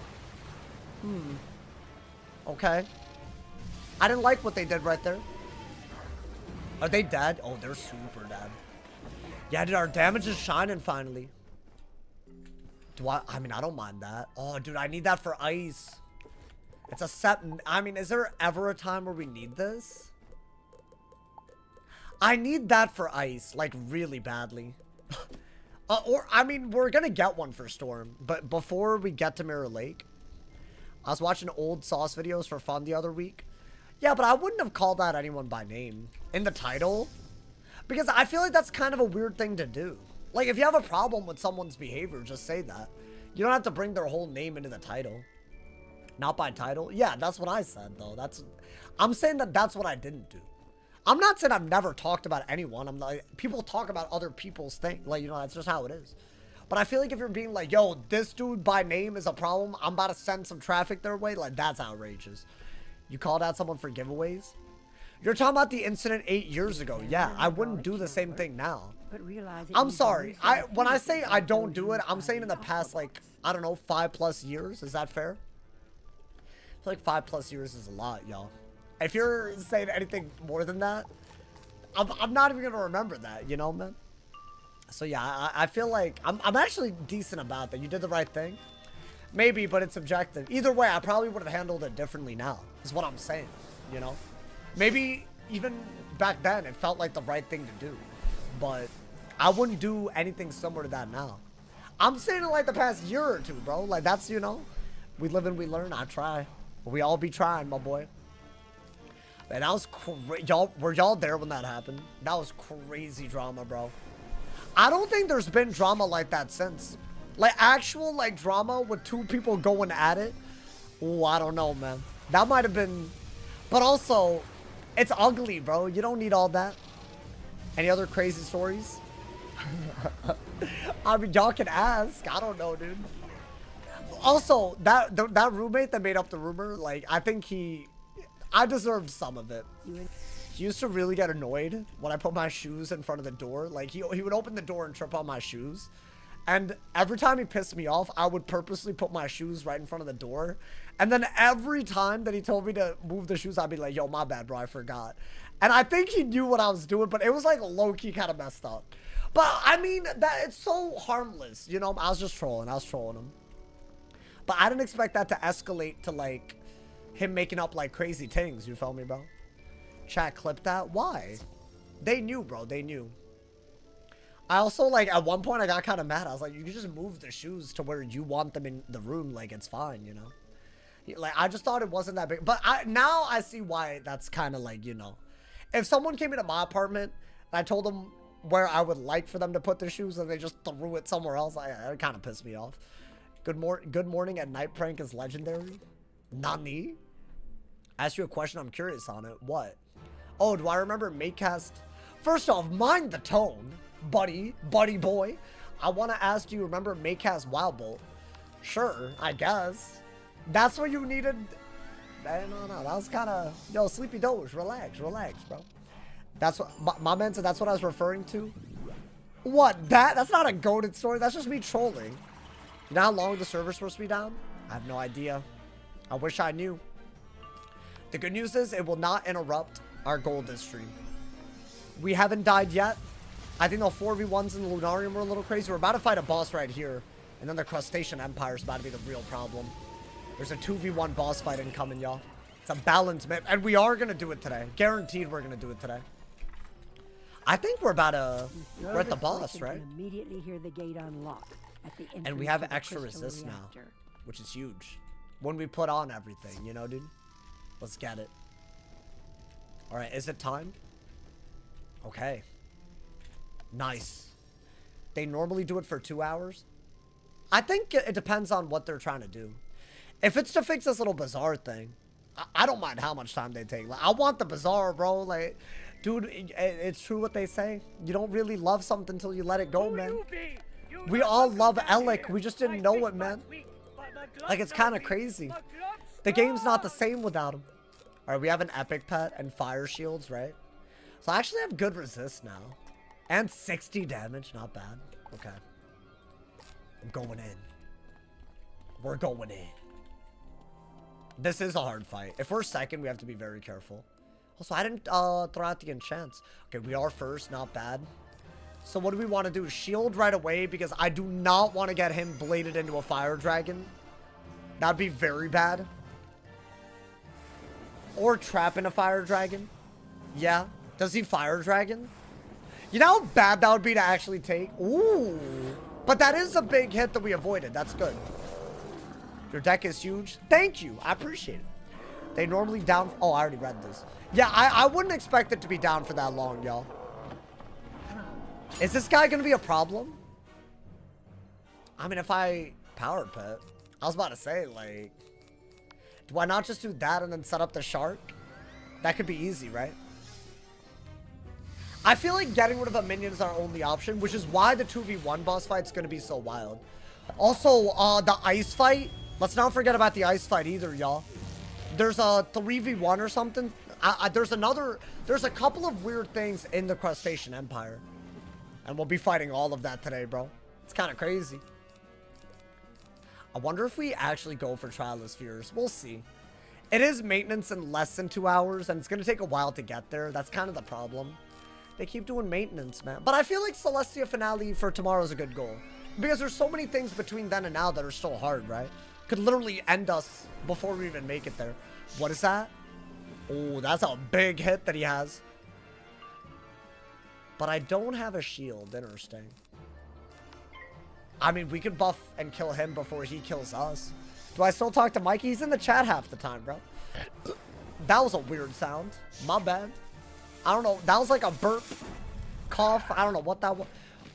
Okay. I didn't like what they did right there. Are they dead? Oh, they're super dead. Yeah, dude, our damage is shining finally. Do I mean, I don't mind that. Oh, dude, I need that for ice. It's a set... I mean, is there ever a time where we need this? I need that for ice, like, really badly. Or, I mean, we're gonna get one for Storm. But before we get to Mirror Lake, I was watching old sauce videos for fun the other week. Yeah, but I wouldn't have called out anyone by name in the title. Because I feel like that's kind of a weird thing to do. Like, if you have a problem with someone's behavior, just say that. You don't have to bring their whole name into the title. Not by title? Yeah, that's what I said, though. I'm saying that that's what I didn't do. I'm not saying I've never talked about anyone. I'm like, people talk about other people's things. Like, you know, that's just how it is. But I feel like if you're being like, yo, this dude by name is a problem, I'm about to send some traffic their way, like, that's outrageous. You called out someone for giveaways? You're talking about the incident 8 years ago. Yeah, I wouldn't do the same thing now. I'm sorry. When I say I don't do it, I'm saying in the past, like, I don't know, 5+ years. Is that fair? I feel like 5+ years is a lot, y'all. If you're saying anything more than that, I'm not even gonna remember that, you know, man. So yeah, I feel like I'm actually decent about that. You did the right thing. Maybe, but it's subjective. Either way, I probably would have handled it differently now, is what I'm saying, you know? Maybe even back then, it felt like the right thing to do. But I wouldn't do anything similar to that now. I'm saying it like the past year or two, bro. Like, that's, you know, we live and we learn. I try. We all be trying, my boy. Man, that was crazy. Were y'all there when that happened? That was crazy drama, bro. I don't think there's been drama like that since. Like, actual, like, drama with two people going at it. Ooh, I don't know, man. That might have been... But also, it's ugly, bro. You don't need all that. Any other crazy stories? I mean, y'all can ask. I don't know, dude. Also, that roommate that made up the rumor, like, I think I deserved some of it. He used to really get annoyed when I put my shoes in front of the door. Like, he would open the door and trip on my shoes. And every time he pissed me off, I would purposely put my shoes right in front of the door. And then every time that he told me to move the shoes, I'd be like, yo, my bad, bro, I forgot. And I think he knew what I was doing, but it was like low-key kind of messed up. But, I mean, it's so harmless, you know? I was just trolling. I was trolling him. But I didn't expect that to escalate to, like, him making up, like, crazy things. You feel me, bro? Chat, clip that. Why? They knew, bro. They knew. I also, like, at one point, I got kind of mad. I was like, you can just move the shoes to where you want them in the room. Like, it's fine, you know? Like, I just thought it wasn't that big. But now I see why that's kind of, like, you know. If someone came into my apartment and I told them where I would like for them to put their shoes and they just threw it somewhere else, it kind of pissed me off. Good morning at night prank is legendary. Nani? Ask you a question. I'm curious on it. What? Oh, do I remember Matecast? First off, mind the tone, buddy boy. I want to ask, do you remember Matecast Wild Bolt? Sure, I guess. That's what you needed. No, that was kind of, yo, Sleepy Doge, relax, bro. That's what, my man said that's what I was referring to. What, that's not a goated story. That's just me trolling. You know how long the server's supposed to be down? I have no idea. I wish I knew. The good news is it will not interrupt our goal this stream. We haven't died yet. I think the 4v1s in the Lunarium were a little crazy. We're about to fight a boss right here. And then the Crustacean Empire is about to be the real problem. There's a 2v1 boss fight incoming, y'all. It's a balance map. And we are going to do it today. Guaranteed we're going to do it today. I think we're about to... We're at the boss, right? Immediately hear the gate unlock at the and we have extra resist now. Which is huge. When we put on everything, you know, dude? Let's get it. Alright, is it time? Okay. Nice. They normally do it for 2 hours. I think it depends on what they're trying to do. If it's to fix this little Bazaar thing, I don't mind how much time they take. Like, I want the Bazaar, bro. Like, dude, it's true what they say. You don't really love something until you let it go, man. We all love Alec. We just didn't know it, man. Like, it's kind of crazy. The game's not the same without him. Alright, we have an epic pet and fire shields, right? So I actually have good resist now. And 60 damage, not bad. Okay. I'm going in. We're going in. This is a hard fight. If we're second, we have to be very careful. Also, I didn't throw out the enchants. Okay, we are first, not bad. So what do we want to do? Shield right away, because I do not want to get him bladed into a fire dragon. That'd be very bad. Or trap in a fire dragon. Yeah. Does he fire dragon? You know how bad that would be to actually take? Ooh. But that is a big hit that we avoided. That's good. Your deck is huge. Thank you. I appreciate it. They normally down... Oh, I already read this. Yeah, I wouldn't expect it to be down for that long, y'all. Is this guy going to be a problem? I mean, if I power pit... I was about to say, like... Do I not just do that and then set up the shark? That could be easy, right? I feel like getting rid of a minion is our only option, which is why the 2v1 boss fight's going to be so wild. Also, the ice fight. Let's not forget about the ice fight either, y'all. There's a 3v1 or something. There's a couple of weird things in the Crustacean Empire. And we'll be fighting all of that today, bro. It's kind of crazy. I wonder if we actually go for Trial of Spheres. We'll see. It is maintenance in less than 2 hours, and it's going to take a while to get there. That's kind of the problem. They keep doing maintenance, man. But I feel like Celestia finale for tomorrow is a good goal. Because there's so many things between then and now that are so hard, right? Could literally end us before we even make it there. What is that? Oh, that's a big hit that he has. But I don't have a shield. Interesting. I mean, we could buff and kill him before he kills us. Do I still talk to Mikey? He's in the chat half the time, bro. That was a weird sound. My bad. I don't know. That was like a burp, cough. I don't know what that was.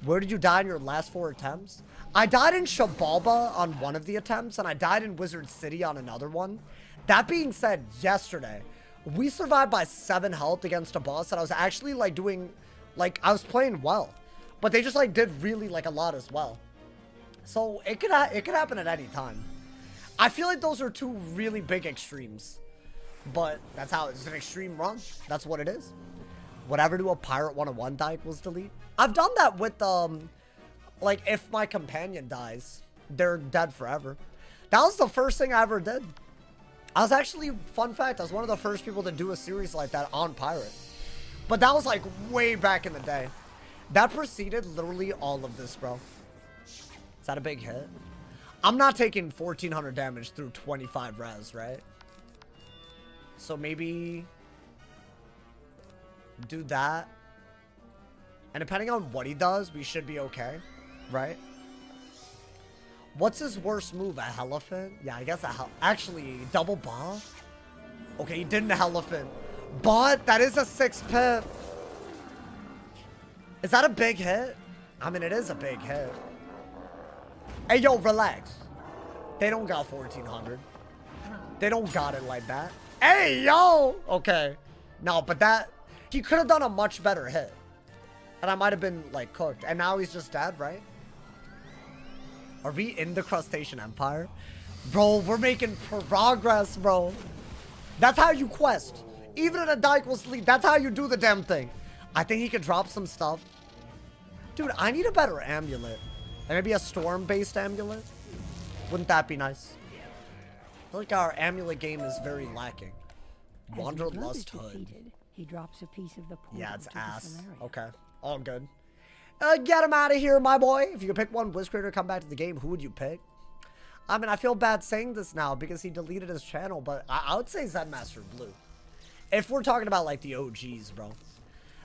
Where did you die in your last 4 attempts? I died in Shabalba on one of the attempts, and I died in Wizard City on another one. That being said, yesterday, we survived by 7 health against a boss that I was actually, like, doing, like, I was playing well. But they just, like, did really, like, a lot as well. So, it could happen at any time. I feel like those are 2 really big extremes. But that's how it's an extreme run. That's what it is. Whatever to a Pirate 101 die equals delete. I've done that with, like, if my companion dies, they're dead forever. That was the first thing I ever did. I was actually, fun fact, I was one of the first people to do a series like that on Pirate. But that was, like, way back in the day. That preceded literally all of this, bro. Is that a big hit? I'm not taking 1400 damage through 25 res, right? So maybe... do that. And depending on what he does, we should be okay, right? What's his worst move? A Elephant? Yeah, I guess actually, double buff? Okay, he did an Elephant. But that is a 6 pip. Is that a big hit? I mean, it is a big hit. Hey, yo, relax. They don't got 1400. They don't got it like that. Hey, yo! Okay. No, but that... he could have done a much better hit. And I might have been, like, cooked. And now he's just dead, right? Are we in the Crustacean Empire? Bro, we're making progress, bro. That's how you quest. Even in a die equals delete, that's how you do the damn thing. I think he could drop some stuff. Dude, I need a better amulet. Like maybe a storm-based amulet? Wouldn't that be nice? I feel like our amulet game is very lacking. Wanderlust Hood. He drops a piece of the portal. Yeah, it's to the ass. scenario. Okay, all good. Get him out of here, my boy. If you could pick one Wiz creator to come back to the game, who would you pick? I mean, I feel bad saying this now because he deleted his channel, but I would say Zenmaster Blue. If we're talking about, like, the OGs, bro.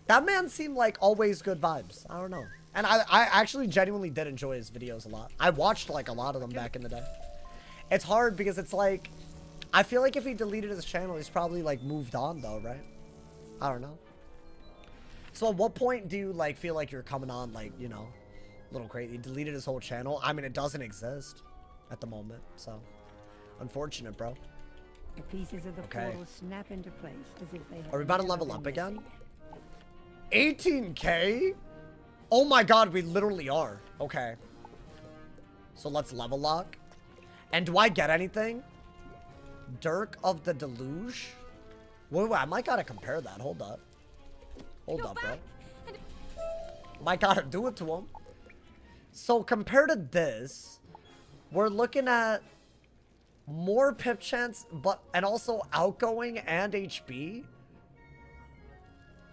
That man seemed like always good vibes. I don't know. And I actually genuinely did enjoy his videos a lot. I watched, like, a lot of them back in the day. It's hard because it's like... I feel like if he deleted his channel, he's probably, like, moved on, though, right? I don't know. So at what point do you, like, feel like you're coming on, like, you know, a little crazy? He deleted his whole channel. I mean, it doesn't exist at the moment, so unfortunate, bro. The pieces of the portal snap into place as if they Are we about to level up again? 18k? Oh my god, we literally are. Okay. So let's level lock. And do I get anything? Dirk of the Deluge? Wait, I might gotta compare that. Hold up. Hold up, bro. Might gotta do it to him. So compared to this, we're looking at more pip chance, and also outgoing and HB.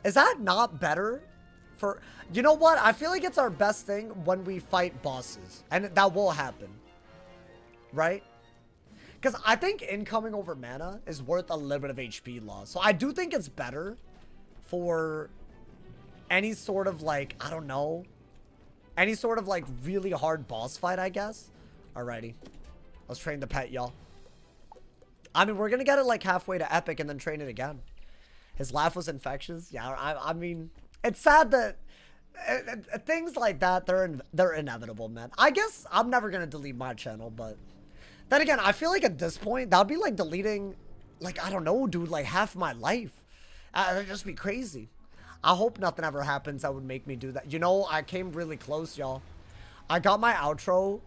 Is that not better? For, you know what? I feel like it's our best thing when we fight bosses, and that will happen, right? Because I think incoming over mana is worth a little bit of HP loss. So I do think it's better for any sort of like, I don't know, any sort of like really hard boss fight, I guess. Alrighty. Let's train the pet, y'all. I mean, we're going to get it like halfway to epic and then train it again. His laugh was infectious. Yeah, I mean, it's sad that things like that, they're inevitable, man. I guess I'm never going to delete my channel, but then again, I feel like at this point, that would be like deleting, like, I don't know, dude, like half my life. That'd just be crazy. I hope nothing ever happens that would make me do that. You know, I came really close, y'all. I got my outro.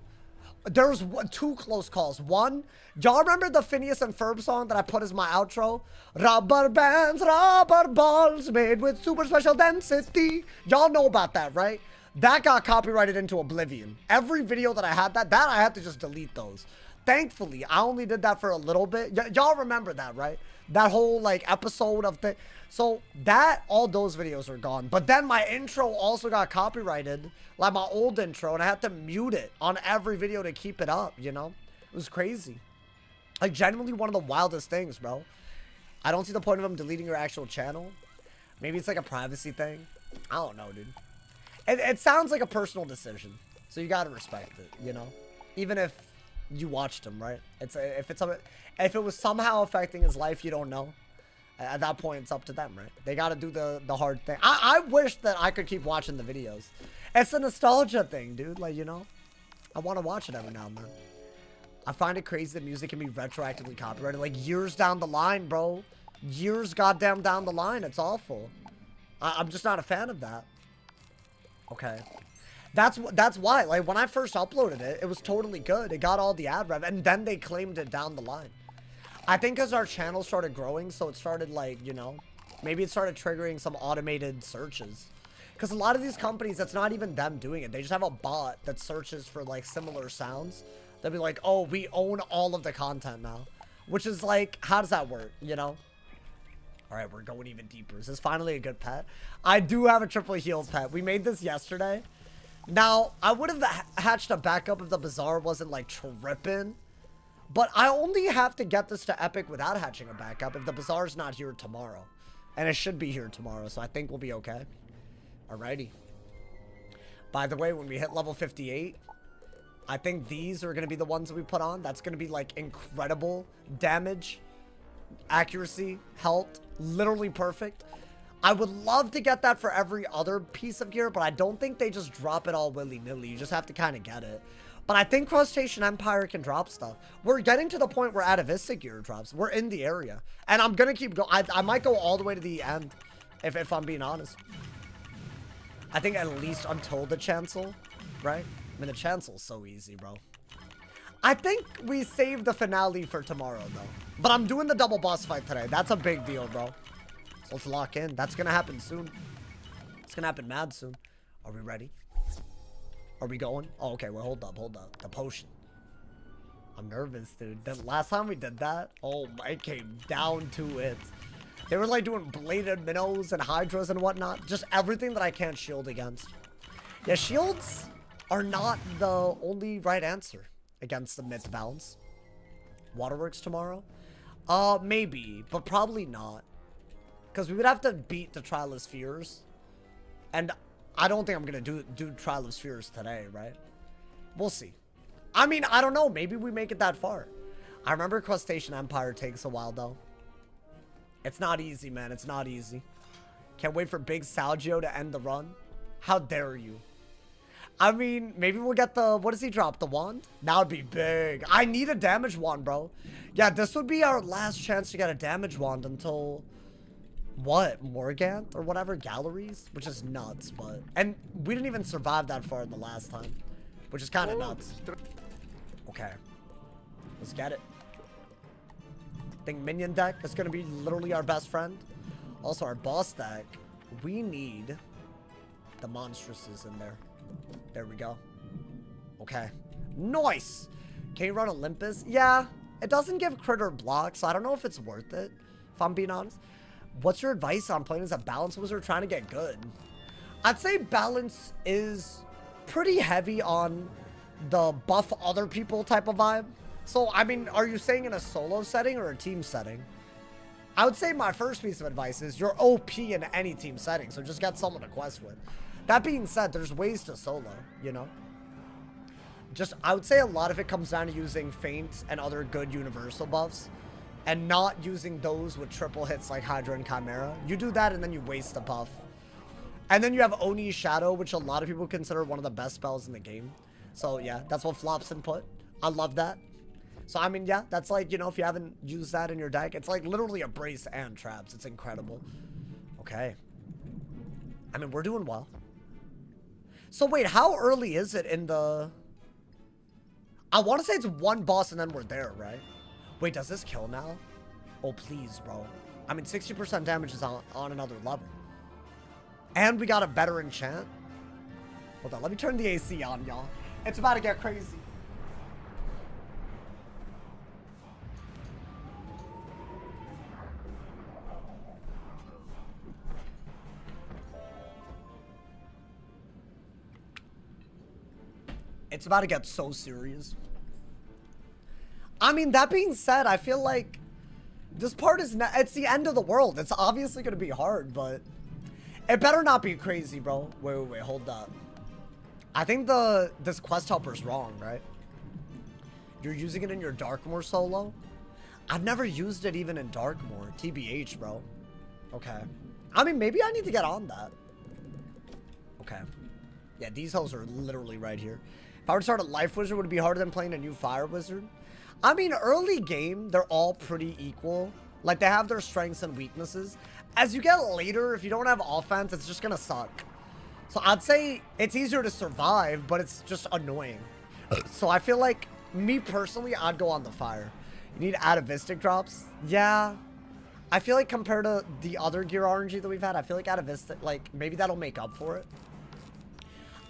There was two close calls. One, y'all remember the Phineas and Ferb song that I put as my outro? Rubber bands, rubber balls made with super special density. Y'all know about that, right? That got copyrighted into oblivion. Every video that I had I had to just delete those. Thankfully, I only did that for a little bit. Y'all remember that, right? That whole, like, episode of the... So, all those videos are gone. But then my intro also got copyrighted, like my old intro, and I had to mute it on every video to keep it up, you know? It was crazy. Like, genuinely one of the wildest things, bro. I don't see the point of them deleting your actual channel. Maybe it's like a privacy thing. I don't know, dude. It sounds like a personal decision. So you gotta respect it, you know? Even if you watched him, right? If it was somehow affecting his life, you don't know. At that point, it's up to them, right? They got to do the hard thing. I wish that I could keep watching the videos. It's a nostalgia thing, dude. Like, you know, I want to watch it every now and then. I find it crazy that music can be retroactively copyrighted, like years down the line, bro. Years goddamn down the line. It's awful. I'm just not a fan of that. Okay. That's why, like, when I first uploaded it, it was totally good. It got all the ad rev, and then they claimed it down the line. I think because our channel started growing, so it started, like, you know, maybe it started triggering some automated searches. Because a lot of these companies, that's not even them doing it. They just have a bot that searches for, like, similar sounds. They'll be like, oh, we own all of the content now. Which is, like, how does that work, you know? All right, we're going even deeper. Is this finally a good pet? I do have a triple healed pet. We made this yesterday. Now, I would have hatched a backup if the Bazaar wasn't, like, tripping. But I only have to get this to epic without hatching a backup if the Bazaar's not here tomorrow. And it should be here tomorrow, so I think we'll be okay. Alrighty. By the way, when we hit level 58, I think these are going to be the ones that we put on. That's going to be, like, incredible damage, accuracy, health, literally perfect. I would love to get that for every other piece of gear, but I don't think they just drop it all willy-nilly. You just have to kind of get it. But I think Crustacean Empire can drop stuff. We're getting to the point where Atavistic gear drops. We're in the area. And I'm going to keep going. I might go all the way to the end, if I'm being honest. I think at least until the Chancel, right? I mean, the Chancel's so easy, bro. I think we saved the finale for tomorrow, though. But I'm doing the double boss fight today. That's a big deal, bro. So let's lock in. That's going to happen soon. It's going to happen mad soon. Are we ready? Are we going? Oh, okay. Well, hold up. The potion. I'm nervous, dude. The last time we did that, oh, it came down to it. They were like doing bladed minnows and hydras and whatnot. Just everything that I can't shield against. Yeah, shields are not the only right answer against the myth balance. Waterworks tomorrow? Maybe, but probably not. Because we would have to beat the Trial of Spheres. And I don't think I'm going to do Trial of Spheres today, right? We'll see. I mean, I don't know. Maybe we make it that far. I remember Crustacean Empire takes a while, though. It's not easy, man. It's not easy. Can't wait for Big Salgio to end the run. How dare you? I mean, maybe we'll get the... What does he drop? The wand? That would be big. I need a damage wand, bro. Yeah, this would be our last chance to get a damage wand until... What? Morgant or whatever? Galleries? Which is nuts, but... And we didn't even survive that far in the last time. Which is kind of nuts. Okay. Let's get it. I think minion deck is going to be literally our best friend. Also, our boss deck, we need the monstresses in there. There we go. Okay. Nice! Can you run Olympus? Yeah. It doesn't give critter block, so I don't know if it's worth it, if I'm being honest. What's your advice on playing as a balance wizard trying to get good? I'd say balance is pretty heavy on the buff other people type of vibe. So, I mean, are you saying in a solo setting or a team setting? I would say my first piece of advice is you're OP in any team setting, so just get someone to quest with. That being said, there's ways to solo, you know? Just, I would say a lot of it comes down to using Feint and other good universal buffs, and not using those with triple hits like Hydra and Chimera. You do that and then you waste the buff. And then you have Oni's Shadow, which a lot of people consider one of the best spells in the game. So yeah, that's what Flopson put. I love that. So I mean, yeah, that's like, you know, if you haven't used that in your deck, it's like literally a brace and traps. It's incredible. Okay. I mean, we're doing well. So wait, how early is it in the... I want to say it's one boss and then we're there, right? Wait, does this kill now? Oh, please, bro. I mean, 60% damage is on another level. And we got a better enchant. Hold on, let me turn the AC on, y'all. It's about to get crazy. It's about to get so serious. I mean, that being said, I feel like this part is not, it's the end of the world. It's obviously going to be hard, but it better not be crazy, bro. Wait, hold up. I think this quest helper's wrong, right? You're using it in your Darkmoor solo? I've never used it even in Darkmoor. TBH, bro. Okay. I mean, maybe I need to get on that. Okay. Yeah, these hoes are literally right here. If I were to start a Life Wizard, would it be harder than playing a new Fire Wizard? I mean, early game, they're all pretty equal. Like, they have their strengths and weaknesses. As you get later, if you don't have offense, it's just gonna suck. So I'd say it's easier to survive, but it's just annoying. So I feel like, me personally, I'd go on the Fire. You need atavistic drops? Yeah. I feel like compared to the other gear RNG that we've had, I feel like atavistic, like, maybe that'll make up for it.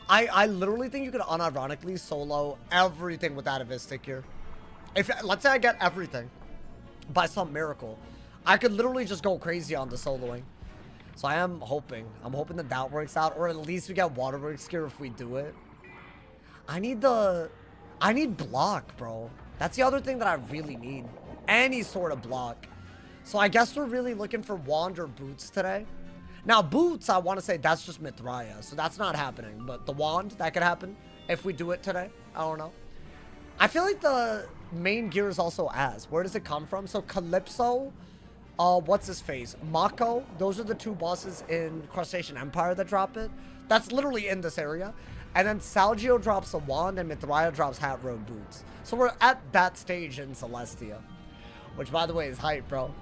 I literally think you could unironically solo everything with atavistic gear. If, let's say I get everything by some miracle, I could literally just go crazy on the soloing. So I am hoping. I'm hoping that that works out, or at least we get Waterworks gear if we do it. I need block, bro. That's the other thing that I really need. Any sort of block. So I guess we're really looking for wand or boots today. Now, boots, I want to say that's just Mithraea, so that's not happening. But the wand, that could happen if we do it today. I don't know. I feel like the main gear is also Az. Where does it come from? So Calypso, what's his face? Mako, those are the two bosses in Crustacean Empire that drop it. That's literally in this area. And then Salgio drops a wand and Mithraea drops Hat Road boots. So we're at that stage in Celestia. Which, by the way, is hype, bro.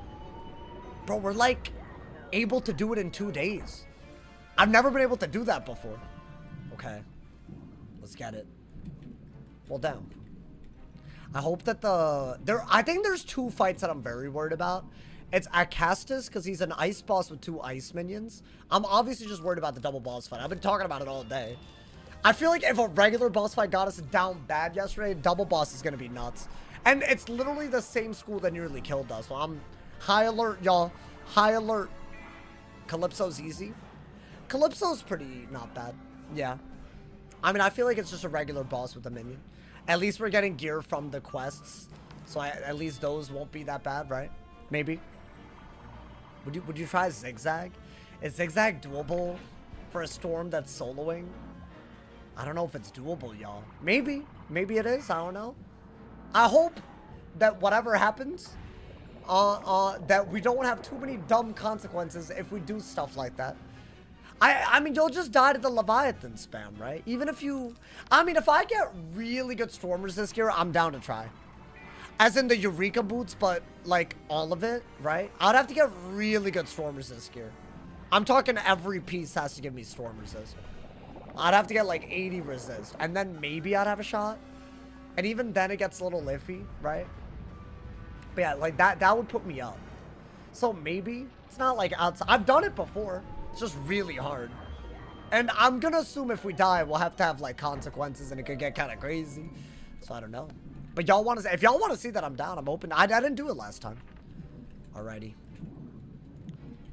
Bro, we're like able to do it in 2 days. I've never been able to do that before. Okay. Let's get it. Well, down. I hope that I think there's 2 fights that I'm very worried about. It's Acastus, because he's an ice boss with 2 ice minions. I'm obviously just worried about the double boss fight. I've been talking about it all day. I feel like if a regular boss fight got us down bad yesterday, double boss is going to be nuts. And it's literally the same school that nearly killed us. So I'm high alert, y'all. High alert. Calypso's easy. Calypso's pretty not bad. Yeah. I mean, I feel like it's just a regular boss with a minion. At least we're getting gear from the quests. So at least those won't be that bad, right? Maybe. Would you try Zigzag? Is Zigzag doable for a storm that's soloing? I don't know if it's doable, y'all. Maybe. Maybe it is. I don't know. I hope that whatever happens, that we don't have too many dumb consequences if we do stuff like that. I mean, you'll just die to the Leviathan spam, right? Even if you... I mean, if I get really good Storm Resist gear, I'm down to try. As in the Eureka boots, but, like, all of it, right? I'd have to get really good Storm Resist gear. I'm talking every piece has to give me Storm Resist. I'd have to get, like, 80 Resist. And then maybe I'd have a shot. And even then, it gets a little iffy, right? But yeah, like that would put me up. So maybe it's not like outside. I've done it before. It's just really hard. And I'm gonna assume if we die, we'll have to have like consequences, and it could get kind of crazy. So I don't know. But y'all want to? If y'all want to see that, I'm down. I'm open. I didn't do it last time. Alrighty.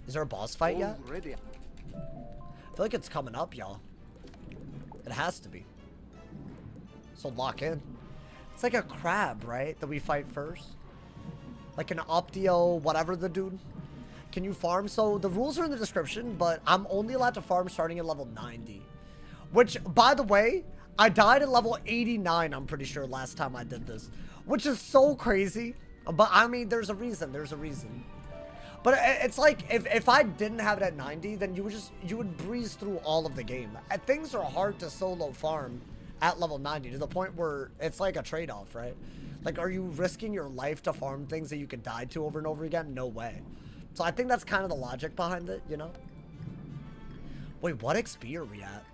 Is there a boss fight yet? I feel like it's coming up, y'all. It has to be. So lock in. It's like a crab, right? That we fight first. Like an Optio, whatever the dude. Can you farm? So the rules are in the description, but I'm only allowed to farm starting at level 90. Which, by the way, I died at level 89, I'm pretty sure, last time I did this. Which is so crazy. But, I mean, there's a reason. There's a reason. But it's like, if I didn't have it at 90, then you would breeze through all of the game. Things are hard to solo farm at level 90 to the point where it's like a trade-off, right? Like, are you risking your life to farm things that you could die to over and over again? No way. So I think that's kind of the logic behind it, you know? Wait, what XP are we at?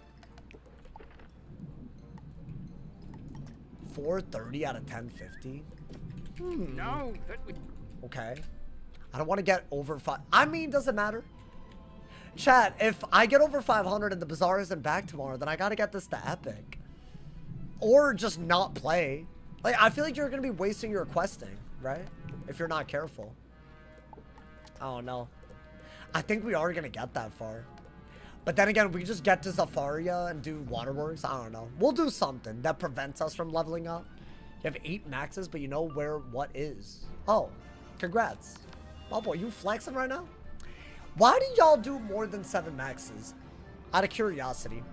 430 out of 1050? No, that would... Okay. I don't want to get over 5... I mean, doesn't matter. Chat, if I get over 500 and the Bazaar isn't back tomorrow, then I gotta get this to Epic. Or just not play. Like, I feel like you're gonna be wasting your questing, right? If you're not careful. I don't know. I think we are gonna get that far. But then again, we just get to Zafaria and do Waterworks. I don't know. We'll do something that prevents us from leveling up. You have 8 maxes, but you know where what is. Oh, congrats. Oh boy, you flexing right now? Why do y'all do more than 7 maxes? Out of curiosity.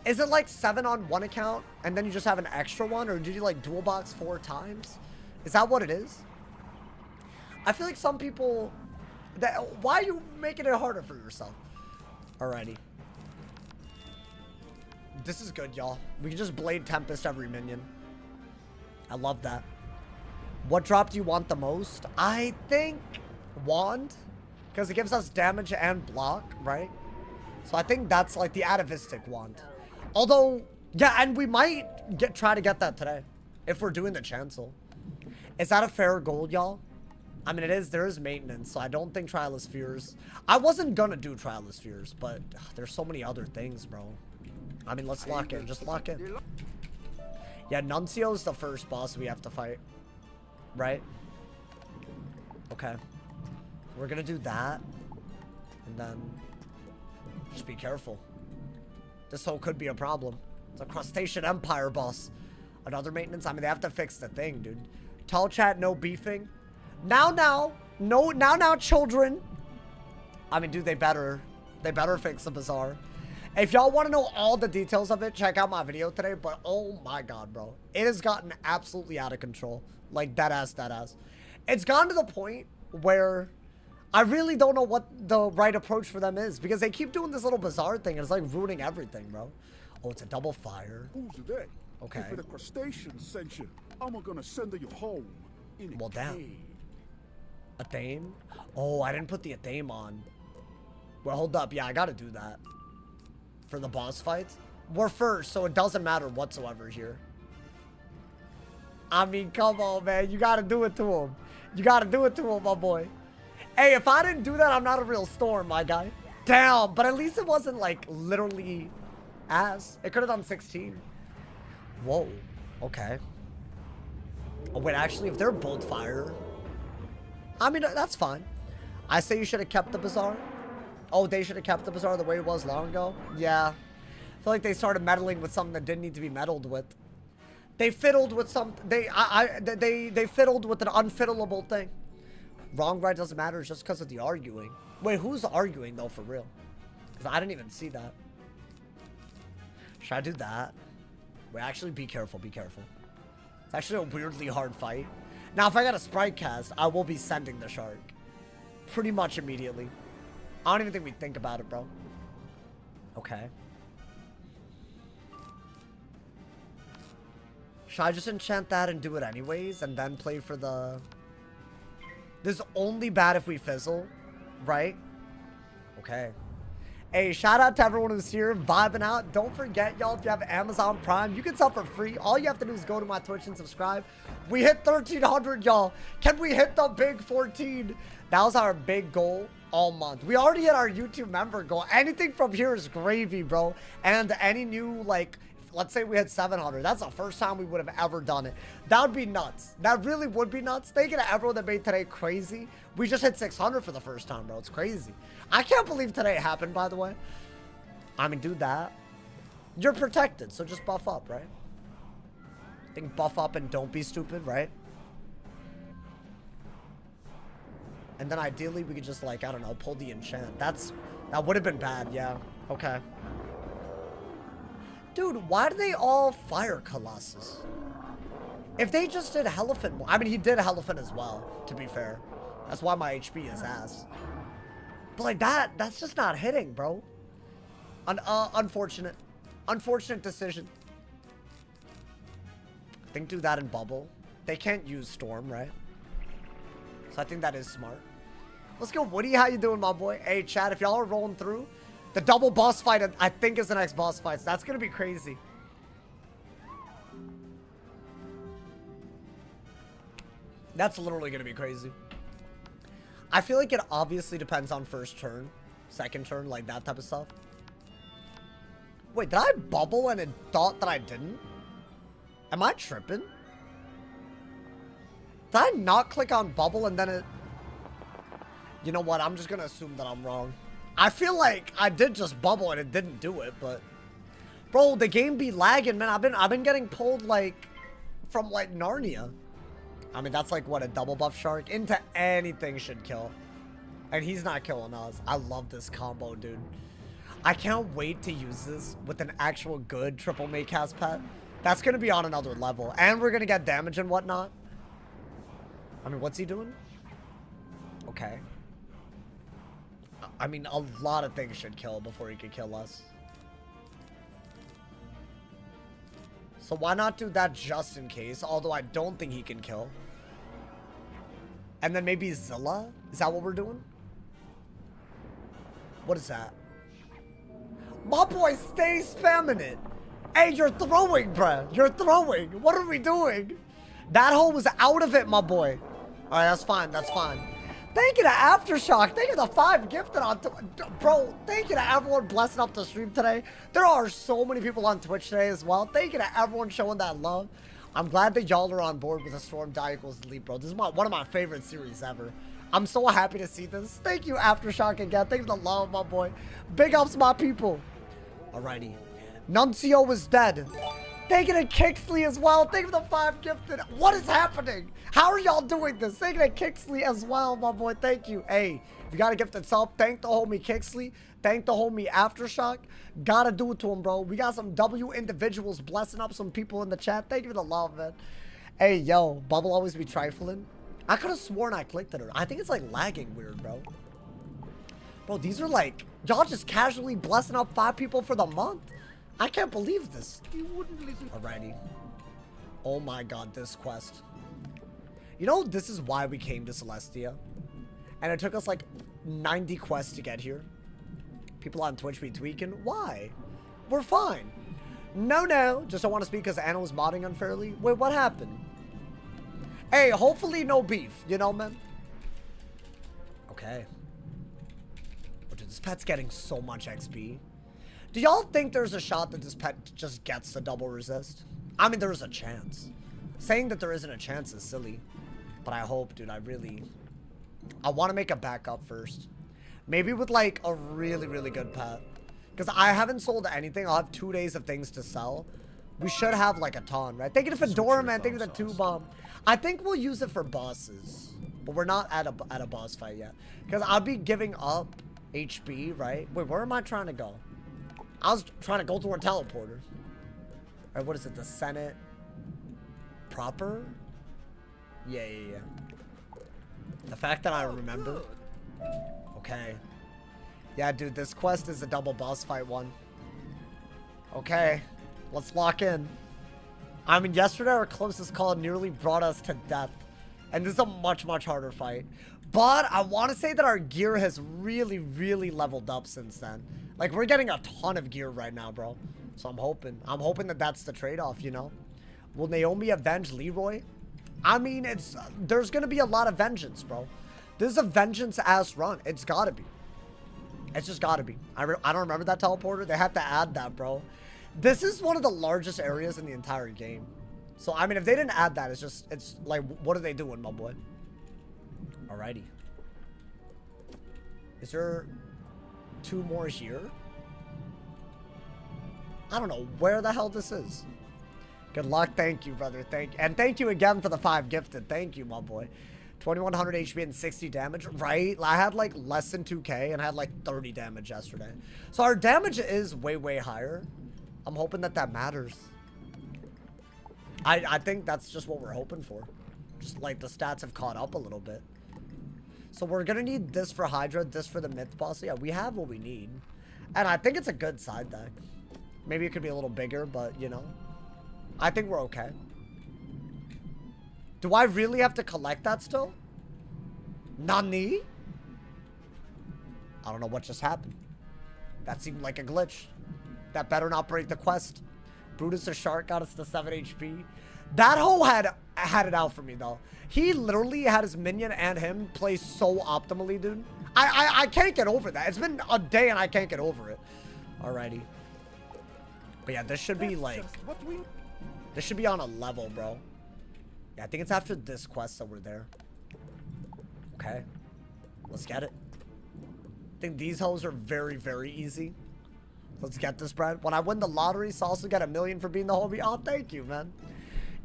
Is it like 7 on one account and then you just have an extra one? Or did you like dual box 4 times? Is that what it is? I feel like some people... why are you making it harder for yourself? Alrighty. This is good, y'all. We can just Blade Tempest every minion. I love that. What drop do you want the most? I think Wand. Because it gives us damage and block, right? So I think that's like the atavistic wand. Although, yeah, and we might try to get that today. If we're doing the chancel. Is that a fair gold, y'all? I mean, there is maintenance, so I don't think Trial of Spheres. I wasn't gonna do Trial of Spheres, but there's so many other things, bro. I mean, let's lock in. Just lock in. Yeah, Nuncio's the first boss we have to fight. Right? Okay. We're gonna do that. And then... just be careful. This hole could be a problem. It's a Crustacean Empire boss. Another maintenance? I mean, they have to fix the thing, dude. Tall chat, no beefing. Now, children. I mean, dude, they better fix the Bazaar. If y'all want to know all the details of it, check out my video today. But oh my god, bro, it has gotten absolutely out of control. Like dead ass. It's gotten to the point where I really don't know what the right approach for them is, because they keep doing this little Bazaar thing and it's like ruining everything, bro. Oh, it's a double fire. Who's they? Okay. If the crustacean sent you, I'm gonna send you home. In well, damn. Athame? Oh, I didn't put the Athame on. Well, hold up. Yeah, I gotta do that. For the boss fights. We're first, so it doesn't matter whatsoever here. I mean, come on, man. You gotta do it to him. You gotta do it to him, my boy. Hey, if I didn't do that, I'm not a real storm, my guy. Damn, but at least it wasn't, like, literally ass. It could have done 16. Whoa. Okay. Oh, wait, actually, if they're both fire... I mean, that's fine. I say you should have kept the Bazaar. Oh, they should have kept the Bazaar the way it was long ago? Yeah. I feel like they started meddling with something that didn't need to be meddled with. They fiddled with some... They fiddled with an unfiddleable thing. Wrong, right, doesn't matter. It's just because of the arguing. Wait, who's arguing, though, for real? Because I didn't even see that. Should I do that? Wait, actually, be careful, be careful. It's actually a weirdly hard fight. Now, if I got a Sprite cast, I will be sending the shark. Pretty much immediately. I don't even think we'd think about it, bro. Okay. Should I just enchant that and do it anyways? And then play for the... This is only bad if we fizzle, right? Okay. Hey, shout out to everyone who's here, vibing out. Don't forget, y'all, if you have Amazon Prime, you can sub for free. All you have to do is go to my Twitch and subscribe. We hit 1,300, y'all. Can we hit the big 14? That was our big goal all month. We already hit our YouTube member goal. Anything from here is gravy, bro. And any new, like, let's say we hit 700. That's the first time we would have ever done it. That would be nuts. That really would be nuts. Thank you to everyone that made today crazy. We just hit 600 for the first time, bro. It's crazy. I can't believe today happened, by the way. I mean, do that. You're protected, so just buff up, right? I think buff up and don't be stupid, right? And then ideally we could just, like, I don't know, pull the enchant. That would have been bad, yeah. Okay. Dude, why do they all fire Colossus? If they just did Elephant, I mean, he did Elephant as well, to be fair. That's why my HP is ass. But like that's just not hitting, bro. Unfortunate. Unfortunate decision. I think do that in Bubble. They can't use Storm, right? So I think that is smart. Let's go, Woody. How you doing, my boy? Hey, chat, if y'all are rolling through, the double boss fight, I think, is the next boss fight. So that's going to be crazy. That's literally going to be crazy. I feel like it obviously depends on first turn, second turn, like that type of stuff. Wait, did I bubble and it thought that I didn't? Am I tripping? Did I not click on bubble and then it... You know what? I'm just going to assume that I'm wrong. I feel like I did just bubble and it didn't do it, but... Bro, the game be lagging, man. I've been getting pulled, like, from, like, Narnia. I mean, that's like, what, a double buff shark? Into anything should kill. And he's not killing us. I love this combo, dude. I can't wait to use this with an actual good triple Maycast pet. That's going to be on another level. And we're going to get damage and whatnot. I mean, what's he doing? Okay. I mean, a lot of things should kill before he could kill us. So why not do that just in case? Although I don't think he can kill. And then maybe Zilla? Is that what we're doing? What is that? My boy, stay spamming it. Hey, you're throwing, bruh. You're throwing. What are we doing? That hole was out of it, my boy. All right, that's fine. That's fine. Thank you to Aftershock. Thank you to 5 gifted on... Bro, thank you to everyone blessing up the stream today. There are so many people on Twitch today as well. Thank you to everyone showing that love. I'm glad that y'all are on board with a Storm Die equals Delete, bro. This is one of my favorite series ever. I'm so happy to see this. Thank you, Aftershock, again. Thank you for the love, my boy. Big ups, my people. Alrighty. Nuncio is dead. Thank you to Kixley as well. Thank you for the 5 gifted. What is happening? How are y'all doing this? Thank you to Kixley as well, my boy. Thank you. Hey, if you got a gifted sub, thank the homie Kixley. Thank the homie Aftershock. Gotta do it to him, bro. We got some W individuals blessing up some people in the chat. Thank you for the love, man. Hey, yo, Bubble always be trifling. I could have sworn I clicked it. I think it's like lagging weird, bro. Bro, these are like, y'all just casually blessing up 5 people for the month. I can't believe this. You wouldn't listen. Alrighty. Oh my god, this quest. You know, this is why we came to Celestia. And it took us like 90 quests to get here. People on Twitch be tweaking. Why? We're fine. No. Just don't want to speak because Anna was modding unfairly. Wait, what happened? Hey, hopefully no beef. You know, man? Okay. Oh, dude, this pet's getting so much XP. Do y'all think there's a shot that this pet just gets the double resist? I mean, there's a chance. Saying that there isn't a chance is silly. But I hope, dude, I want to make a backup first. Maybe with, like, a really, really good pet. Because I haven't sold anything. I'll have 2 days of things to sell. We should have, like, a ton, right? Thank you to Fedora, man. Thank you to 2Bomb. I think we'll use it for bosses. But we're not at a boss fight yet. Because I'll be giving up HP, right? Wait, where am I trying to go? I was trying to go through a teleporter. Alright, what is it? The Senate proper? Yeah. The fact that I remember. Okay. Yeah, dude, this quest is a double boss fight one. Okay. Let's lock in. I mean, yesterday our closest call nearly brought us to death. And this is a much, much harder fight. But I want to say that our gear has really, really leveled up since then. Like, we're getting a ton of gear right now, bro. So I'm hoping that that's the trade-off, you know? Will Naomi avenge Leroy? I mean, there's gonna be a lot of vengeance, bro. This is a vengeance-ass run. It's gotta be. It's just gotta be. I don't remember that teleporter. They have to add that, bro. This is one of the largest areas in the entire game. So, I mean, if they didn't add that, it's like, what are they doing, my boy? Alrighty. Is there 2 more here? I don't know where the hell this is. Good luck. Thank you, brother. And thank you again for the 5 gifted. Thank you, my boy. 2100 HP and 60 damage, right? I had like less than 2k and I had like 30 damage yesterday. So our damage is way, way higher. I'm hoping that matters. I think that's just what we're hoping for. Just like the stats have caught up a little bit. So we're going to need this for Hydra, this for the Myth Boss. Yeah, we have what we need. And I think it's a good side deck. Maybe it could be a little bigger, but you know. I think we're okay. Do I really have to collect that still? Nani? I don't know what just happened. That seemed like a glitch. That better not break the quest. Brutus the Shark got us to 7 HP. That hoe had it out for me, though. He literally had his minion and him play so optimally, dude. I can't get over that. It's been a day and I can't get over it. Alrighty. But yeah, this should be like... This should be on a level, bro. Yeah, I think it's after this quest that we're there. Okay. Let's get it. I think these hoes are very, very easy. Let's get this, Brad. When I win the lottery, so I also get $1 million for being the homie. Oh, thank you, man.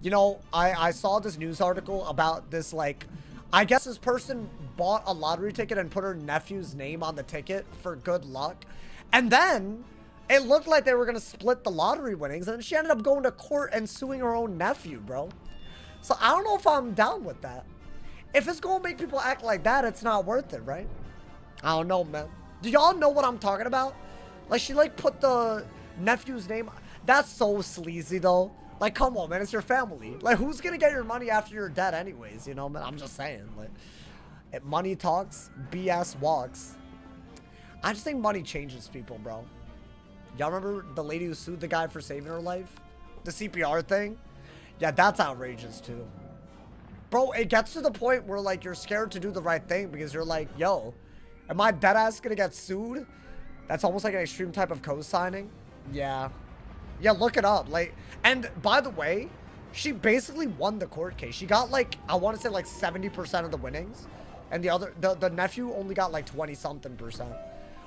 You know, I saw this news article about this, like... I guess this person bought a lottery ticket and put her nephew's name on the ticket for good luck. And then... it looked like they were going to split the lottery winnings, and she ended up going to court and suing her own nephew, bro. So I don't know if I'm down with that. If it's going to make people act like that, it's not worth it, right? I don't know, man. Do y'all know what I'm talking about? Like, she, like, put the nephew's name. That's so sleazy, though. Like, come on, man. It's your family. Like, who's going to get your money after you're dead anyways? You know, man? I'm just saying. Like, if money talks, BS walks. I just think money changes people, bro. Y'all remember the lady who sued the guy for saving her life? The CPR thing? Yeah, that's outrageous, too. Bro, it gets to the point where, like, you're scared to do the right thing because you're like, yo, am I deadass gonna get sued? That's almost like an extreme type of co-signing. Yeah. Yeah, look it up. Like, and by the way, she basically won the court case. She got, like, I want to say, like, 70% of the winnings. And the nephew only got, like, 20-something%.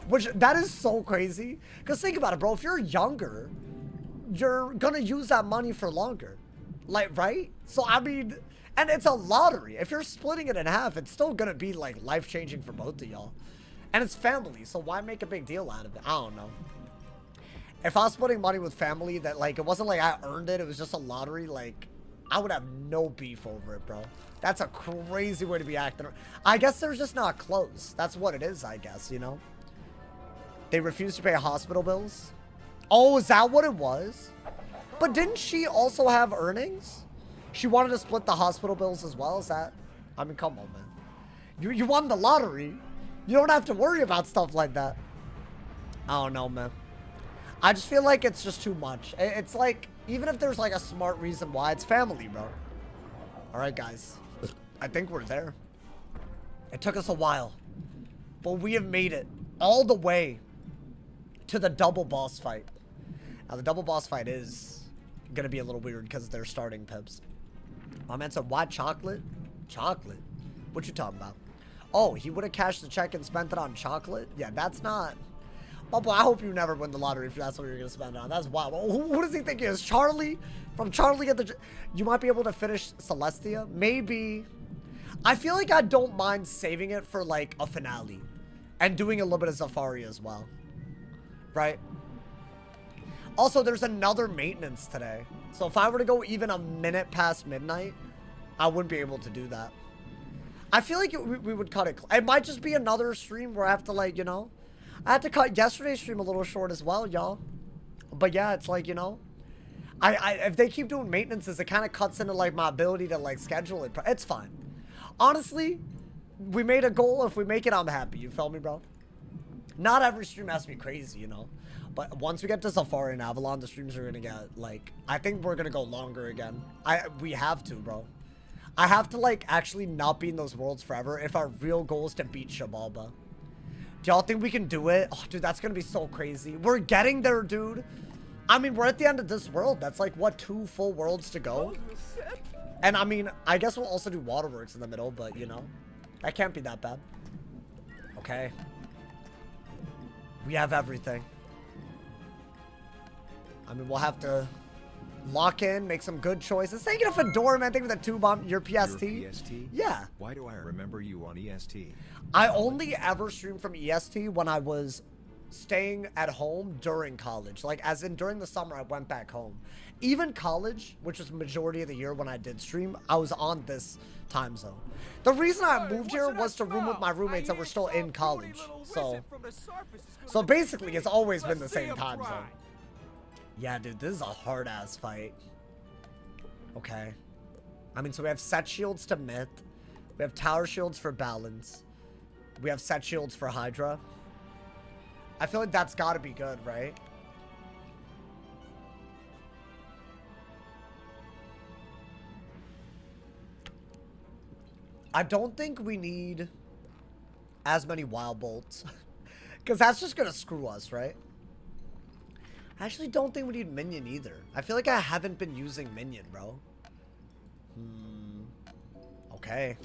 Which, that is so crazy. Because think about it, bro. If you're younger, you're going to use that money for longer. Like, right? So, I mean, and it's a lottery. If you're splitting it in half, it's still going to be, like, life-changing for both of y'all. And it's family, so why make a big deal out of it? I don't know. If I was splitting money with family that, like, it wasn't like I earned it, it was just a lottery, like, I would have no beef over it, bro. That's a crazy way to be acting. I guess they're just not close. That's what it is, I guess, you know? They refused to pay hospital bills? Oh, is that what it was? But didn't she also have earnings? She wanted to split the hospital bills as well? Is that... I mean, come on, man. You won the lottery. You don't have to worry about stuff like that. I don't know, man. I just feel like it's just too much. It's like, even if there's like a smart reason why, it's family, bro. All right, guys. I think we're there. It took us a while, but we have made it all the way to the double boss fight. Now, the double boss fight is going to be a little weird because they're starting pips. My man said, why chocolate? Chocolate? What you talking about? Oh, he would have cashed the check and spent it on chocolate? Yeah, that's not... Oh, boy, I hope you never win the lottery if that's what you're going to spend it on. That's wild. Who does he think he is? Charlie? From Charlie at the... You might be able to finish Celestia? Maybe. I feel like I don't mind saving it for, like, a finale. And doing a little bit of Safari as well. Right? Also, there's another maintenance today. So if I were to go even a minute past midnight, I wouldn't be able to do that. I feel like we would cut it. It might just be another stream where I have to, like, you know... I had to cut yesterday's stream a little short as well, y'all. But yeah, it's like, you know... if they keep doing maintenances, it kind of cuts into, like, my ability to, like, schedule it. It's fine. Honestly, we made a goal. If we make it, I'm happy. You feel me, bro? Not every stream has to be crazy, you know? But once we get to Safari and Avalon, the streams are gonna get, like, I think we're gonna go longer again. We have to, bro. I have to, like, actually not be in those worlds forever if our real goal is to beat Shabalba. Do y'all think we can do it? Oh, dude, that's gonna be so crazy. We're getting there, dude. I mean, we're at the end of this world. That's like, what, 2 full worlds to go? And I mean, I guess we'll also do waterworks in the middle, but, you know, that can't be that bad. Okay. We have everything. I mean, we'll have to lock in, make some good choices. Thank you to Fedora, man. Thank you for the 2 bomb. Your PST? Your PST? Yeah. Why do I remember you on EST? I only ever streamed from EST when I was staying at home during college. Like, as in during the summer, I went back home. Even college, which was the majority of the year when I did stream, I was on this time zone. The reason I moved here was to room with my roommates that were still in college. So basically, it's always been the same time zone. Yeah, dude, this is a hard-ass fight. Okay. I mean, so we have set shields to myth. We have tower shields for balance. We have set shields for Hydra. I feel like that's got to be good, right? I don't think we need as many wild bolts. Because that's just going to screw us, right? I actually don't think we need minion either. I feel like I haven't been using minion, bro. Okay.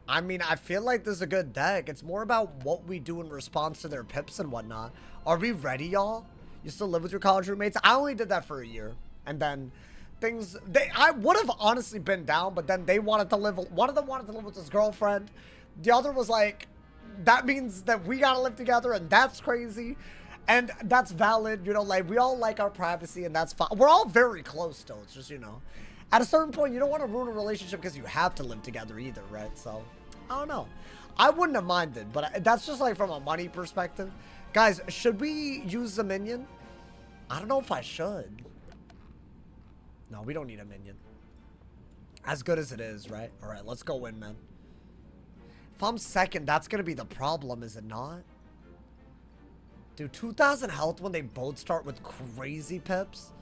I mean, I feel like this is a good deck. It's more about what we do in response to their pips and whatnot. Are we ready, y'all? You still live with your college roommates? I only did that for a year. And then things... I would have honestly been down, but then they wanted to live... One of them wanted to live with his girlfriend. The other was like... That means that we gotta live together, and that's crazy. And that's valid, you know, like, we all like our privacy, and that's fine. We're all very close, though. It's just, you know, at a certain point, you don't want to ruin a relationship because you have to live together either, right? So, I don't know. I wouldn't have minded, but that's just, like, from a money perspective. Guys, should we use the minion? I don't know if I should. No, we don't need a minion. As good as it is, right? All right, let's go in, man. If I'm second, that's going to be the problem, is it not? Dude, 2,000 health when they both start with crazy pips?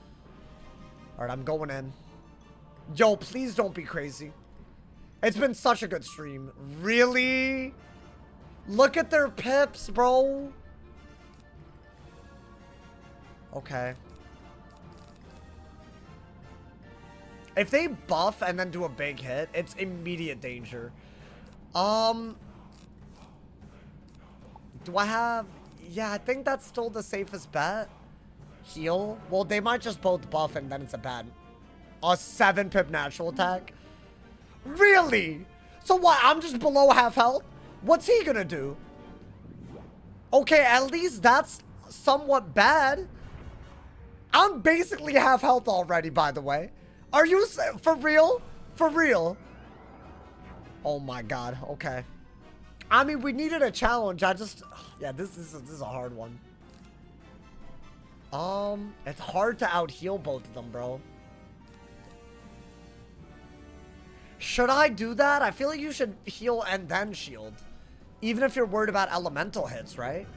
Alright, I'm going in. Yo, please don't be crazy. It's been such a good stream. Really? Look at their pips, bro. Okay. If they buff and then do a big hit, it's immediate danger. Do I have... Yeah, I think that's still the safest bet. Heal? Well, they might just both buff and then it's a bad... A 7-pip natural attack? Really? So what? I'm just below half health? What's he gonna do? Okay, at least that's somewhat bad. I'm basically half health already, by the way. Are you... For real? For real? Oh my god, okay. I mean, we needed a challenge. I just... Yeah, this is a hard one. It's hard to out-heal both of them, bro. Should I do that? I feel like you should heal and then shield. Even if you're worried about elemental hits, right?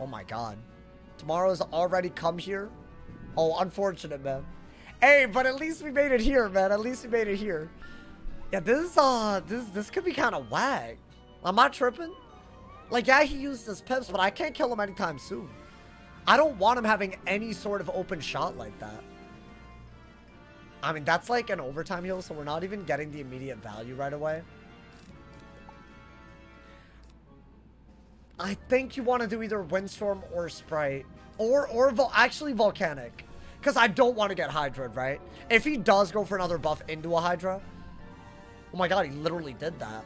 Oh my god. Tomorrow's already come here? Oh, unfortunate, man. Hey, but at least we made it here, man. At least we made it here. Yeah, this could be kind of whack. Am I tripping? Like, yeah, he used his pips, but I can't kill him anytime soon. I don't want him having any sort of open shot like that. I mean, that's like an overtime heal, so we're not even getting the immediate value right away. I think you want to do either Windstorm or Sprite. Or actually Volcanic. Because I don't want to get Hydra'd, right? If he does go for another buff into a Hydra... Oh my god, he literally did that.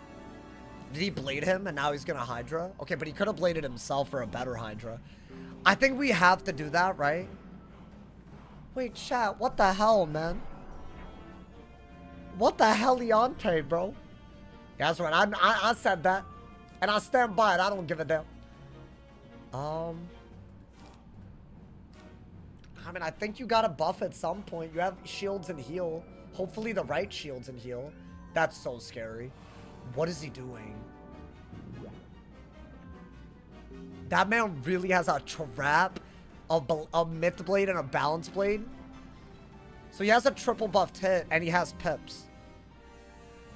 Did he blade him and now he's gonna Hydra? Okay, but he could have bladed himself for a better Hydra. I think we have to do that, right? Wait, chat, what the hell, man? What the hell, Leonte, bro? Yeah, that's right, I said that. And I stand by it, I don't give a damn. I mean, I think you gotta buff at some point. You have shields and heal. Hopefully the right shields and heal. That's so scary. What is he doing? That man really has a trap, a myth blade, and a balance blade. So he has a triple buffed hit, and he has pips.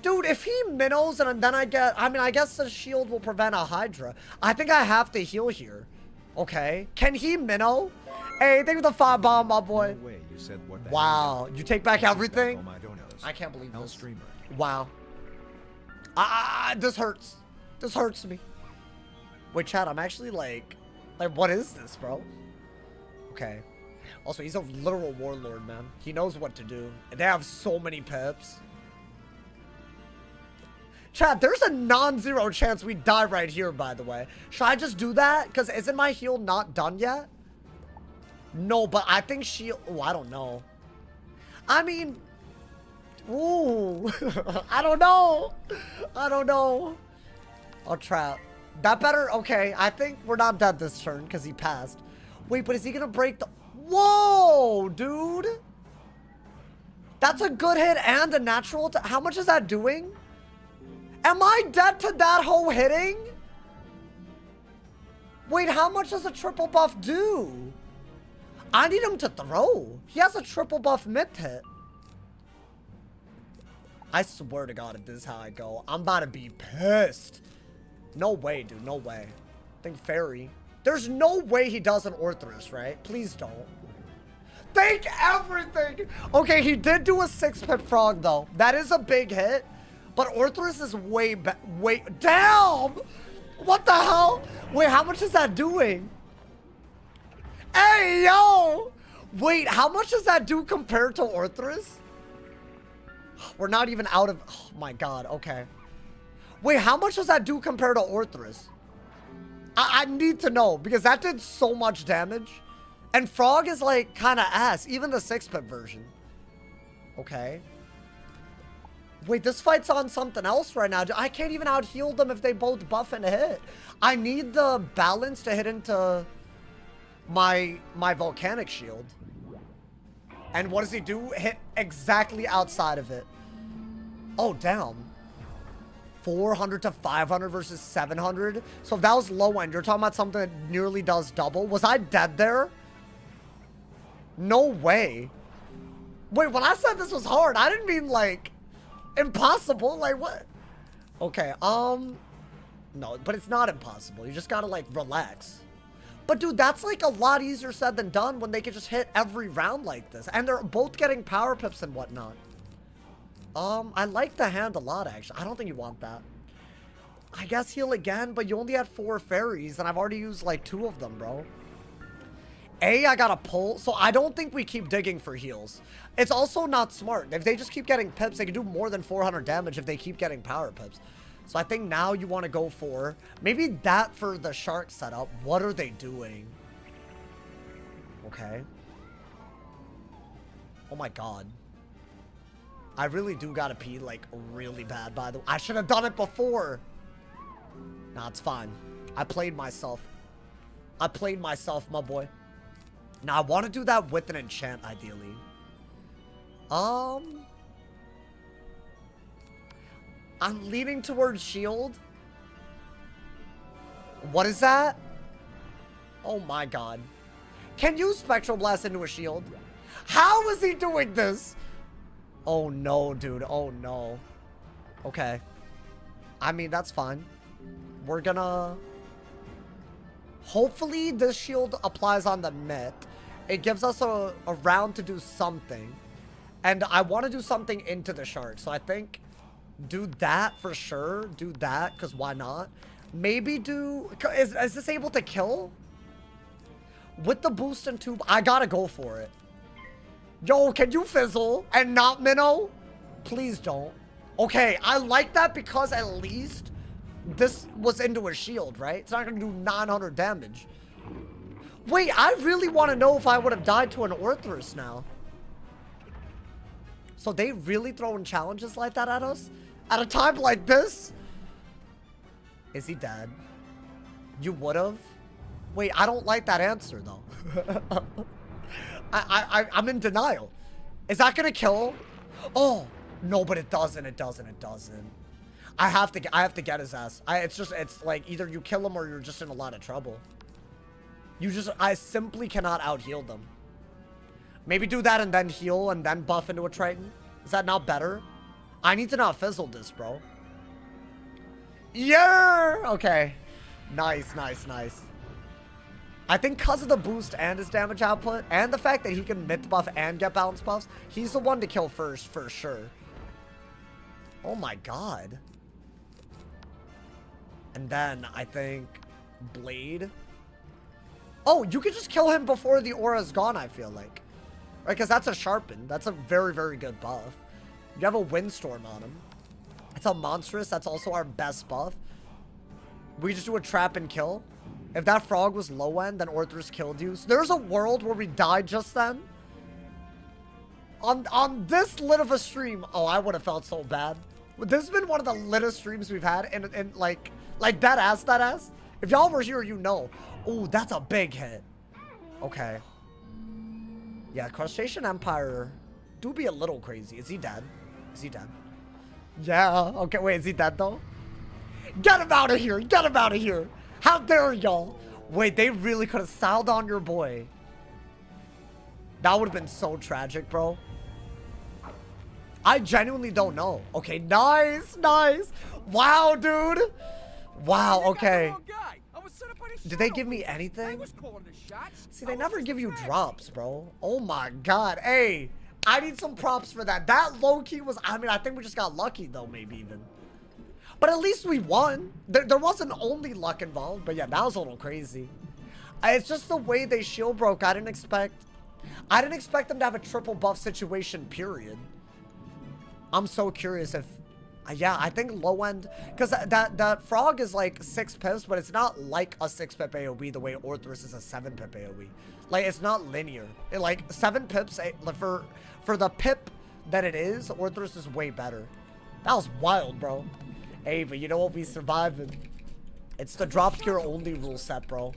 Dude, if he minnows and then I guess the shield will prevent a Hydra. I think I have to heal here. Okay. Can he minnow? Hey, thank you for the 5 bomb, my boy. No way, you said what the Wow. You take back everything? Oh my donos. I can't believe Hell this. streamer. Wow. This hurts. This hurts me. Wait, chat, I'm actually like, what is this, bro? Okay. Also, he's a literal warlord, man. He knows what to do. And they have so many pips. Chat, there's a non-zero chance we die right here, by the way. Should I just do that? Because isn't my heal not done yet? No, but I think shield... Oh, I don't know. I mean... Ooh. I don't know. I don't know. I'll trap. That better... Okay, I think we're not dead this turn because he passed. Wait, but is he going to break the... Whoa, dude. That's a good hit and a natural... How much is that doing? Am I dead to that whole hitting? Wait, how much does a triple buff do? I need him to throw. He has a triple buff myth hit. I swear to God, if this is how I go, I'm about to be pissed. No way, dude. No way. I think fairy. There's no way he does an Orthrus, right? Please don't. Thank everything. Okay, he did do a 6-pip frog, though. That is a big hit. But Orthrus is way damn! What the hell? Wait, how much is that doing? Hey, yo! Wait, how much does that do compared to Orthrus? We're not even out of... Oh, my God. Okay. Wait, how much does that do compared to Orthrus? I need to know, because that did so much damage. And Frog is, like, kind of ass. Even the 6-pip version. Okay. Wait, this fight's on something else right now. I can't even out-heal them if they both buff and hit. I need the balance to hit into my volcanic shield. And what does he do? Hit exactly outside of it. Oh, damn. 400 to 500 versus 700. So if that was low end, you're talking about something that nearly does double. Was I dead there? No way. Wait, when I said this was hard, I didn't mean like... impossible, like what? Okay, no, but it's not impossible. You just gotta like relax. But dude, that's like a lot easier said than done when they can just hit every round like this. And they're both getting power pips and whatnot. I like the hand a lot, actually. I don't think you want that. I guess heal again, but you only had 4 fairies and I've already used like 2 of them, bro. I gotta pull, so I don't think we keep digging for heals. It's also not smart. If they just keep getting pips, they can do more than 400 damage if they keep getting power pips. So I think now you want to go for, maybe that for the shark setup. What are they doing? Okay. Oh my God. I really do gotta pee like really bad, by the way. I should have done it before. Nah, it's fine. I played myself. I played myself, my boy. Now, I want to do that with an enchant, ideally. I'm leaning towards shield. What is that? Oh my God. Can you Spectral Blast into a shield? How is he doing this? Oh no, dude. Oh no. Okay. I mean, that's fine. We're gonna... Hopefully, this shield applies on the myth. It gives us a round to do something. And I want to do something into the shark. So I think do that for sure. Do that, because why not? Maybe do... Is this able to kill? With the boost and tube, I gotta go for it. Yo, can you fizzle and not minnow? Please don't. Okay, I like that because at least this was into a shield, right? It's not gonna do 900 damage. Wait, I really want to know if I would have died to an Orthrus now. So they really throwing challenges like that at us? At a time like this? Is he dead? You would have? Wait, I don't like that answer, though. I'm in denial. Is that gonna kill? Oh, no, but it doesn't. It doesn't. It doesn't. I have to get his ass. It's like either you kill him or you're just in a lot of trouble. I simply cannot out-heal them. Maybe do that and then heal and then buff into a Triton. Is that not better? I need to not fizzle this, bro. Yeah! Okay. Nice, nice, nice. I think because of the boost and his damage output, and the fact that he can myth buff and get balance buffs, he's the one to kill first, for sure. Oh my god. And then, I think, Blade. Oh, you can just kill him before the aura's gone, I feel like. Right, because that's a Sharpen. That's a very, very good buff. You have a Windstorm on him. It's a Monstrous. That's also our best buff. We just do a trap and kill. If that frog was low end, then Orthrus killed you. So there's a world where we died just then. On this lit of a stream. Oh, I would have felt so bad. This has been one of the littest streams we've had. And like that ass. If y'all were here, you know. Oh, that's a big hit. Okay. Yeah, Crustacean Empire do be a little crazy. Is he dead? Is he dead? Yeah. Okay, wait, is he dead though? Get him out of here. Get him out of here. How dare y'all? Wait, they really could have styled on your boy. That would have been so tragic, bro. I genuinely don't know. Okay, nice, nice. Wow, dude. Wow, okay. Did they give me anything? See, they never give you drops, bro. Oh my god. Hey, I need some props for that. That low-key was, I mean, I think we just got lucky though, maybe even. But at least we won. There wasn't only luck involved, but yeah, that was a little crazy. It's just the way they shield broke. I didn't expect them to have a triple buff situation, period. I'm so curious if, yeah, I think low end, because that frog is like 6 pips, but it's not like a 6 pip AoE the way Orthrus is a 7 pip AoE. Like, it's not linear. Like 7 pips, for the pip that it is, Orthrus is way better. That was wild, bro. Hey, but you know what? We survived. It's the drop gear only rule set, bro.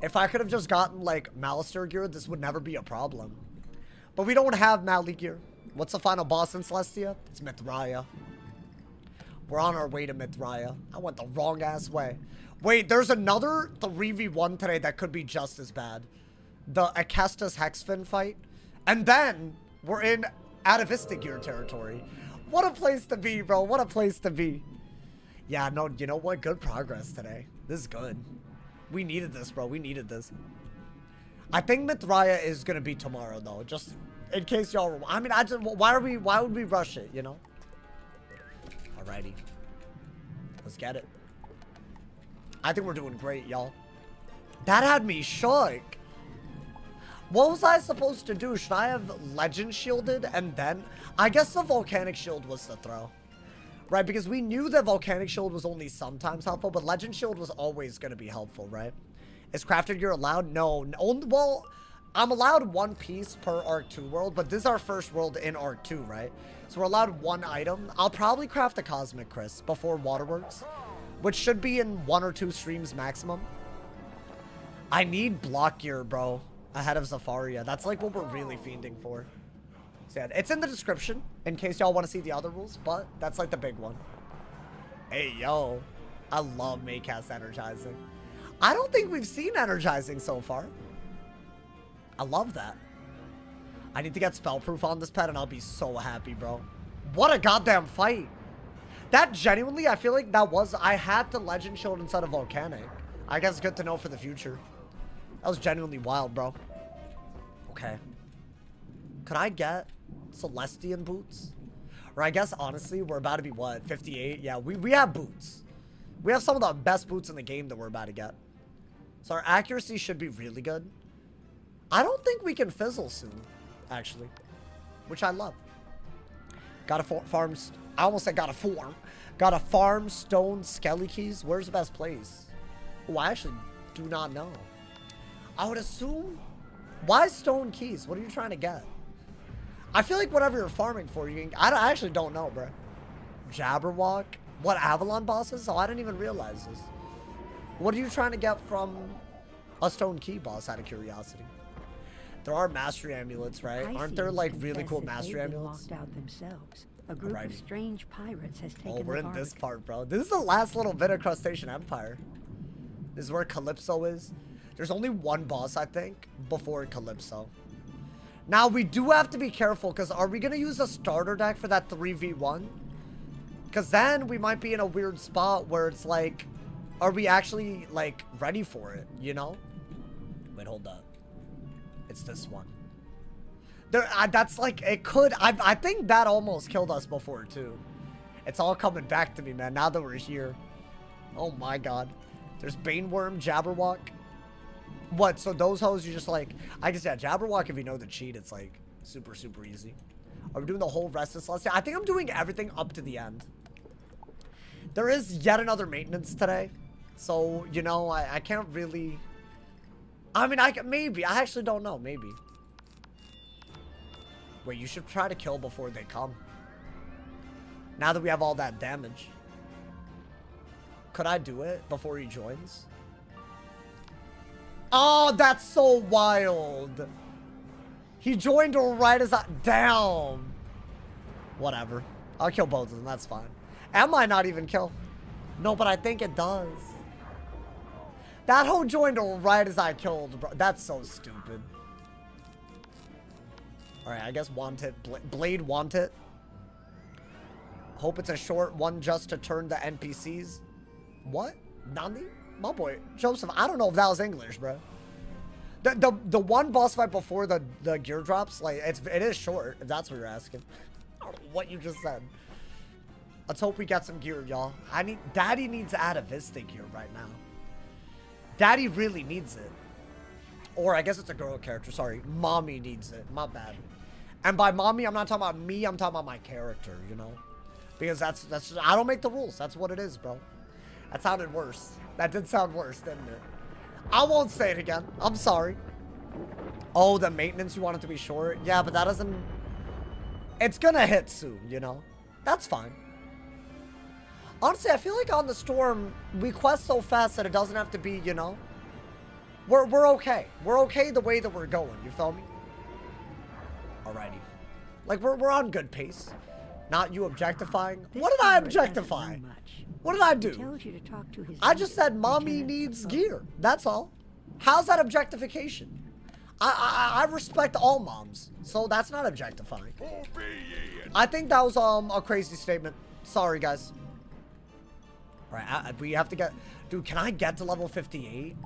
If I could have just gotten, like, Malister gear, this would never be a problem. But we don't have Mali gear. What's the final boss in Celestia? It's Mithraya. We're on our way to Mithraya. I went the wrong-ass way. Wait, there's another 3v1 today that could be just as bad. The Acestus Hexfin fight. And then, we're in Atavistic gear territory. What a place to be, bro. What a place to be. Yeah, no, you know what? Good progress today. This is good. We needed this, bro. We needed this. I think Mithraya is going to be tomorrow, though. Just in case y'all were... I mean, why would we rush it, you know? Alrighty. Let's get it. I think we're doing great, y'all. That had me shook. What was I supposed to do? Should I have Legend shielded and then... I guess the Volcanic Shield was the throw. Right, because we knew that Volcanic Shield was only sometimes helpful, but Legend Shield was always going to be helpful, right? Is crafted gear allowed? No. Well, I'm allowed 1 piece per Arc 2 world, but this is our first world in Arc 2, right? So we're allowed 1 item. I'll probably craft a Cosmic Crisp before Waterworks, which should be in 1 or 2 streams maximum. I need block gear, bro, ahead of Zafaria. That's like what we're really fiending for. So yeah, it's in the description in case y'all want to see the other rules, but that's like the big one. Hey, yo. I love Maycast Energizing. I don't think we've seen Energizing so far. I love that. I need to get Spellproof on this pet and I'll be so happy, bro. What a goddamn fight. That genuinely, I feel like that was... I had the Legend Shield instead of Volcanic. I guess it's good to know for the future. That was genuinely wild, bro. Okay. Could I get Celestian boots? Or I guess, honestly, we're about to be, what, 58? Yeah, we have boots. We have some of the best boots in the game that we're about to get. So our accuracy should be really good. I don't think we can fizzle soon, actually. Which I love. Gotta farm... I almost said gotta farm. Gotta farm stone skelly keys. Where's the best place? Oh, I actually do not know. I would assume... Why stone keys? What are you trying to get? I feel like whatever you're farming for, you can... I actually don't know, bro. Jabberwock? What, Avalon bosses? Oh, I didn't even realize this. What are you trying to get from a stone key boss, out of curiosity? There are mastery amulets, right? Aren't there, like, really cool mastery amulets? Locked out themselves. A group of strange pirates has taken. Oh, we're in this part, bro. This is the last little bit of Crustacean Empire. This is where Calypso is. There's only one boss, I think, before Calypso. Now, we do have to be careful, because are we going to use a starter deck for that 3v1? Because then we might be in a weird spot where it's like, are we actually, like, ready for it, you know? Wait, hold up. It's this one. That's like, it could, I think that almost killed us before, too. It's all coming back to me, man, now that we're here. Oh, my God. There's Baneworm, Jabberwock. What, so those hoes you just like, I guess, yeah, Jabberwock, if you know the cheat, it's like super, super easy. Are we doing the whole rest of Celestia? I think I'm doing everything up to the end. There is yet another maintenance today. So, you know, I can't really... I mean, maybe. I actually don't know. Maybe. Wait, you should try to kill before they come. Now that we have all that damage. Could I do it before he joins? Oh, that's so wild. He joined right as I... Damn. Whatever. I'll kill both of them. That's fine. I might not even kill. No, but I think it does. That hoe joined right as I killed, bro. That's so stupid. Alright, I guess want it. Blade want it. Hope it's a short one just to turn the NPCs. What? Nani? My boy, Joseph, I don't know if that was English, bro. The one boss fight before the gear drops, like, it is short, if that's what you're asking. I don't know what you just said. Let's hope we get some gear, y'all. Daddy needs to add a Vista gear right now. Daddy really needs it. Or I guess it's a girl character, sorry. Mommy needs it, my bad. And by mommy, I'm not talking about me, I'm talking about my character, you know? Because that's I don't make the rules, that's what it is, bro. That sounded worse. That did sound worse, didn't it? I won't say it again. I'm sorry. Oh, the maintenance, you want it to be short? Yeah, but that doesn't... It's gonna hit soon, you know? That's fine. Honestly, I feel like on the Storm, we quest so fast that it doesn't have to be, you know? We're okay. We're okay the way that we're going, you feel me? Alrighty. Like, we're on good pace. Not you objectifying. What did I objectify? What did I do? I just said mommy needs gear. That's all. How's that objectification? I respect all moms, so that's not objectifying. I think that was a crazy statement. Sorry, guys. All right, we have to get... Dude, can I get to level 58?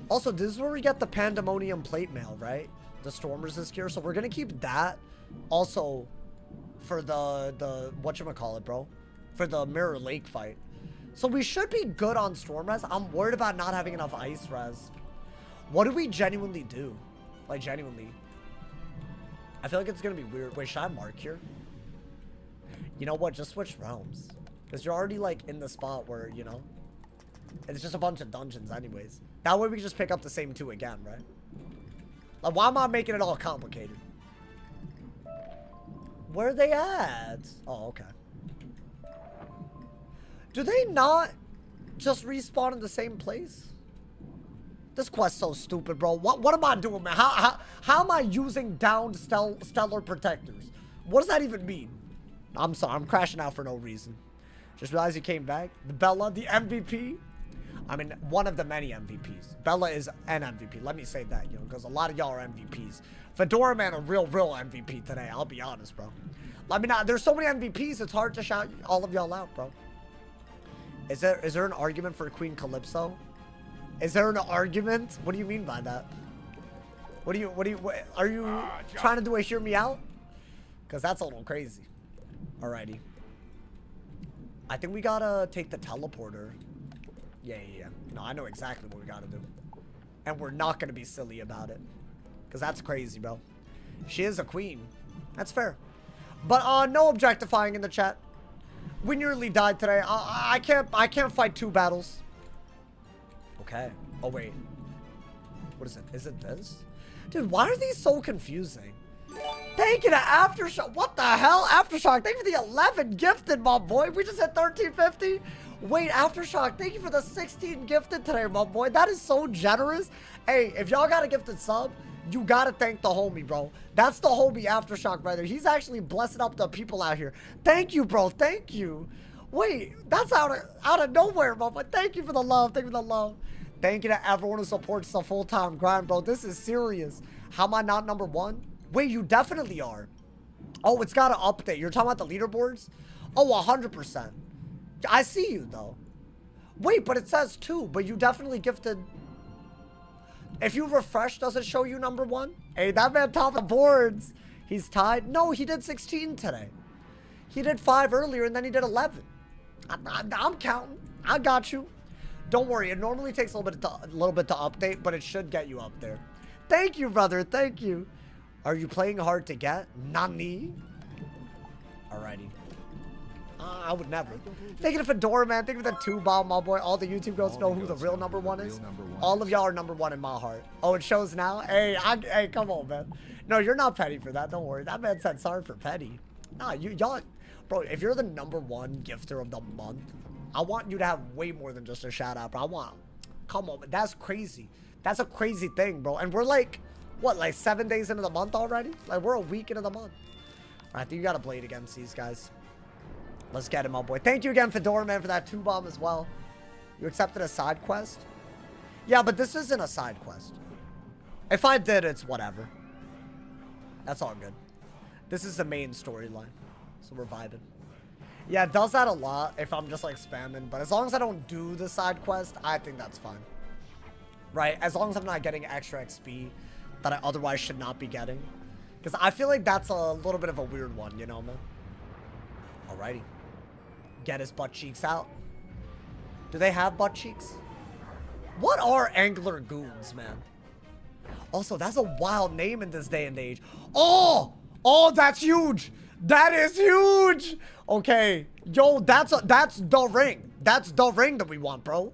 Also, this is where we get the Pandemonium plate mail, right? The Storm Resist gear. So we're going to keep that also for the whatchamacallit, bro? For the Mirror Lake fight. So we should be good on Storm Res. I'm worried about not having enough Ice Res. What do we genuinely do? Like, genuinely. I feel like it's going to be weird. Wait, should I mark here? You know what? Just switch realms. Because you're already, like, in the spot where, you know, it's just a bunch of dungeons anyways. That way we can just pick up the same two again, right? Like, why am I making it all complicated? Where are they at? Oh, okay. Do they not just respawn in the same place? This quest's so stupid, bro. What am I doing, man? How am I using downed stellar protectors? What does that even mean? I'm sorry, I'm crashing out for no reason. Just realized he came back. The Bella, the MVP. I mean, one of the many MVPs. Bella is an MVP. Let me say that, you know, because a lot of y'all are MVPs. Fedora Man, a real MVP today. I'll be honest, bro. Let me not. There's so many MVPs. It's hard to shout all of y'all out, bro. Is there an argument for Queen Calypso? Is there an argument? What do you mean by that? What are you trying to do a hear me out? Because that's a little crazy. Alrighty. I think we gotta take the teleporter. Yeah. No, I know exactly what we gotta do. And we're not gonna be silly about it. Because that's crazy, bro. She is a queen. That's fair. But no objectifying in the chat. We nearly died today. I can't fight 2 battles. Okay. Oh, wait. What is it? Is it this? Dude, why are these so confusing? Thank you to Aftershock. What the hell? Aftershock, thank you for the 11 gifted, my boy. We just hit 1350. Wait, Aftershock, thank you for the 16 gifted today, my boy. That is so generous. Hey, if y'all got a gifted sub, you gotta thank the homie, bro. That's the homie Aftershock right there. He's actually blessing up the people out here. Thank you, bro. Thank you. Wait, that's out of nowhere, bro. But thank you for the love. Thank you for the love. Thank you to everyone who supports the full-time grind, bro. This is serious. How am I not number 1? Wait, you definitely are. Oh, it's got to update. You're talking about the leaderboards? Oh, 100%. I see you, though. Wait, but it says 2, but you definitely gifted... If you refresh, does it show you number 1? Hey, that man top of the boards. He's tied. No, he did 16 today. He did 5 earlier, and then he did 11. I'm counting. I got you. Don't worry. It normally takes a little bit to update, but it should get you up there. Thank you, brother. Thank you. Are you playing hard to get? Nani? Alrighty. I would never. Thank you to Fedora, man. Thank you for the 2-bomb, my boy. All the YouTube girls know who the real number 1 is. All of y'all are number 1 in my heart. Oh, it shows now? Hey, hey, come on, man. No, you're not petty for that. Don't worry. That man said sorry for petty. Nah, y'all... Bro, if you're the number 1 gifter of the month, I want you to have way more than just a shout out, bro. I want... Come on, that's crazy. That's a crazy thing, bro. And we're like, what, like 7 days into the month already? Like, we're a week into the month. All right, I think you got to blade against these guys. Let's get him, my boy. Thank you again, Fedora, man, for that 2-bomb as well. You accepted a side quest? Yeah, but this isn't a side quest. If I did, it's whatever. That's all good. This is the main storyline. So we're vibing. Yeah, it does that a lot if I'm just like spamming. But as long as I don't do the side quest, I think that's fine. Right? As long as I'm not getting extra XP that I otherwise should not be getting. Because I feel like that's a little bit of a weird one, you know, man? Alrighty. Get his butt cheeks out. Do they have butt cheeks? What are angler goons, man? Also, that's a wild name in this day and age. Oh! Oh, that's huge! That is huge! Okay. Yo, that's the ring. That's the ring that we want, bro.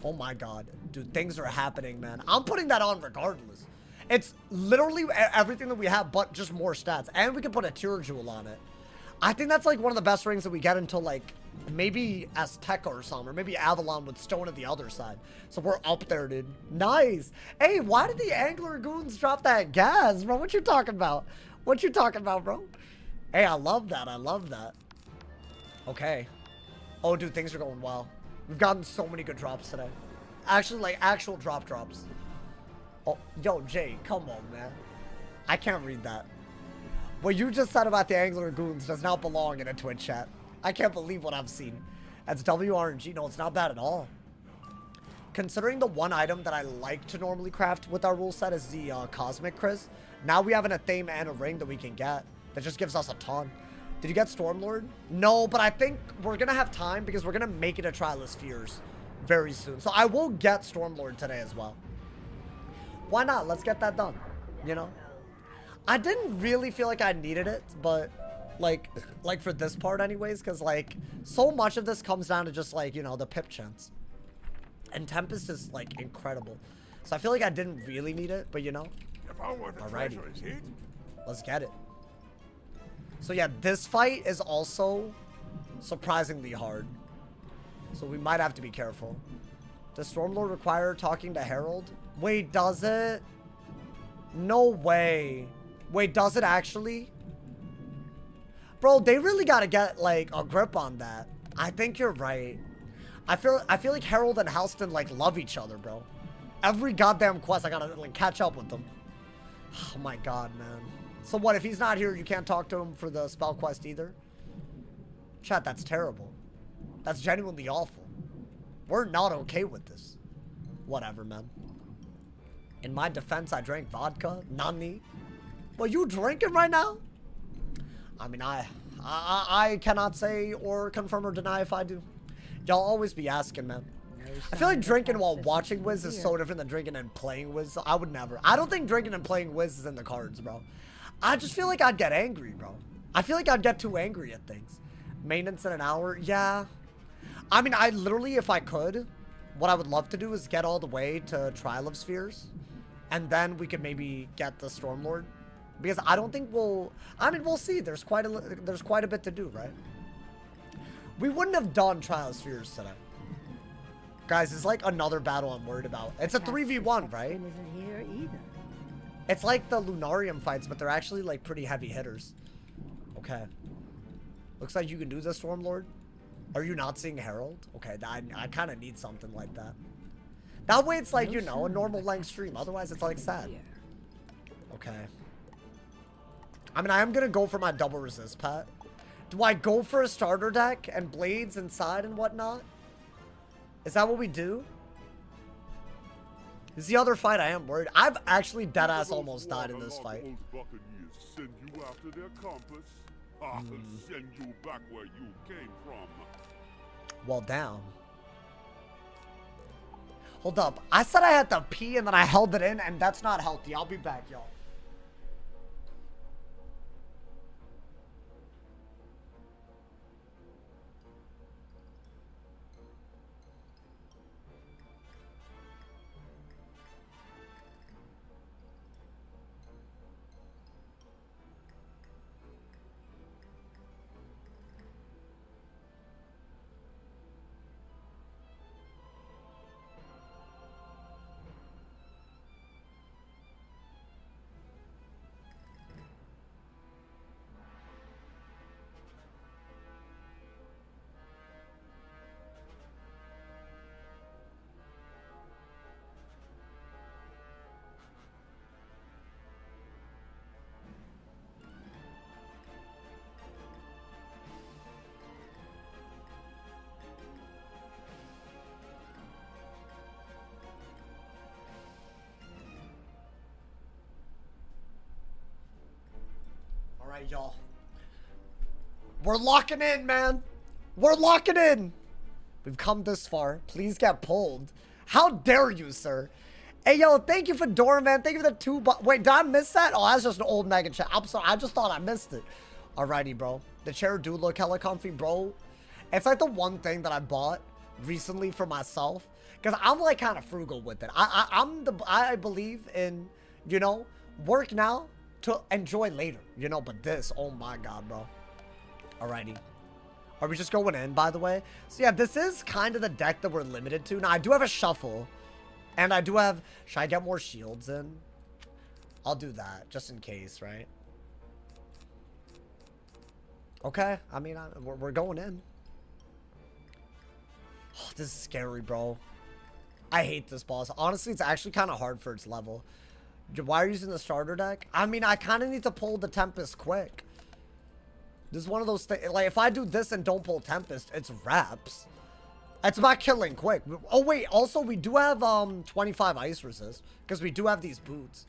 Oh my god. Dude, things are happening, man. I'm putting that on regardless. It's literally everything that we have, but just more stats. And we can put a tier jewel on it. I think that's like one of the best rings that we get until like maybe Azteca or something, or maybe Avalon with stone at the other side. So we're up there, dude. Nice. Hey, why did the angler goons drop that gas, bro? What you talking about? What you talking about, bro? Hey, I love that. I love that. Okay. Oh, dude, things are going well. We've gotten so many good drops today. Actually, like actual drops. Oh, yo, Jay, come on, man. I can't read that. What you just said about the angler goons does not belong in a Twitch chat. I can't believe what I've seen. That's WRNG. No, it's not bad at all. Considering the one item that I like to normally craft with our rule set is the Cosmic Chris, now we have an Athame and a ring that we can get. That just gives us a ton. Did you get Stormlord? No, but I think we're going to have time because we're going to make it a Trial of Spheres very soon. So I will get Stormlord today as well. Why not? Let's get that done. You know? I didn't really feel like I needed it, but like for this part anyways, because like so much of this comes down to just like, you know, the pip chance. And Tempest is like incredible. So I feel like I didn't really need it, but you know. Alrighty. Let's get it. So yeah, this fight is also surprisingly hard. So we might have to be careful. Does Stormlord require talking to Herald? Wait, does it? No way. Wait, does it actually? Bro, they really gotta get like a grip on that. I think you're right. I feel like Herald and Halston like love each other, bro. Every goddamn quest I gotta like catch up with them. Oh my god, man. So what if he's not here? You can't talk to him for the spell quest either? Chat, that's terrible. That's genuinely awful. We're not okay with this. Whatever, man. In my defense, I drank vodka. Nani? Well, you drinking right now? I mean, I cannot say or confirm or deny if I do. Y'all always be asking, man. I feel like drinking while watching Wiz is so different than drinking and playing Wiz. I would never. I don't think drinking and playing Wiz is in the cards, bro. I just feel like I'd get angry, bro. I feel like I'd get too angry at things. Maintenance in an hour? Yeah. I mean, I literally, if I could, what I would love to do is get all the way to Trial of Spheres. And then we could maybe get the Stormlord. Because I don't think we'll... I mean, we'll see. There's quite a bit to do, right? We wouldn't have done Trial of Spheres today. Guys, it's like another battle I'm worried about. It's a 3v1, right? It's like the Lunarium fights, but they're actually like pretty heavy hitters. Okay. Looks like you can do the Stormlord. Are you not seeing Herald? Okay, I kind of need something like that. That way it's like, you know, a normal length stream. Otherwise it's like sad. Okay. I mean, I am gonna go for my double resist pet. Do I go for a starter deck and blades inside and whatnot? Is that what we do? This is the other fight I am worried. I've actually deadass almost died in this fight. Send you after their compass. I'll send you back where you came from. Well, down. Hold up. I said I had to pee and then I held it in, and that's not healthy. I'll be back, y'all. Alright, y'all. We're locking in, man. We're locking in. We've come this far. Please get pulled. How dare you, sir? Hey, yo, thank you for Dora, man. Thank you for the 2 Wait, did I miss that? Oh, that's just an old mega chat. I'm sorry. I just thought I missed it. Alrighty, bro. The chair do look hella comfy, bro. It's like the one thing that I bought recently for myself. Because I'm like kind of frugal with it. I believe in, you know, work now to enjoy later, you know, but this, oh my god, bro. Alrighty. Are we just going in, by the way? So yeah, this is kind of the deck that we're limited to. Now, I do have a shuffle, and I do have, should I get more shields in? I'll do that, just in case, right? Okay, I mean, we're going in. Oh, this is scary, bro. I hate this boss. Honestly, it's actually kind of hard for its level. Why are you using the starter deck? I mean, I kind of need to pull the Tempest quick. This is one of those things. Like, if I do this and don't pull Tempest, it's wraps. It's about killing quick. Oh, wait. Also, we do have 25 ice resist. Because we do have these boots.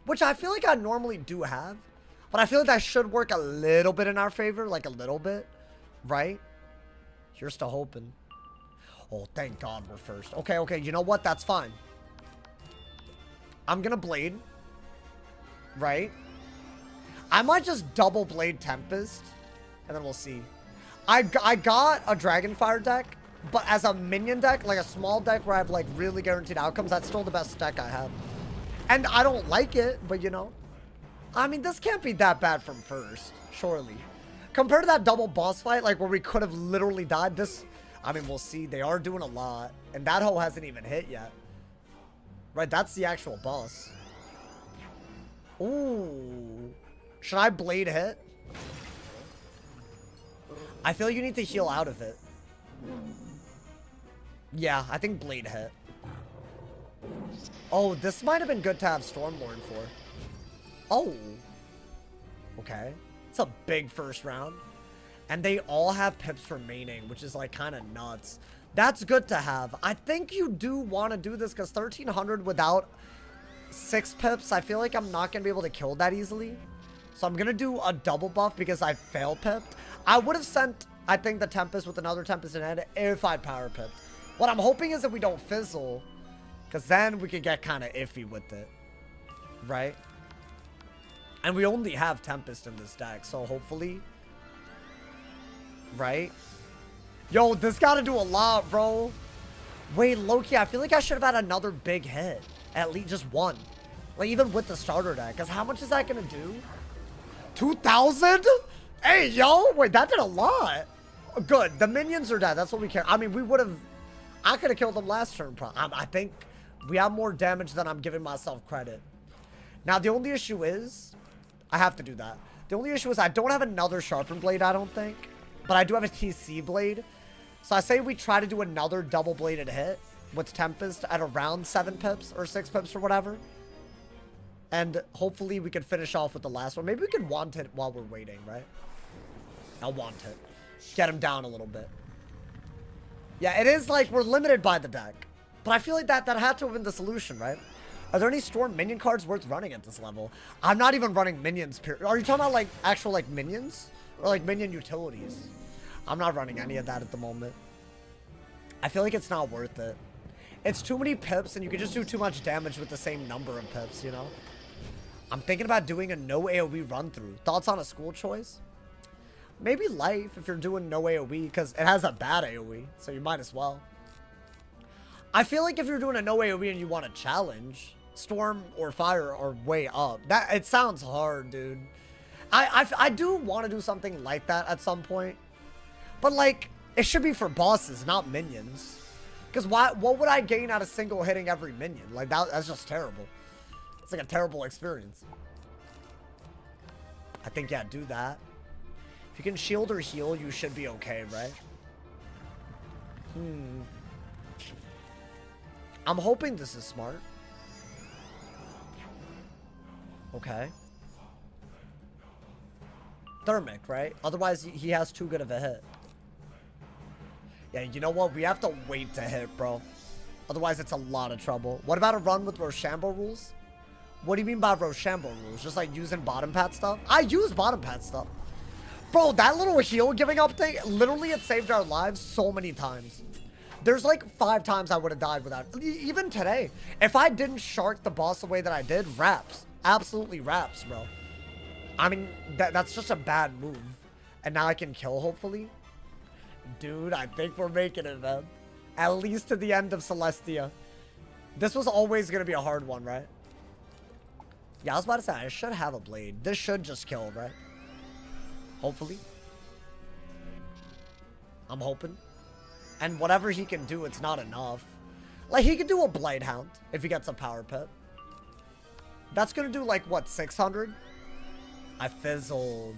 Which I feel like I normally do have. But I feel like that should work a little bit in our favor. Like, a little bit. Right? Here's to hoping. Oh, thank God we're first. Okay, okay. You know what? That's fine. I'm gonna blade. Right? I might just double blade Tempest. And then we'll see. I got a Dragonfire deck. But as a minion deck, like a small deck where I have like really guaranteed outcomes, that's still the best deck I have. And I don't like it, but you know. I mean, this can't be that bad from first. Surely. Compared to that double boss fight, like where we could have literally died, this... I mean, we'll see. They are doing a lot. And that hoe hasn't even hit yet. Right, that's the actual boss. Ooh. Should I blade hit? I feel you need to heal out of it. Yeah, I think blade hit. Oh, this might have been good to have Stormlord for. Oh. Okay. It's a big first round. And they all have pips remaining, which is like kind of nuts. That's good to have. I think you do want to do this because 1300 without 6 pips, I feel like I'm not going to be able to kill that easily. So I'm going to do a double buff because I fail pipped. I would have sent, I think, the Tempest with another Tempest in hand if I power pipped. What I'm hoping is that we don't fizzle, because then we could get kind of iffy with it. Right? And we only have Tempest in this deck, so hopefully... Right? Yo, this gotta do a lot, bro. Wait, Loki, I feel like I should have had another big hit. At least just one. Like, even with the starter deck. Because how much is that gonna do? 2,000? Hey, yo! Wait, that did a lot. Good. The minions are dead. That's what we care. I mean, we would have... I could have killed them last turn. I think we have more damage than I'm giving myself credit. Now, the only issue is... I have to do that. The only issue is I don't have another sharpened blade, I don't think. But I do have a TC blade. So I say we try to do another double-bladed hit. with Tempest at around 7 pips or 6 pips or whatever. And hopefully we can finish off with the last one. Maybe we can want it while we're waiting, right? I'll want it. Get him down a little bit. Yeah, it is like we're limited by the deck. But I feel like that had to have been the solution, right? Are there any Storm minion cards worth running at this level? I'm not even running minions. Are you talking about like actual like minions? Or like minion utilities? I'm not running any of that at the moment. I feel like it's not worth it. It's too many pips and you can just do too much damage with the same number of pips, you know? I'm thinking about doing a no AoE run through. Thoughts on a school choice? Maybe life if you're doing no AoE because it has a bad AoE, so you might as well. I feel like if you're doing a no AoE and you want a challenge, Storm or Fire are way up. That it sounds hard, dude. I do want to do something like that at some point, but like it should be for bosses, not minions. Because what would I gain out of single hitting every minion? Like that's just terrible. It's like a terrible experience. I think, yeah, do that. If you can shield or heal, you should be okay, right? I'm hoping this is smart. Okay. Thermic, right? Otherwise, he has too good of a hit. Yeah, you know what? We have to wait to hit, bro. Otherwise, it's a lot of trouble. What about a run with Rochambeau rules? What do you mean by Rochambeau rules? Just like using bottom pad stuff? I use bottom pad stuff. Bro, that little heal giving up thing, literally it saved our lives so many times. There's like 5 times I would have died without, even today. If I didn't shark the boss the way that I did, raps. Absolutely raps, bro. I mean, that's just a bad move. And now I can kill, hopefully. Dude, I think we're making it, man. At least to the end of Celestia. This was always going to be a hard one, right? Yeah, I was about to say, I should have a blade. This should just kill, right? Hopefully. I'm hoping. And whatever he can do, it's not enough. Like, he can do a Blade Hound if he gets a Power Pit. That's going to do, like, what, 600? I fizzled.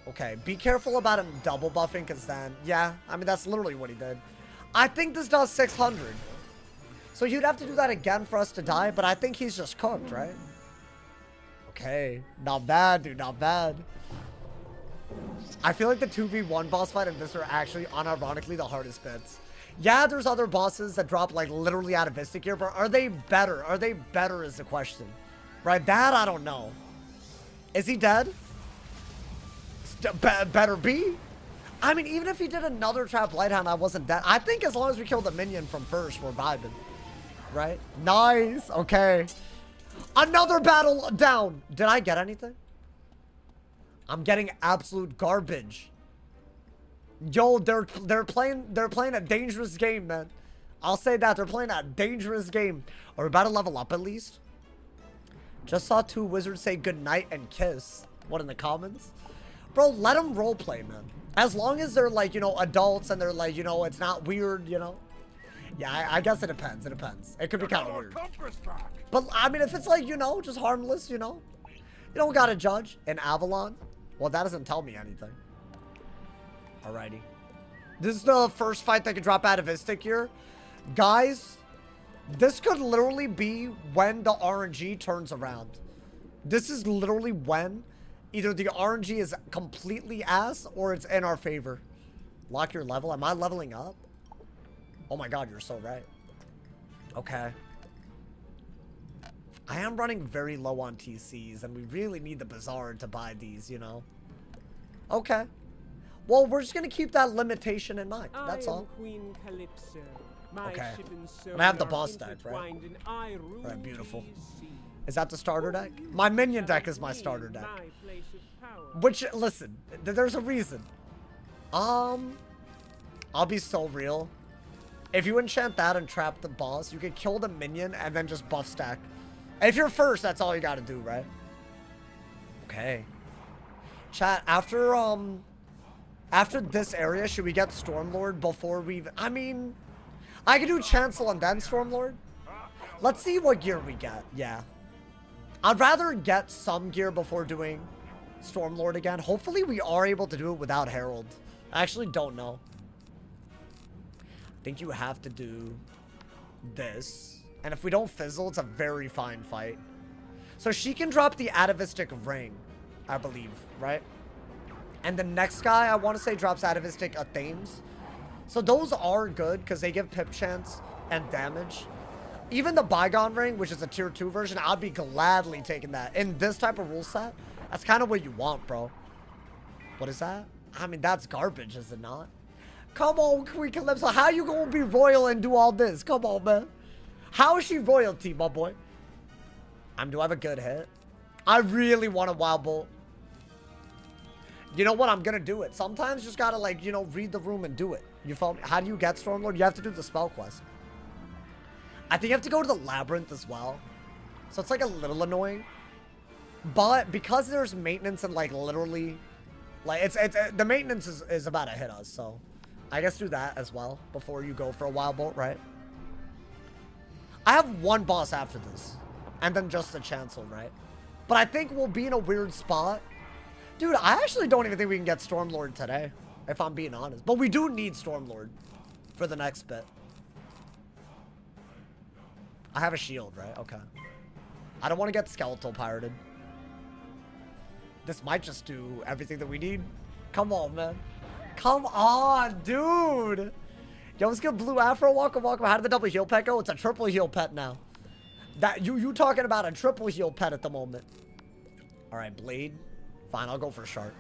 Okay, be careful about him double buffing, because then, yeah, I mean, that's literally what he did. I think this does 600. So you'd have to do that again for us to die, but I think he's just cooked, right? Okay, not bad, dude, not bad. I feel like the 2v1 boss fight and this are actually, unironically, the hardest bits. Yeah, there's other bosses that drop, like, literally out of Vista Gear, but are they better? Are they better is the question. Right, that I don't know. Is he dead? Better be. I mean, even if he did another Trap Lighthound, I wasn't dead. I think as long as we kill the minion from first, we're vibing. Right? Nice. Okay. Another battle down. Did I get anything? I'm getting absolute garbage. Yo, they're playing a dangerous game, man. I'll say that. They're playing a dangerous game. Are we about to level up at least? Just saw 2 wizards say goodnight and kiss. What, in the comments? Bro, let them roleplay, man. As long as they're, like, you know, adults and they're, like, you know, it's not weird, you know? Yeah, I guess it depends. It depends. It could be kind of weird. But, I mean, if it's, like, you know, just harmless, you know? You don't gotta judge. In Avalon? Well, that doesn't tell me anything. Alrighty. This is the first fight that could drop out of Istik here. Guys, this could literally be when the RNG turns around. This is literally when either the RNG is completely ass or it's in our favor. Lock your level. Am I leveling up? Oh my god, you're so right. Okay. I am running very low on TCs, and we really need the Bazaar to buy these, you know? Okay. Well, we're just gonna keep that limitation in mind. That's all. Queen Calypso. Okay. And I have the boss deck, right? Alright, beautiful. Is that the starter deck? My minion deck is my starter deck. Which, listen, there's a reason. I'll be so real. If you enchant that and trap the boss, you can kill the minion and then just buff stack. If you're first, that's all you gotta do, right? Okay. Chat, after this area, should we get Stormlord before we... I mean, I could do Chancel and then Stormlord. Let's see what gear we get. Yeah. I'd rather get some gear before doing Stormlord again. Hopefully we are able to do it without Herald. I actually don't know. I think you have to do this. And if we don't fizzle, it's a very fine fight. So she can drop the atavistic ring, I believe, right? And the next guy, I want to say, drops atavistic Athames. So those are good because they give pip chance and damage. Even the Bygone ring, which is a tier 2 version, I'd be gladly taking that. In this type of rule set, that's kind of what you want, bro. What is that? I mean, that's garbage, is it not? Come on, Queen Calypso. How you gonna be royal and do all this? Come on, man. How is she royalty, my boy? Do I have a good hit? I really want a Wild Bolt. You know what? I'm gonna do it. Sometimes you just gotta, like, you know, read the room and do it. You follow me? How do you get Stormlord? You have to do the spell quest. I think you have to go to the Labyrinth as well. So it's, like, a little annoying. But because there's maintenance and, like, literally... Like, the maintenance is about to hit us, so... I guess do that as well before you go for a Wild Bolt, right? I have one boss after this. And then just the Chancel, right? But I think we'll be in a weird spot. Dude, I actually don't even think we can get Stormlord today, if I'm being honest. But we do need Stormlord for the next bit. I have a shield, right? Okay. I don't want to get Skeletal Pirated. This might just do everything that we need. Come on, man. Come on, dude. Yo, let's get Blue Afro. Welcome, welcome. How did the double heal pet go? It's a triple heal pet now. That you talking about a triple heal pet at the moment. All right, Blade. Fine, I'll go for Shark.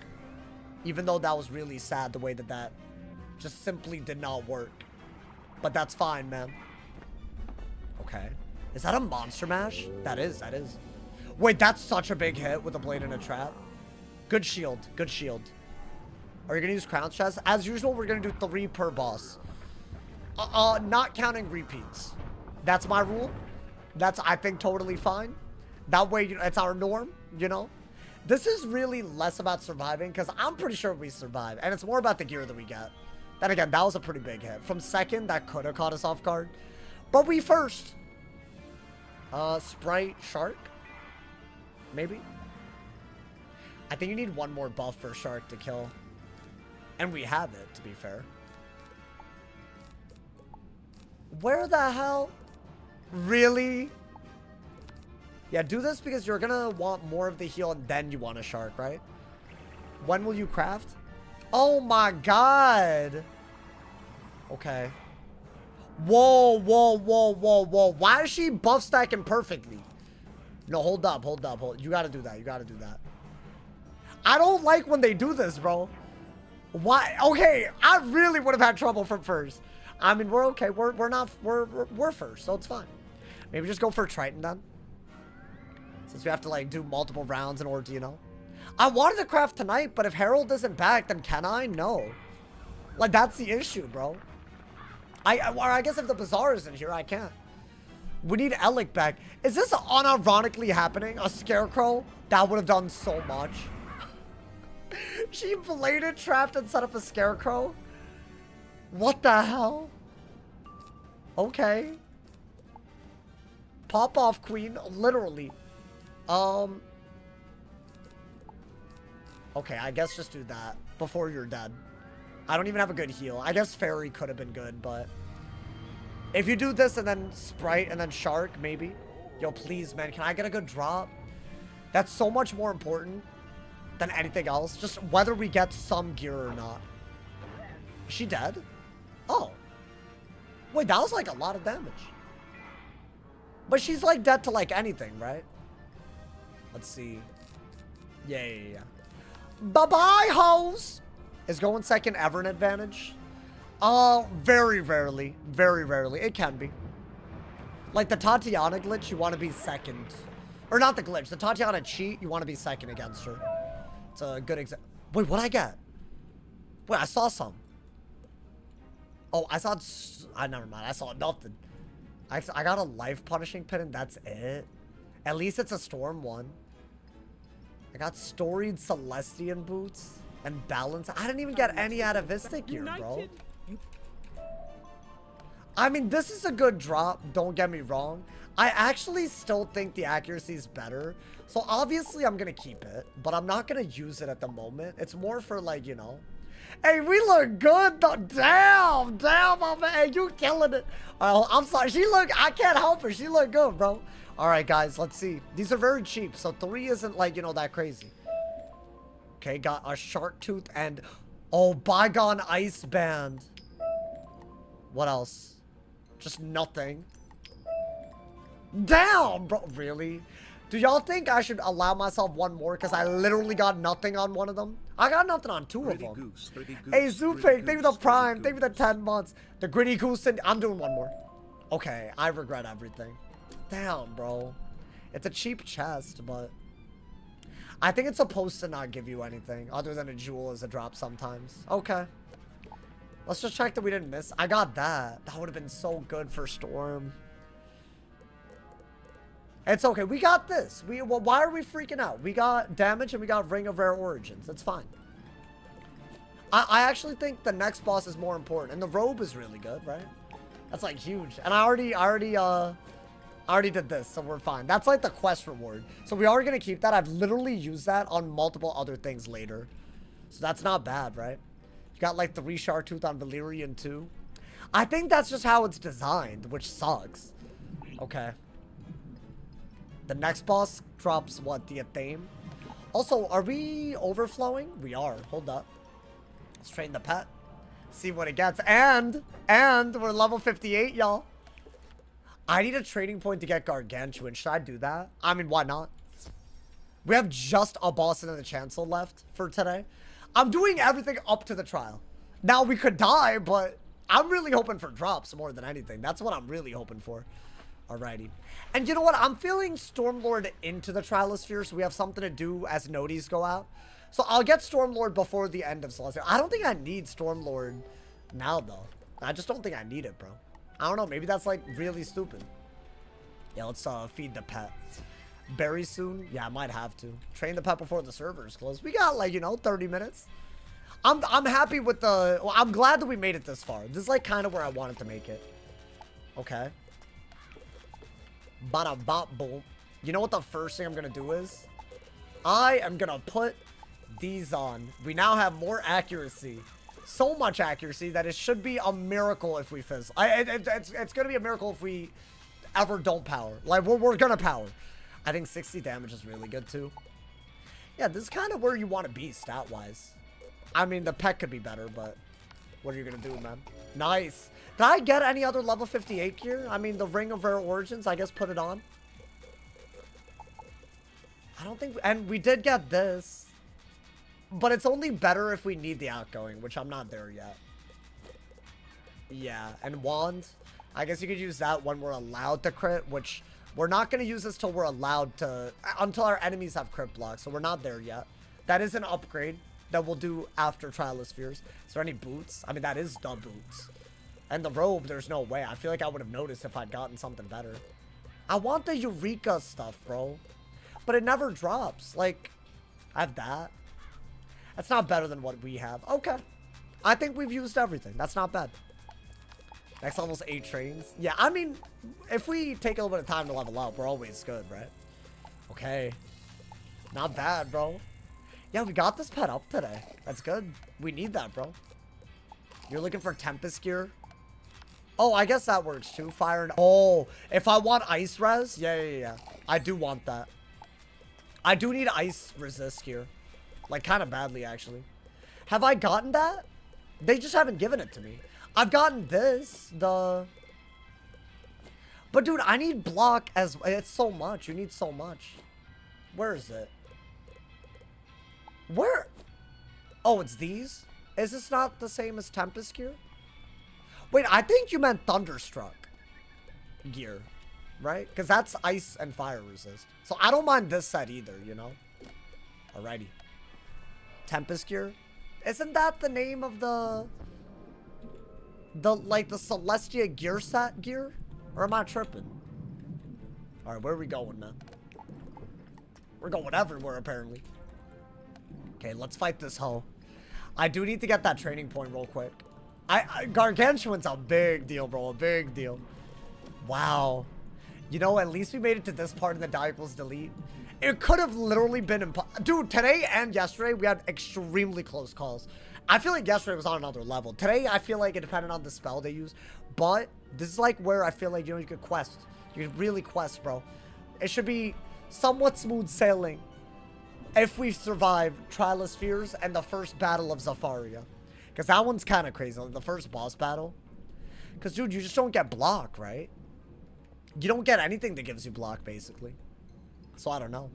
Even though that was really sad the way that just simply did not work. But that's fine, man. Okay. Is that a Monster Mash? That is. Wait, that's such a big hit with a Blade in a trap. Good shield. Good shield. Are you going to use Crown Chest? As usual, we're going to do 3 per boss. Not counting repeats. That's my rule. That's, I think, totally fine. That way, you know, it's our norm, you know? This is really less about surviving, because I'm pretty sure we survive. And it's more about the gear that we get. Then again, that was a pretty big hit. From second, that could have caught us off guard. But we first. Sprite Shark? Maybe? I think you need one more buff for Shark to kill. And we have it, to be fair. Where the hell? Really? Yeah, do this because you're gonna want more of the heal and then you want a Shark, right? When will you craft? Oh my god! Okay. Whoa, whoa, whoa, whoa, whoa. Why is she buff stacking perfectly? No, hold up. You gotta do that. You gotta do that. I don't like when they do this, bro. Why? Okay, I really would have had trouble from first. I mean, we're okay. We're first, so it's fine. Maybe just go for Triton then. Since we have to, like, do multiple rounds in order to, you know. I wanted to craft tonight, but if Herald isn't back, then can I? No. Like, that's the issue, bro. I guess if the Bazaar isn't here, I can't. We need Alec back. Is this unironically happening? A Scarecrow? That would have done so much. She bladed, trapped, and set up a Scarecrow? What the hell? Okay. Pop off, Queen. Literally. Okay, I guess just do that before you're dead. I don't even have a good heal. I guess Fairy could have been good, but... If you do this and then Sprite and then Shark, maybe. Yo, please, man. Can I get a good drop? That's so much more important than anything else. Just whether we get some gear or not. Is she dead? Oh. Wait, that was like a lot of damage. But she's like dead to like anything, right? Let's see. Yeah. Bye-bye, hoes! Is going second ever an advantage? Very rarely. Very rarely. It can be. Like the Tatiana glitch, you want to be second. Or not the glitch. The Tatiana cheat, you want to be second against her. It's a good example. Wait, what'd I get? Wait, I saw some. Oh, I saw... never mind. I saw nothing. I got a life punishing pin and that's it. At least it's a storm one. I got storied Celestian boots and balance. I didn't even get any atavistic gear, bro. I mean, this is a good drop. Don't get me wrong. I actually still think the accuracy is better. So obviously I'm going to keep it, but I'm not going to use it at the moment. It's more for like, you know, Hey, we look good though. Damn, my man. Hey, you killing it. Oh, I'm sorry. I can't help her. She look good, bro. All right, guys, let's see. These are very cheap, so 3 isn't like, you know, that crazy. Okay, got a shark tooth and, oh, bygone ice band. What else? Just nothing. Damn, bro. Really? Do y'all think I should allow myself one more? Because I literally got nothing on one of them. I got nothing on 2 of them. Hey, Zoopig, thank you for the prime. Thank you for the 10 months. The Gritty Goose, and I'm doing one more. Okay, I regret everything. Damn, bro. It's a cheap chest, but I think it's supposed to not give you anything other than a jewel as a drop sometimes. Okay. Let's just check that we didn't miss. I got that. That would have been so good for Storm. It's okay. We got this. Well, why are we freaking out? We got damage and we got Ring of Rare Origins. It's fine. I actually think the next boss is more important. And the robe is really good, right? That's like huge. And I already did this, so we're fine. That's like the quest reward. So we are going to keep that. I've literally used that on multiple other things later. So that's not bad, right? You got like 3 shark tooth on Valerian too. I think that's just how it's designed, which sucks. Okay. The next boss drops what? The Athame. Also, are we overflowing? We are. Hold up. Let's train the pet. See what it gets. And we're level 58, y'all. I need a trading point to get Gargantuan. Should I do that? I mean, why not? We have just a boss and the chancel left for today. I'm doing everything up to the trial. Now, we could die, but I'm really hoping for drops more than anything. That's what I'm really hoping for. Alrighty. And you know what? I'm feeling Stormlord into the Trilosphere, so we have something to do as noties go out. So I'll get Stormlord before the end of Celestia. I don't think I need Stormlord now, though. I just don't think I need it, bro. I don't know. Maybe that's, like, really stupid. Yeah, let's feed the pet. Berry soon? Yeah, I might have to. Train the pet before the servers close. We got, like, you know, 30 minutes. I'm happy with the... Well, I'm glad that we made it this far. This is, like, kind of where I wanted to make it. Okay. Bada bop boom. You know what the first thing I'm gonna do is? I am gonna put these on. We now have more accuracy. So much accuracy that it should be a miracle if we fizz. It's gonna be a miracle if we ever don't power. Like, we're gonna power. I think 60 damage is really good too. Yeah, this is kind of where you want to be stat-wise. I mean, the pet could be better, but what are you gonna do, man? Nice. Did I get any other level 58 gear? I mean, the Ring of Rare Origins, I guess, put it on. I don't think... And we did get this. But it's only better if we need the outgoing, which I'm not there yet. Yeah, and Wand. I guess you could use that when we're allowed to crit, which we're not going to use this till we're allowed to... Until our enemies have crit blocks, so we're not there yet. That is an upgrade that we'll do after Trilospheres. Is there any boots? I mean, that is the boots. And the robe, there's no way. I feel like I would have noticed if I'd gotten something better. I want the Eureka stuff, bro. But it never drops. Like, I have that. That's not better than what we have. Okay. I think we've used everything. That's not bad. Next level's 8 trains. Yeah, I mean, if we take a little bit of time to level up, we're always good, right? Okay. Not bad, bro. Yeah, we got this pet up today. That's good. We need that, bro. You're looking for Tempest gear? Oh, I guess that works too. Fire and... Oh, if I want ice res? Yeah. I do want that. I do need ice resist here. Like, kind of badly, actually. Have I gotten that? They just haven't given it to me. I've gotten this. But, dude, I need block as... It's so much. You need so much. Where is it? Where? Oh, it's these? Is this not the same as Tempest gear? Wait, I think you meant Thunderstruck gear, right? Because that's ice and fire resist. So I don't mind this set either, you know? Alrighty. Tempest gear? Isn't that the name of the Celestia gear set gear? Or am I tripping? Alright, where are we going, man? We're going everywhere, apparently. Okay, let's fight this hoe. I do need to get that training point real quick. Gargantuan's a big deal, bro. A big deal. Wow. You know, at least we made it to this part in the die equals delete. It could have literally been dude, today and yesterday, we had extremely close calls. I feel like yesterday was on another level. Today, I feel like it depended on the spell they use. But this is like where I feel like, you know, you could quest. You could really quest, bro. It should be somewhat smooth sailing if we survive Trial of Spheres and the first battle of Zafaria. Because that one's kind of crazy. Like the first boss battle. Because, dude, you just don't get block, right? You don't get anything that gives you block, basically. So, I don't know.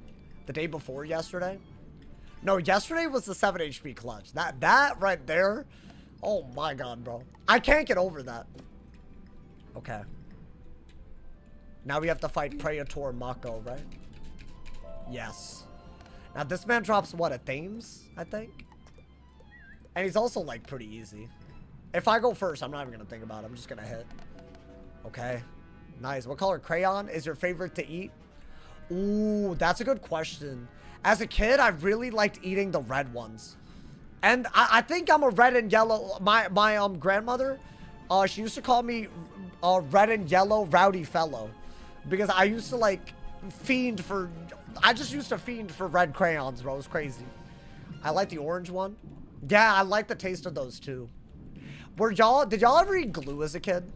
The day before yesterday? No, yesterday was the 7 HP clutch. That right there. Oh my god, bro. I can't get over that. Okay. Now we have to fight Praetor Mako, right? Yes. Now this man drops what, a Thames, I think? And he's also like pretty easy. If I go first, I'm not even gonna think about it. I'm just gonna hit. Okay. Nice. What color crayon is your favorite to eat? Ooh, that's a good question. As a kid, I really liked eating the red ones. And I think I'm a red and yellow. My grandmother, she used to call me red and yellow rowdy fellow. Because I used to like fiend for, I just used to fiend for red crayons, bro. It was crazy. I like the orange one. Yeah, I like the taste of those too. Did y'all ever eat glue as a kid?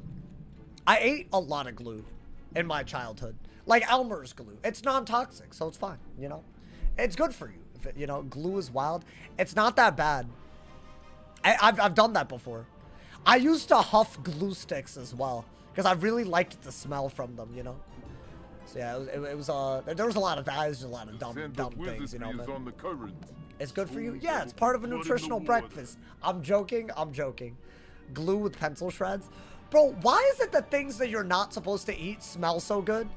I ate a lot of glue in my childhood. Like Elmer's glue. It's non-toxic, so it's fine, you know? It's good for you. If it, you know, glue is wild. It's not that bad. I've done that before. I used to huff glue sticks as well. Because I really liked the smell from them, you know? So yeah, there was a lot of that. It was just a lot of dumb things, you know, man. It's good for you? Yeah, it's part of a nutritional breakfast. I'm joking. I'm joking. Glue with pencil shreds. Bro, why is it that things that you're not supposed to eat smell so good?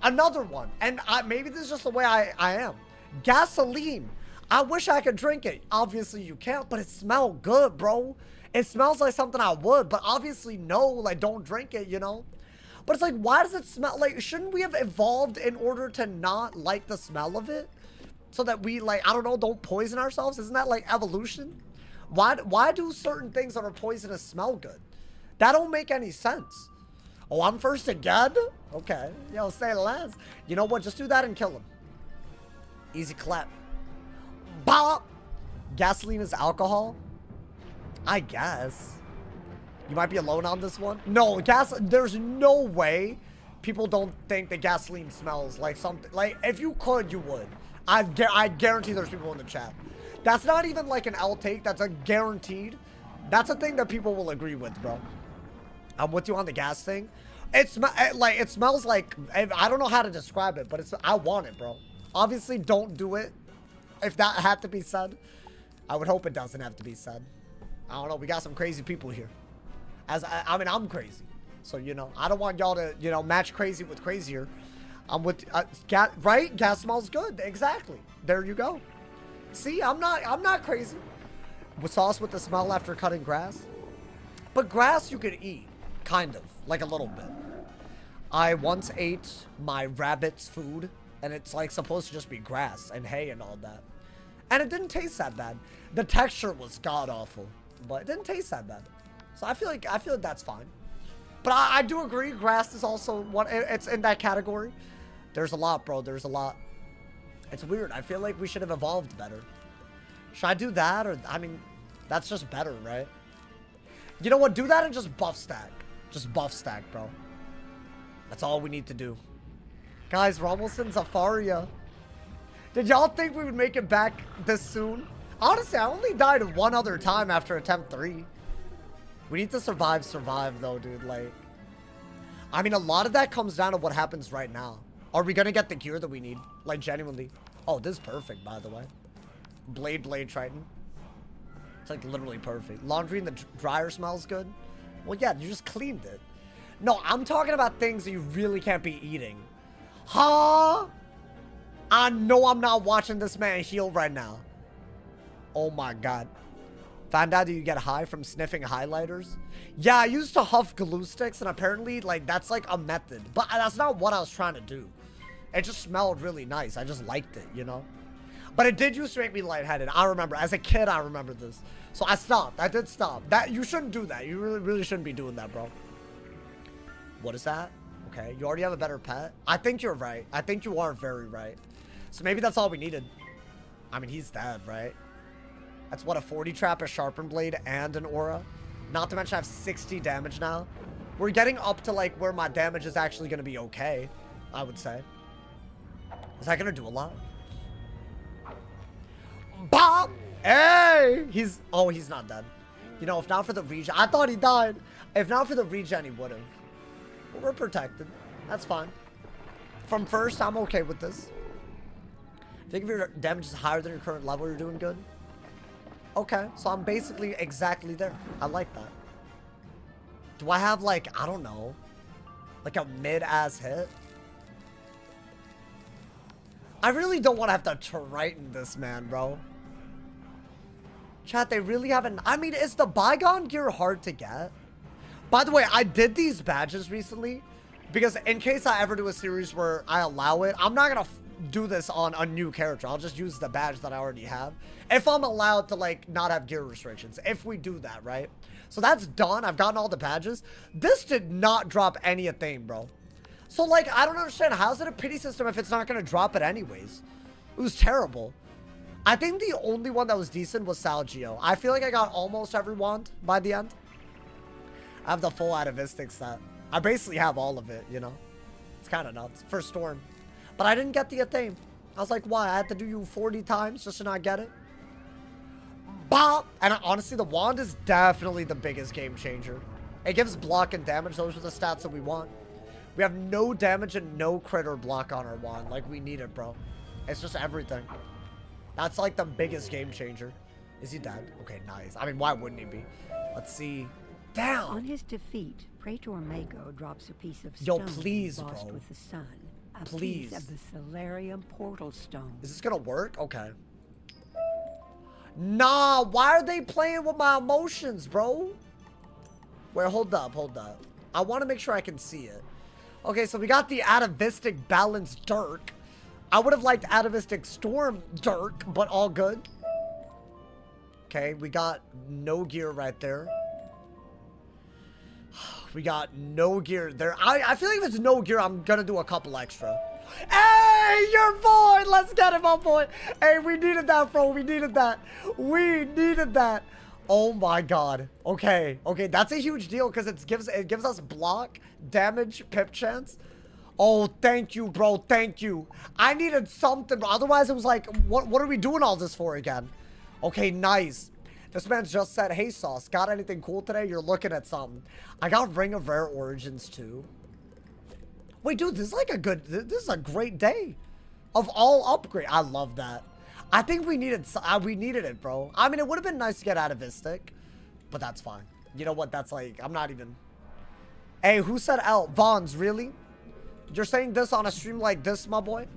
Another one. And maybe this is just the way I am. Gasoline. I wish I could drink it. Obviously, you can't, but it smells good, bro. It smells like something I would, but obviously, no, like, don't drink it, you know? But it's like, why does it smell? Like, shouldn't we have evolved in order to not like the smell of it? So that we, like, I don't know, don't poison ourselves? Isn't that, like, evolution? Why do certain things that are poisonous smell good? That don't make any sense. Oh, I'm first again? Okay. Yo, say less. You know what? Just do that and kill him. Easy clap. Bop! Gasoline is alcohol? I guess. You might be alone on this one. No, there's no way people don't think that gasoline smells like something. Like, if you could, you would. I guarantee there's people in the chat. That's not even like an L take. That's a guaranteed. That's a thing that people will agree with, bro. I'm with you on the gas thing. It smells like, I don't know how to describe it, but I want it, bro. Obviously, don't do it. If that had to be said, I would hope it doesn't have to be said. I don't know. We got some crazy people here. I mean, I'm crazy. So, you know, I don't want y'all to, you know, match crazy with crazier. I'm with, right? Gas smells good. Exactly. There you go. See, I'm not crazy. With sauce with the smell after cutting grass. But grass you could eat. Kind of. Like a little bit. I once ate my rabbit's food. And it's like supposed to just be grass and hay and all that. And it didn't taste that bad. The texture was god awful. But it didn't taste that bad. So I feel like that's fine. But I do agree, grass is also one. It's in that category. There's a lot, bro. There's a lot. It's weird. I feel like we should have evolved better. Should I do that? Or, I mean, that's just better, right? You know what? Do that and just buff stack. Just buff stack, bro. That's all we need to do. Guys, we're almost in Zafaria. Did y'all think we would make it back this soon? Honestly, I only died one other time after attempt 3. We need to survive though, dude. Like, I mean, a lot of that comes down to what happens right now. Are we gonna get the gear that we need? Like, genuinely. Oh, this is perfect, by the way. Blade Triton. It's like literally perfect. Laundry in the dryer smells good. Well, yeah, you just cleaned it. No, I'm talking about things that you really can't be eating. Huh? I know I'm not watching this man heal right now. Oh my god. Found out that you get high from sniffing highlighters? Yeah, I used to huff glue sticks, and apparently, like, that's like a method. But that's not what I was trying to do. It just smelled really nice. I just liked it, you know? But it did used to make me lightheaded. I remember. As a kid, I remember this. So I stopped. I did stop. You shouldn't do that. You really shouldn't be doing that, bro. What is that? Okay, you already have a better pet? I think you're right. I think you are very right. So maybe that's all we needed. I mean, he's dead, right? That's what, a 40 trap, a sharpened blade, and an aura? Not to mention I have 60 damage now. We're getting up to like where my damage is actually going to be okay, I would say. Is that going to do a lot? Bop! Hey! Oh, he's not dead. You know, if not for the regen, I thought he died. If not for the regen, he would have. But we're protected. That's fine. From first, I'm okay with this. I think if your damage is higher than your current level, you're doing good. Okay, so I'm basically exactly there. I like that. Do I have like, I don't know, like a mid-ass hit? I really don't want to have to Triton this man, bro. Chat, they really haven't. I mean, is the bygone gear hard to get? By the way, I did these badges recently because in case I ever do a series where I allow it, I'm not going to do this on a new character. I'll just use the badge that I already have. If I'm allowed to like not have gear restrictions, if we do that, right? So that's done. I've gotten all the badges. This did not drop anything, bro. So like, I don't understand. How's it a pity system if it's not going to drop it anyways? It was terrible. I think the only one that was decent was Salgio. I feel like I got almost every wand by the end. I have the full atavistic set. I basically have all of it, you know? It's kind of nuts. For Storm. But I didn't get the Athame. I was like, why? I had to do you 40 times just to not get it? Bop! And honestly, the wand is definitely the biggest game changer. It gives block and damage. Those are the stats that we want. We have no damage and no crit or block on our wand. Like, we need it, bro. It's just everything. That's like the biggest game changer. Is he dead? Okay, nice. I mean, why wouldn't he be? Let's see. Down. On his defeat, Praetor Mako drops a piece of Yo, stone please, embossed bro. with the sun. A Please. piece of the Celerium portal stone. Is this gonna work? Okay. Nah, why are they playing with my emotions, bro? Wait, hold up, hold up. I want to make sure I can see it. Okay, so we got the Atavistic Balance Dirk. I would have liked Atavistic Storm Dirk, but all good. Okay, we got no gear right there. We got no gear there. I feel like if it's no gear, I'm gonna do a couple extra. Hey, your boy! Let's get him, my boy. Hey, we needed that, bro. We needed that. We needed that. Oh my god. Okay, okay, that's a huge deal because it gives us block, damage, pip chance. Oh, thank you, bro. Thank you. I needed something, bro. Otherwise, it was like, what are we doing all this for again? Okay, nice. This man just said, hey, Sauce, got anything cool today? You're looking at something. I got Ring of Rare Origins, too. Wait, dude, this is like this is a great day of all upgrade. I love that. I think we needed it, bro. I mean, it would have been nice to get Atavistic, but that's fine. You know what? That's like, I'm not even. Hey, who said L? Vons, really? You're saying this on a stream like this, my boy?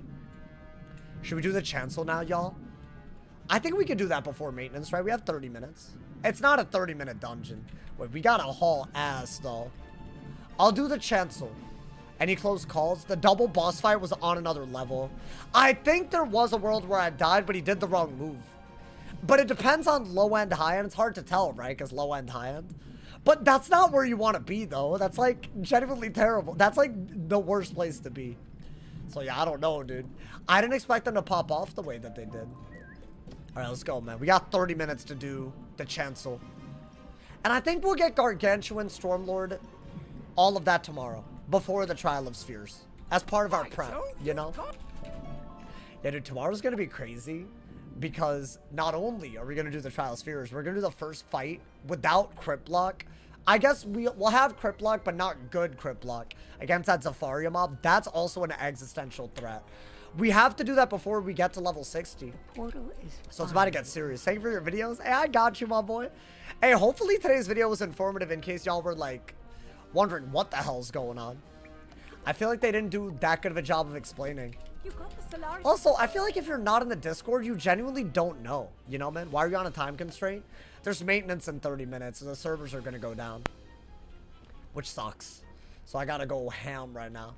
Should we do the chancel now, y'all? I think we could do that before maintenance, right? We have 30 minutes. It's not a 30-minute dungeon. Wait, we gotta haul ass, though. I'll do the chancel. Any close calls? The double boss fight was on another level. I think there was a world where I died, but he did the wrong move. But it depends on low end, high end. It's hard to tell, right? Because low end, high end. But that's not where you want to be, though. That's like genuinely terrible. That's like the worst place to be. So yeah, I don't know, dude. I didn't expect them to pop off the way that they did. All right, let's go, man. We got 30 minutes to do the chancel. And I think we'll get Gargantuan, Stormlord, all of that tomorrow. Before the Trial of Spheres. As part of our prep, you know? Yeah, dude, tomorrow's gonna be crazy. Because not only are we gonna do the Trial of Spheres, we're gonna do the first fight without crit block. I guess we'll have crit block, but not good crit block against that Zafaria mob. That's also an existential threat. We have to do that before we get to level 60. Portal is so it's about to get serious. Thank you for your videos. Hey, I got you, my boy. Hey, hopefully today's video was informative in case y'all were like wondering what the hell's going on. I feel like they didn't do that good of a job of explaining. You got the Solari. Also, I feel like if you're not in the Discord, you genuinely don't know. You know, man? Why are you on a time constraint? There's maintenance in 30 minutes, and the servers are going to go down. Which sucks. So I got to go ham right now.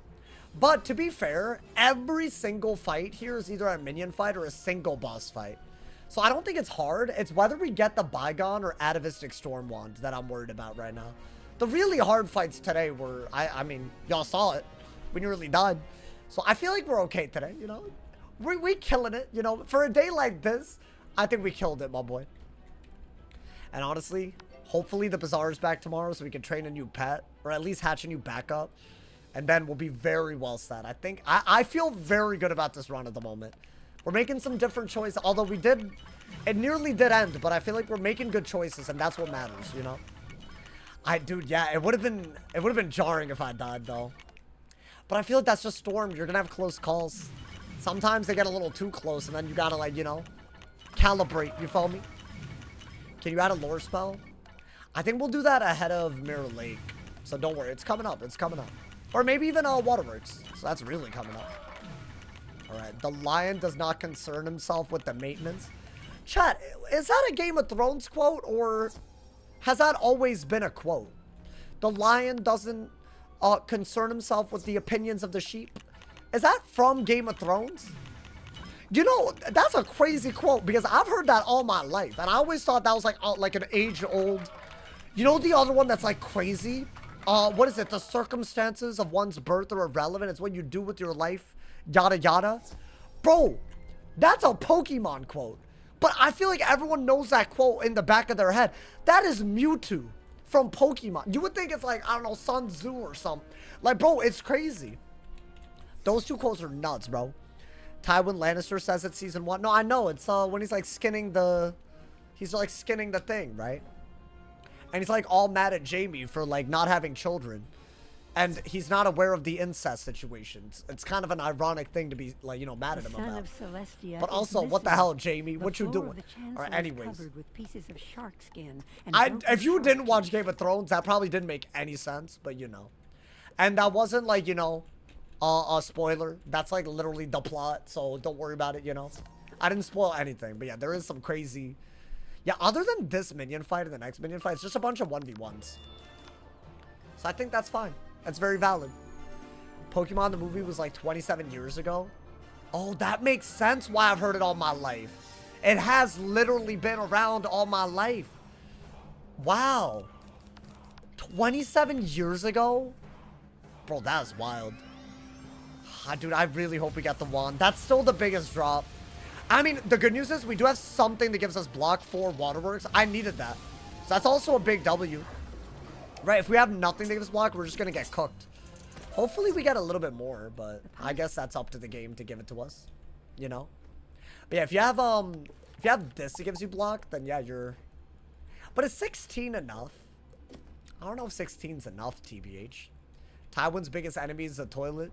But to be fair, every single fight here is either a minion fight or a single boss fight. So I don't think it's hard. It's whether we get the Bygone or Atavistic Storm Wand that I'm worried about right now. The really hard fights today were, I mean, y'all saw it. We nearly died. So I feel like we're okay today, you know? We killing it, you know? For a day like this, I think we killed it, my boy. And honestly, hopefully the Bazaar is back tomorrow so we can train a new pet. Or at least hatch a new backup. And then we'll be very well set. I feel very good about this run at the moment. We're making some different choices. Although it nearly did end. But I feel like we're making good choices. And that's what matters, you know? Dude, yeah, it would have been jarring if I died, though. But I feel like that's just Storm. You're gonna have close calls. Sometimes they get a little too close, and then you gotta, like, you know, calibrate. You follow me? Can you add a lore spell? I think we'll do that ahead of Mirror Lake. So don't worry. It's coming up. It's coming up. Or maybe even Waterworks. So that's really coming up. Alright. The lion does not concern himself with the maintenance. Chat, is that a Game of Thrones quote, or has that always been a quote? The lion doesn't concern himself with the opinions of the sheep. Is that from Game of Thrones? You know, that's a crazy quote because I've heard that all my life. And I always thought that was like an age-old... You know the other one that's like crazy? What is it? The circumstances of one's birth are irrelevant. It's what you do with your life. Yada yada. Bro, that's a Pokemon quote. But I feel like everyone knows that quote in the back of their head. That is Mewtwo from Pokemon. You would think it's like, I don't know, Sun Tzu or something. Like, bro, it's crazy. Those two quotes are nuts, bro. Tywin Lannister says it season 1. No, I know. It's when he's like skinning the... He's like skinning the thing, right? And he's like all mad at Jaime for like not having children. And he's not aware of the incest situation. It's kind of an ironic thing to be like, you know, mad at him about. Celestia but also, what the hell, Jaime? What you doing? Alright, anyways. With pieces of shark skin and if you didn't watch Game of Thrones, that probably didn't make any sense, but you know. And that wasn't like, you know, a spoiler. That's like literally the plot, so don't worry about it, you know. I didn't spoil anything, but yeah, there is some crazy... Yeah, other than this minion fight and the next minion fight, it's just a bunch of 1v1s. So I think that's fine. That's very valid. Pokemon the movie was like 27 years ago. Oh, that makes sense why I've heard it all my life. It has literally been around all my life. Wow. 27 years ago? Bro, that is wild. Dude, I really hope we get the wand. That's still the biggest drop. I mean, the good news is we do have something that gives us block 4 Waterworks. I needed that. So that's also a big W. Right, if we have nothing to give us block, we're just going to get cooked. Hopefully we get a little bit more, but I guess that's up to the game to give it to us. You know? But yeah, if you have this that gives you block, then yeah, you're... But is 16 enough? I don't know if 16's enough, TBH. Tywin's biggest enemy is the toilet.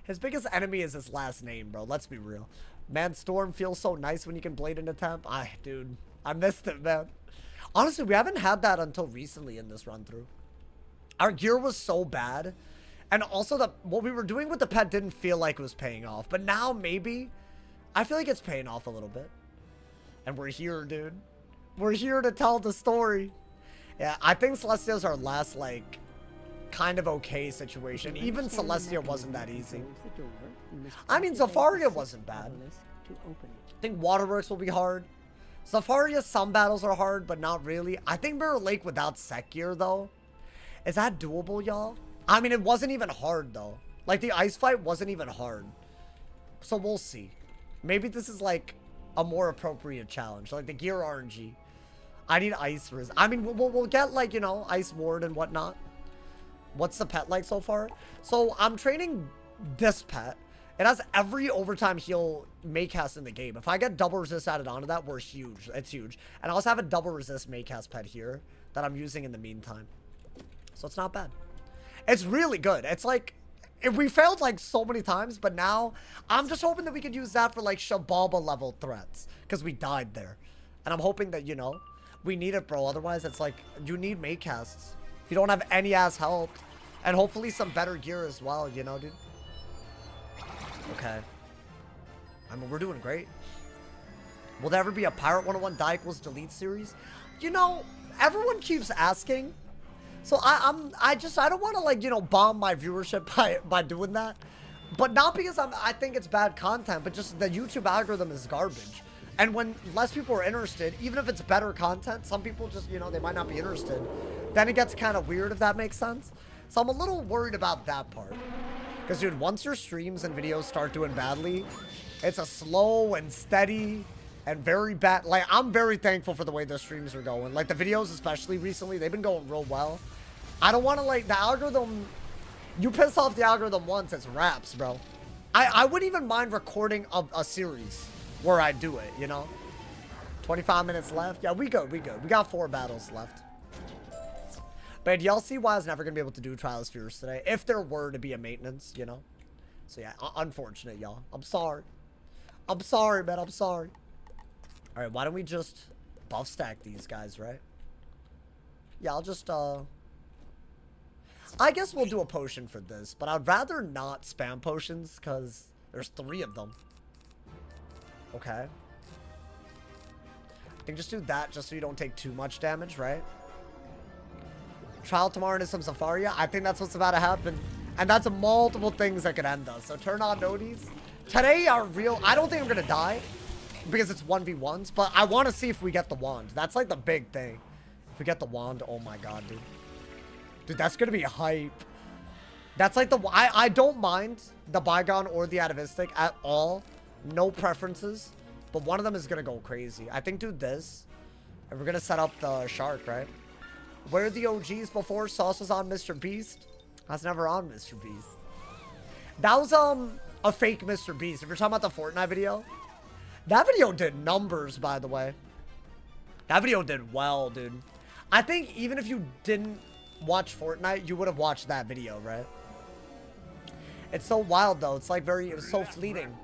His biggest enemy is his last name, bro. Let's be real. Man, Storm feels so nice when you can blade in a temp. Dude, I missed it, man. Honestly, we haven't had that until recently in this run-through. Our gear was so bad. And also, what we were doing with the pet didn't feel like it was paying off. But now, maybe, I feel like it's paying off a little bit. And we're here, dude. We're here to tell the story. Yeah, I think Celestia's our last, like, kind of okay situation. Even Celestia wasn't that easy. I mean, Zafaria wasn't bad. I think Waterworks will be hard. Zafaria, some battles are hard, but not really. I think Mirror Lake without set gear, though. Is that doable, y'all? I mean, it wasn't even hard, though. Like, the ice fight wasn't even hard. So we'll see. Maybe this is, like, a more appropriate challenge. Like, the gear RNG. I need ice res. I mean, we'll get, like, you know, ice ward and whatnot. What's the pet like so far? So, I'm training this pet. It has every overtime heal Maycast in the game. If I get double resist added onto that, we're huge. It's huge. And I also have a double resist Maycast pet here that I'm using in the meantime. So it's not bad. It's really good. It's like, we failed like so many times, but now I'm just hoping that we could use that for like Shabalba level threats. Because we died there. And I'm hoping that, you know, we need it, bro. Otherwise, it's like, you need Maycasts. If you don't have any ass help. And hopefully some better gear as well, you know, dude. Okay. I mean, we're doing great. Will there ever be a Pirate 101 die equals delete series? You know, everyone keeps asking. So I don't want to, like, you know, bomb my viewership by doing that. But not because I think it's bad content, but just the YouTube algorithm is garbage. And when less people are interested, even if it's better content, some people just, you know, they might not be interested. Then it gets kind of weird, if that makes sense. So I'm a little worried about that part. Because, dude, once your streams and videos start doing badly, it's a slow and steady and very bad. Like, I'm very thankful for the way the streams are going. Like, the videos, especially recently, they've been going real well. I don't want to, like, the algorithm... You piss off the algorithm once, it's wraps, bro. I wouldn't even mind recording a series where I do it, you know? 25 minutes left. Yeah, we good, we good. We got 4 battles left. But y'all see why I was never going to be able to do Trial of Spheres today. If there were to be a maintenance, you know? So yeah, unfortunate, y'all. I'm sorry. I'm sorry, man. I'm sorry. Alright, why don't we just buff stack these guys, right? Yeah, I'll just, I guess we'll do a potion for this, but I'd rather not spam potions because there's 3 of them. Okay. I think just do that just so you don't take too much damage, right? Trial tomorrow into some Safaria. I think that's what's about to happen. And that's multiple things that could end us. So turn on noties. Today are real. I don't think I'm going to die because it's 1v1s, but I want to see if we get the wand. That's like the big thing. If we get the wand, oh my god, dude. Dude, that's going to be hype. That's like the... I don't mind the Bygone or the Atavistic at all. No preferences. But one of them is going to go crazy. I think do this. And we're going to set up the shark, right? Where are the OGs before? Sauce was on Mr. Beast. I was never on Mr. Beast. That was a fake Mr. Beast. If you're talking about the Fortnite video. That video did numbers, by the way. That video did well, dude. I think even if you didn't watch Fortnite, you would have watched that video, right? It's so wild, though. It's like it's so fleeting.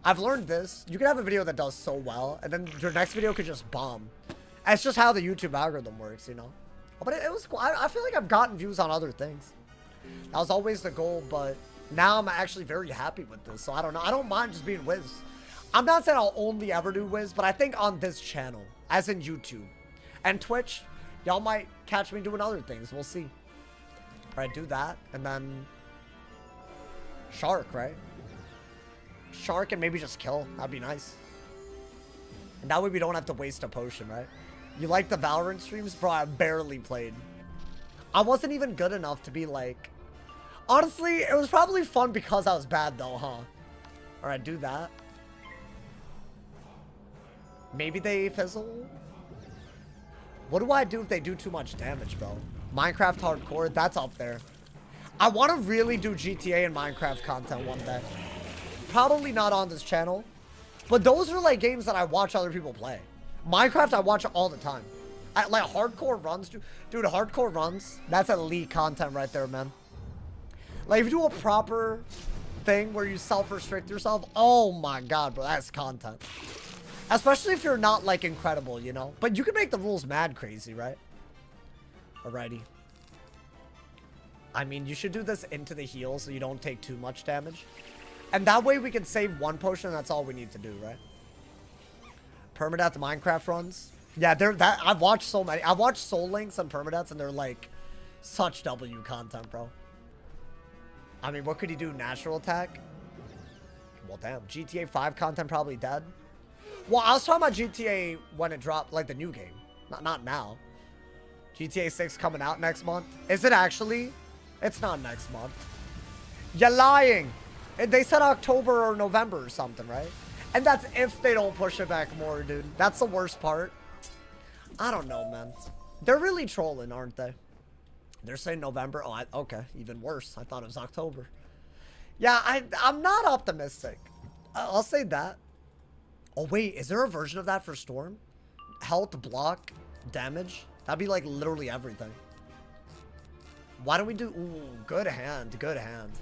I've learned this. You can have a video that does so well, and then your next video could just bomb. That's just how the YouTube algorithm works, you know? But it was cool. I feel like I've gotten views on other things. That was always the goal, but now I'm actually very happy with this. So I don't know. I don't mind just being Wiz. I'm not saying I'll only ever do Wiz, but I think on this channel, as in YouTube and Twitch, y'all might catch me doing other things. We'll see. All right, do that. And then Shark, right? Shark and maybe just kill. That'd be nice. And that way we don't have to waste a potion, right? You like the Valorant streams? Bro, I barely played. I wasn't even good enough to be like... Honestly, it was probably fun because I was bad though, huh? Alright, do that. Maybe they fizzle? What do I do if they do too much damage, bro? Minecraft Hardcore? That's up there. I want to really do GTA and Minecraft content one day. Probably not on this channel. But those are like games that I watch other people play. Minecraft, I watch it all the time. Like hardcore runs, dude, hardcore runs. That's elite content right there, man. Like if you do a proper thing where you self-restrict yourself, oh my god, bro, that's content. Especially if you're not like incredible, you know. But you can make the rules mad crazy, right? Alrighty. I mean, you should do this into the heal so you don't take too much damage. And that way we can save 1 potion and that's all we need to do, right? Permadeath Minecraft runs. Yeah, I've watched so many. I've watched Soul Links and Permadeaths and they're like such W content, bro. I mean, what could he do? Natural attack? Well, damn. GTA 5 content probably dead. Well, I was talking about GTA when it dropped, like the new game. Not now. GTA 6 coming out next month. Is it actually? It's not next month. You're lying. They said October or November or something, right? And that's if they don't push it back more, dude. That's the worst part. I don't know, man. They're really trolling, aren't they? They're saying November. Oh, okay. Even worse. I thought it was October. Yeah, I'm not optimistic. I'll say that. Oh, wait. Is there a version of that for Storm? Health, block, damage? That'd be like literally everything. Why don't we do... Ooh, good hand. Good hand.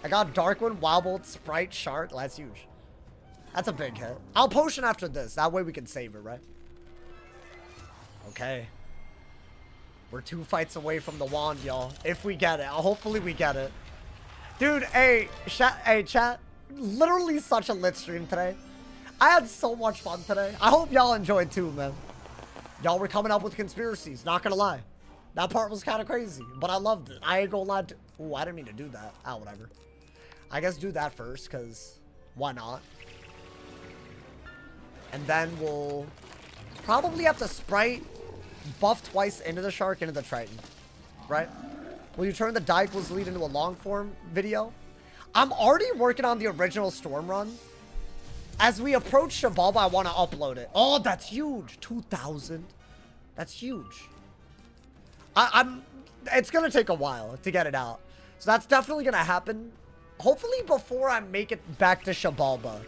I got Darkwind, Wildbolt, Sprite, Shark. That's huge. That's a big hit. I'll potion after this. That way we can save it, right? Okay. We're 2 fights away from the wand, y'all. If we get it. Hopefully we get it. Dude, hey, chat. Literally such a lit stream today. I had so much fun today. I hope y'all enjoyed too, man. Y'all were coming up with conspiracies. Not gonna lie. That part was kind of crazy, but I loved it. I ain't gonna lie. Ooh, I didn't mean to do that. Ah, whatever. I guess do that first, because why not? And then we'll probably have to Sprite buff twice into the Shark, into the Triton. Right? Will you turn the die equals lead into a long form video? I'm already working on the original Storm run. As we approach Shabalba, I want to upload it. Oh, that's huge. 2,000. That's huge. It's going to take a while to get it out. So that's definitely going to happen. Hopefully before I make it back to Shabalba.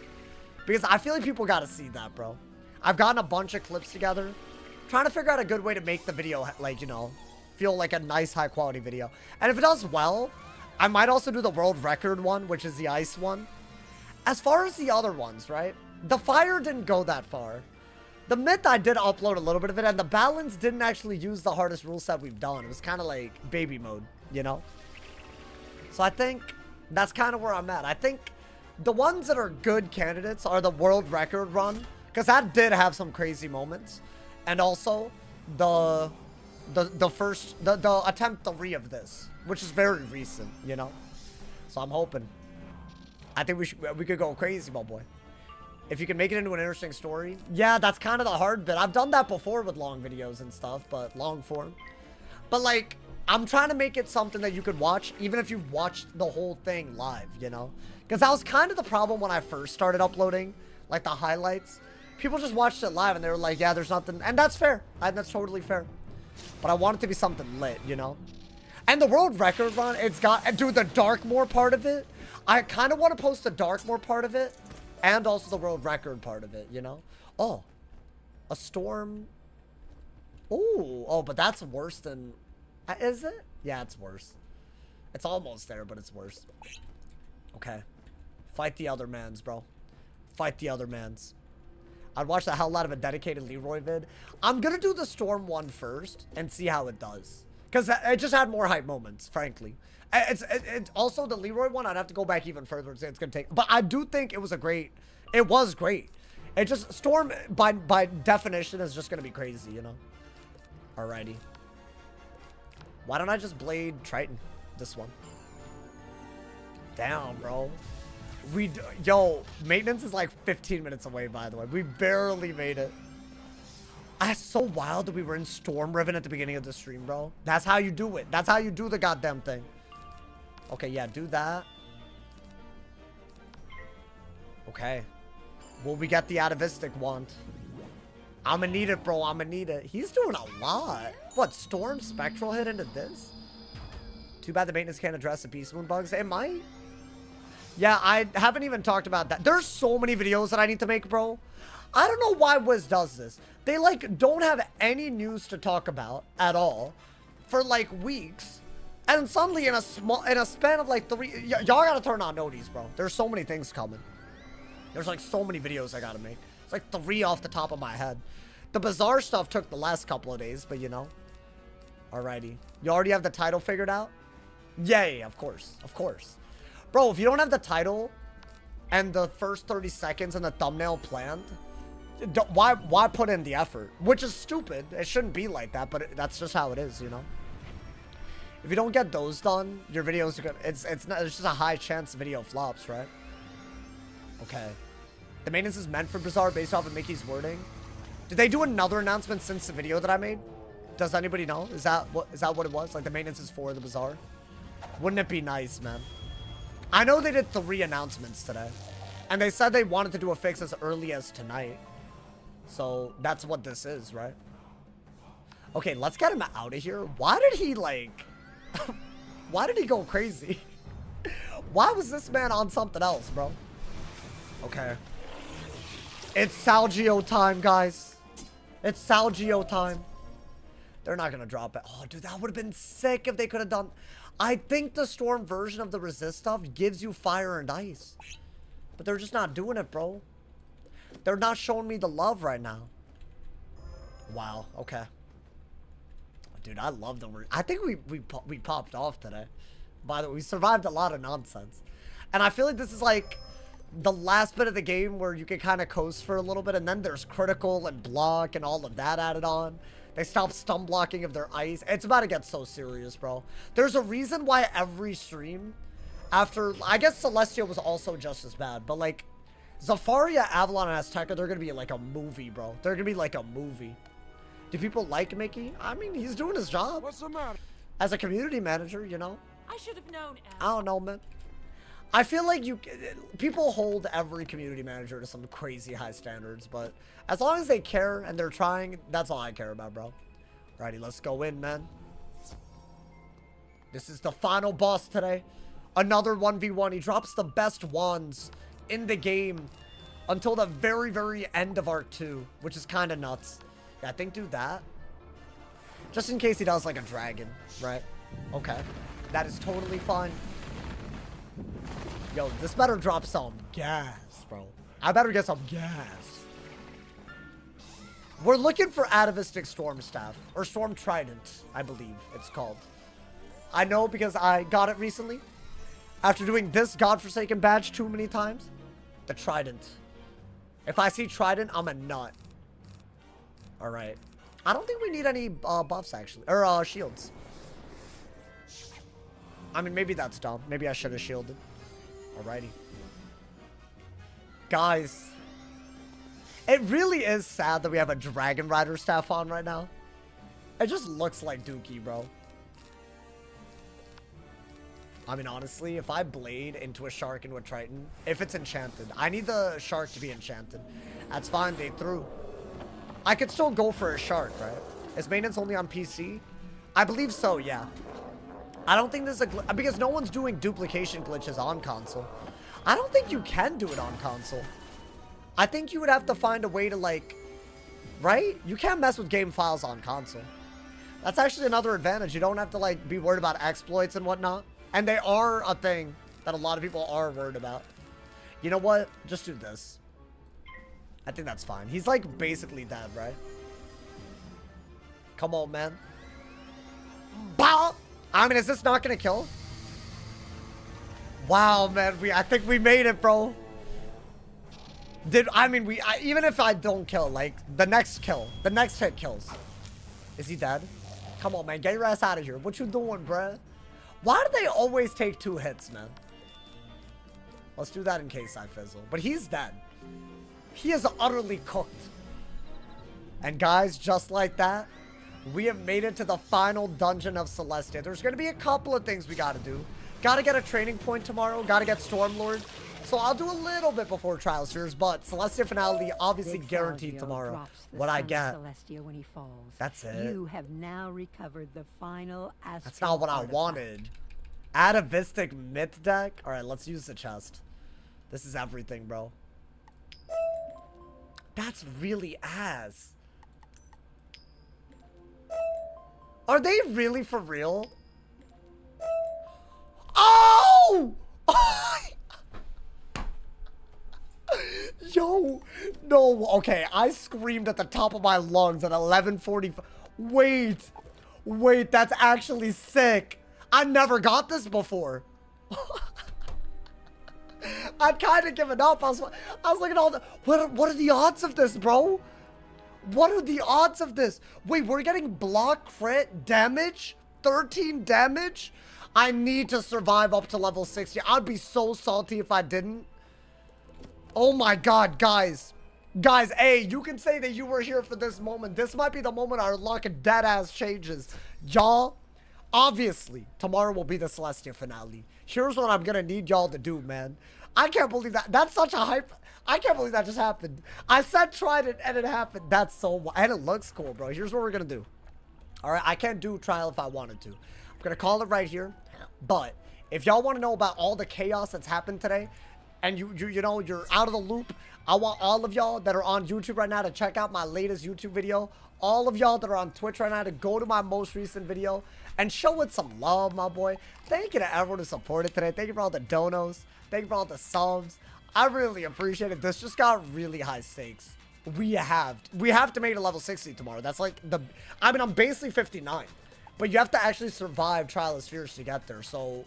Because I feel like people got to see that, bro. I've gotten a bunch of clips together. Trying to figure out a good way to make the video, like, you know, feel like a nice high quality video. And if it does well, I might also do the world record one, which is the ice one. As far as the other ones, right? The fire didn't go that far. The myth, I did upload a little bit of it, and the balance didn't actually use the hardest rule set we've done. It was kind of like baby mode, you know? So I think that's kind of where I'm at. I think the ones that are good candidates are the world record run, because that did have some crazy moments. And also the attempt 3 of this, which is very recent, you know? So I'm hoping. I think we could go crazy, my boy. If you can make it into an interesting story. Yeah, that's kind of the hard bit. I've done that before with long videos and stuff, but long form. But like, I'm trying to make it something that you could watch, even if you've watched the whole thing live, you know? Because that was kind of the problem when I first started uploading, like the highlights. People just watched it live and they were like, yeah, there's nothing. And that's fair. That's totally fair. But I want it to be something lit, you know? And the world record run, it's got, dude, the Darkmoor part of it. I kind of want to post the Darkmoor part of it and also the world record part of it, you know? Oh, a storm. Ooh, oh, but that's worse than, is it? Yeah, it's worse. It's almost there, but it's worse. Okay. Fight the other mans, bro. Fight the other mans. I'd watch the hell out of a dedicated Leroy vid. I'm going to do the Storm one first and see how it does. Because it just had more hype moments, frankly. It's also the Leroy one, I'd have to go back even further and say it's going to take. But I do think it was great. It was great. It just, Storm, by definition, is just going to be crazy, you know? Alrighty. Why don't I just blade Triton? This one. Damn, bro. Yo, maintenance is like 15 minutes away, by the way. We barely made it. That's so wild that we were in Storm Riven at the beginning of the stream, bro. That's how you do it. That's how you do the goddamn thing. Okay, yeah, do that. Okay. Will we get the atavistic wand? I'ma need it, bro. I'ma need it. He's doing a lot. What, Storm Spectral hit into this? Too bad the maintenance can't address the Beast Moon bugs. It might. Yeah, I haven't even talked about that. There's so many videos that I need to make, bro. I don't know why Wiz does this. They, like, don't have any news to talk about at all for, like, weeks. And suddenly, in a span of, like, 3... Y'all gotta turn on notice, bro. There's so many things coming. There's, like, so many videos I gotta make. It's, like, 3 off the top of my head. The Bazaar stuff took the last couple of days, but, you know. Alrighty. You already have the title figured out? Yay, of course. Of course. Bro, if you don't have the title and the first 30 seconds and the thumbnail planned, why put in the effort? Which is stupid. It shouldn't be like that, but that's just how it is, you know? If you don't get those done, your videos are gonna... It's just a high chance the video flops, right? Okay. The maintenance is meant for Bazaar based off of Mickey's wording. Did they do another announcement since the video that I made? Does anybody know? Is that what it was? Like, the maintenance is for the Bazaar? Wouldn't it be nice, man? I know they did 3 announcements today. And they said they wanted to do a fix as early as tonight. So, that's what this is, right? Okay, let's get him out of here. Why did he, like... why did he go crazy? Why was this man on something else, bro? Okay. It's Salgio time, guys. It's Salgio time. They're not gonna drop it. Oh, dude, that would have been sick if they could have done... I think the Storm version of the resist stuff gives you fire and ice. But they're just not doing it, bro. They're not showing me the love right now. Wow, okay. Dude, I love the... I think we popped off today. By the way, we survived a lot of nonsense. And I feel like this is like the last bit of the game where you can kind of coast for a little bit. And then there's critical and block and all of that added on. They stopped stun blocking of their ice. It's about to get so serious, bro. There's a reason why every stream after... I guess Celestia was also just as bad. But, like, Zafaria, Avalon, and Azteca, they're going to be like a movie, bro. They're going to be like a movie. Do people like Mickey? I mean, he's doing his job. What's the matter? As a community manager, you know? I should have known. I don't know, man. I feel like people hold every community manager to some crazy high standards, but as long as they care and they're trying, that's all I care about, bro. Alrighty, let's go in, man. This is the final boss today. Another 1v1. He drops the best wands in the game until the very, very end of Arc 2, which is kind of nuts. Yeah, I think do that. Just in case he does like a dragon, right? Okay. That is totally fine. Yo, this better drop some gas, bro. I better get some gas. We're looking for Atavistic Storm Staff. Or Storm Trident, I believe it's called. I know because I got it recently. After doing this godforsaken badge too many times. The Trident. If I see Trident, I'm a nut. Alright. I don't think we need any buffs, actually. Or shields. I mean, maybe that's dumb. Maybe I should have shielded. Alrighty. Guys. It really is sad that we have a Dragon Rider staff on right now. It just looks like Dookie, bro. I mean, honestly, if I blade into a shark into a Triton, if it's enchanted, I need the shark to be enchanted. That's fine, they threw. I could still go for a shark, right? Is maintenance only on PC? I believe so, yeah. I don't think there's a glitch, because no one's doing duplication glitches on console. I don't think you can do it on console. I think you would have to find a way to, like, right? You can't mess with game files on console. That's actually another advantage. You don't have to, like, be worried about exploits and whatnot. And they are a thing that a lot of people are worried about. You know what? Just do this. I think that's fine. He's, like, basically dead, right? Come on, man. Bah! I mean, is this not gonna kill? Wow, man. I think we made it, bro. Even if I don't kill, like, the next hit kills. Is he dead? Come on, man. Get your ass out of here. What you doing, bruh? Why do they always take 2 hits, man? Let's do that in case I fizzle. But he's dead. He is utterly cooked. And guys, just like that, we have made it to the final dungeon of Celestia. There's going to be a couple of things we got to do. Got to get a training point tomorrow. Got to get Stormlord. So I'll do a little bit before Trial Series, but Celestia finale obviously guaranteed tomorrow. What I get. Celestia when he falls. That's it. You have now recovered the final astral That's not what I artifact. wanted. Atavistic Myth deck? Alright, let's use the chest. This is everything, bro. That's really ass. Are they really for real? Oh! Yo, no, okay, I screamed at the top of my lungs at 11:45. Wait, that's actually sick. I never got this before. I'd kind of given up. I was looking at all the, what are the odds of this, bro? What are the odds of this? Wait, we're getting block crit damage? 13 damage? I need to survive up to level 60. I'd be so salty if I didn't. Oh my god, guys. Guys, hey, you can say that you were here for this moment. This might be the moment our luck dead ass changes. Y'all, obviously, tomorrow will be the Celestia finale. Here's what I'm gonna need y'all to do, man. I can't believe that. That's such a hype. I can't believe that just happened. I said tried it and it happened. That's so, and it looks cool, bro. Here's what we're gonna do. All right, I can't do trial if I wanted to. I'm gonna call it right here. But if y'all want to know about all the chaos that's happened today, and you know, you're out of the loop, I want all of y'all that are on YouTube right now to check out my latest YouTube video. All of y'all that are on Twitch right now to go to my most recent video and show it some love, my boy. Thank you to everyone who supported today. Thank you for all the donos. Thank you for all the subs. I really appreciate it. This just got really high stakes. We have to make it level 60 tomorrow. That's like I'm basically 59. But you have to actually survive Trial of Spheres to get there. So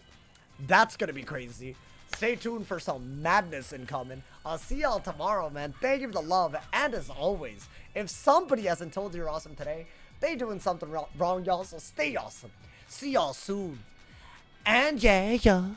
that's going to be crazy. Stay tuned for some madness incoming. I'll see y'all tomorrow, man. Thank you for the love. And as always, if somebody hasn't told you you're awesome today, they doing something wrong, y'all. So stay awesome. See y'all soon. And yeah.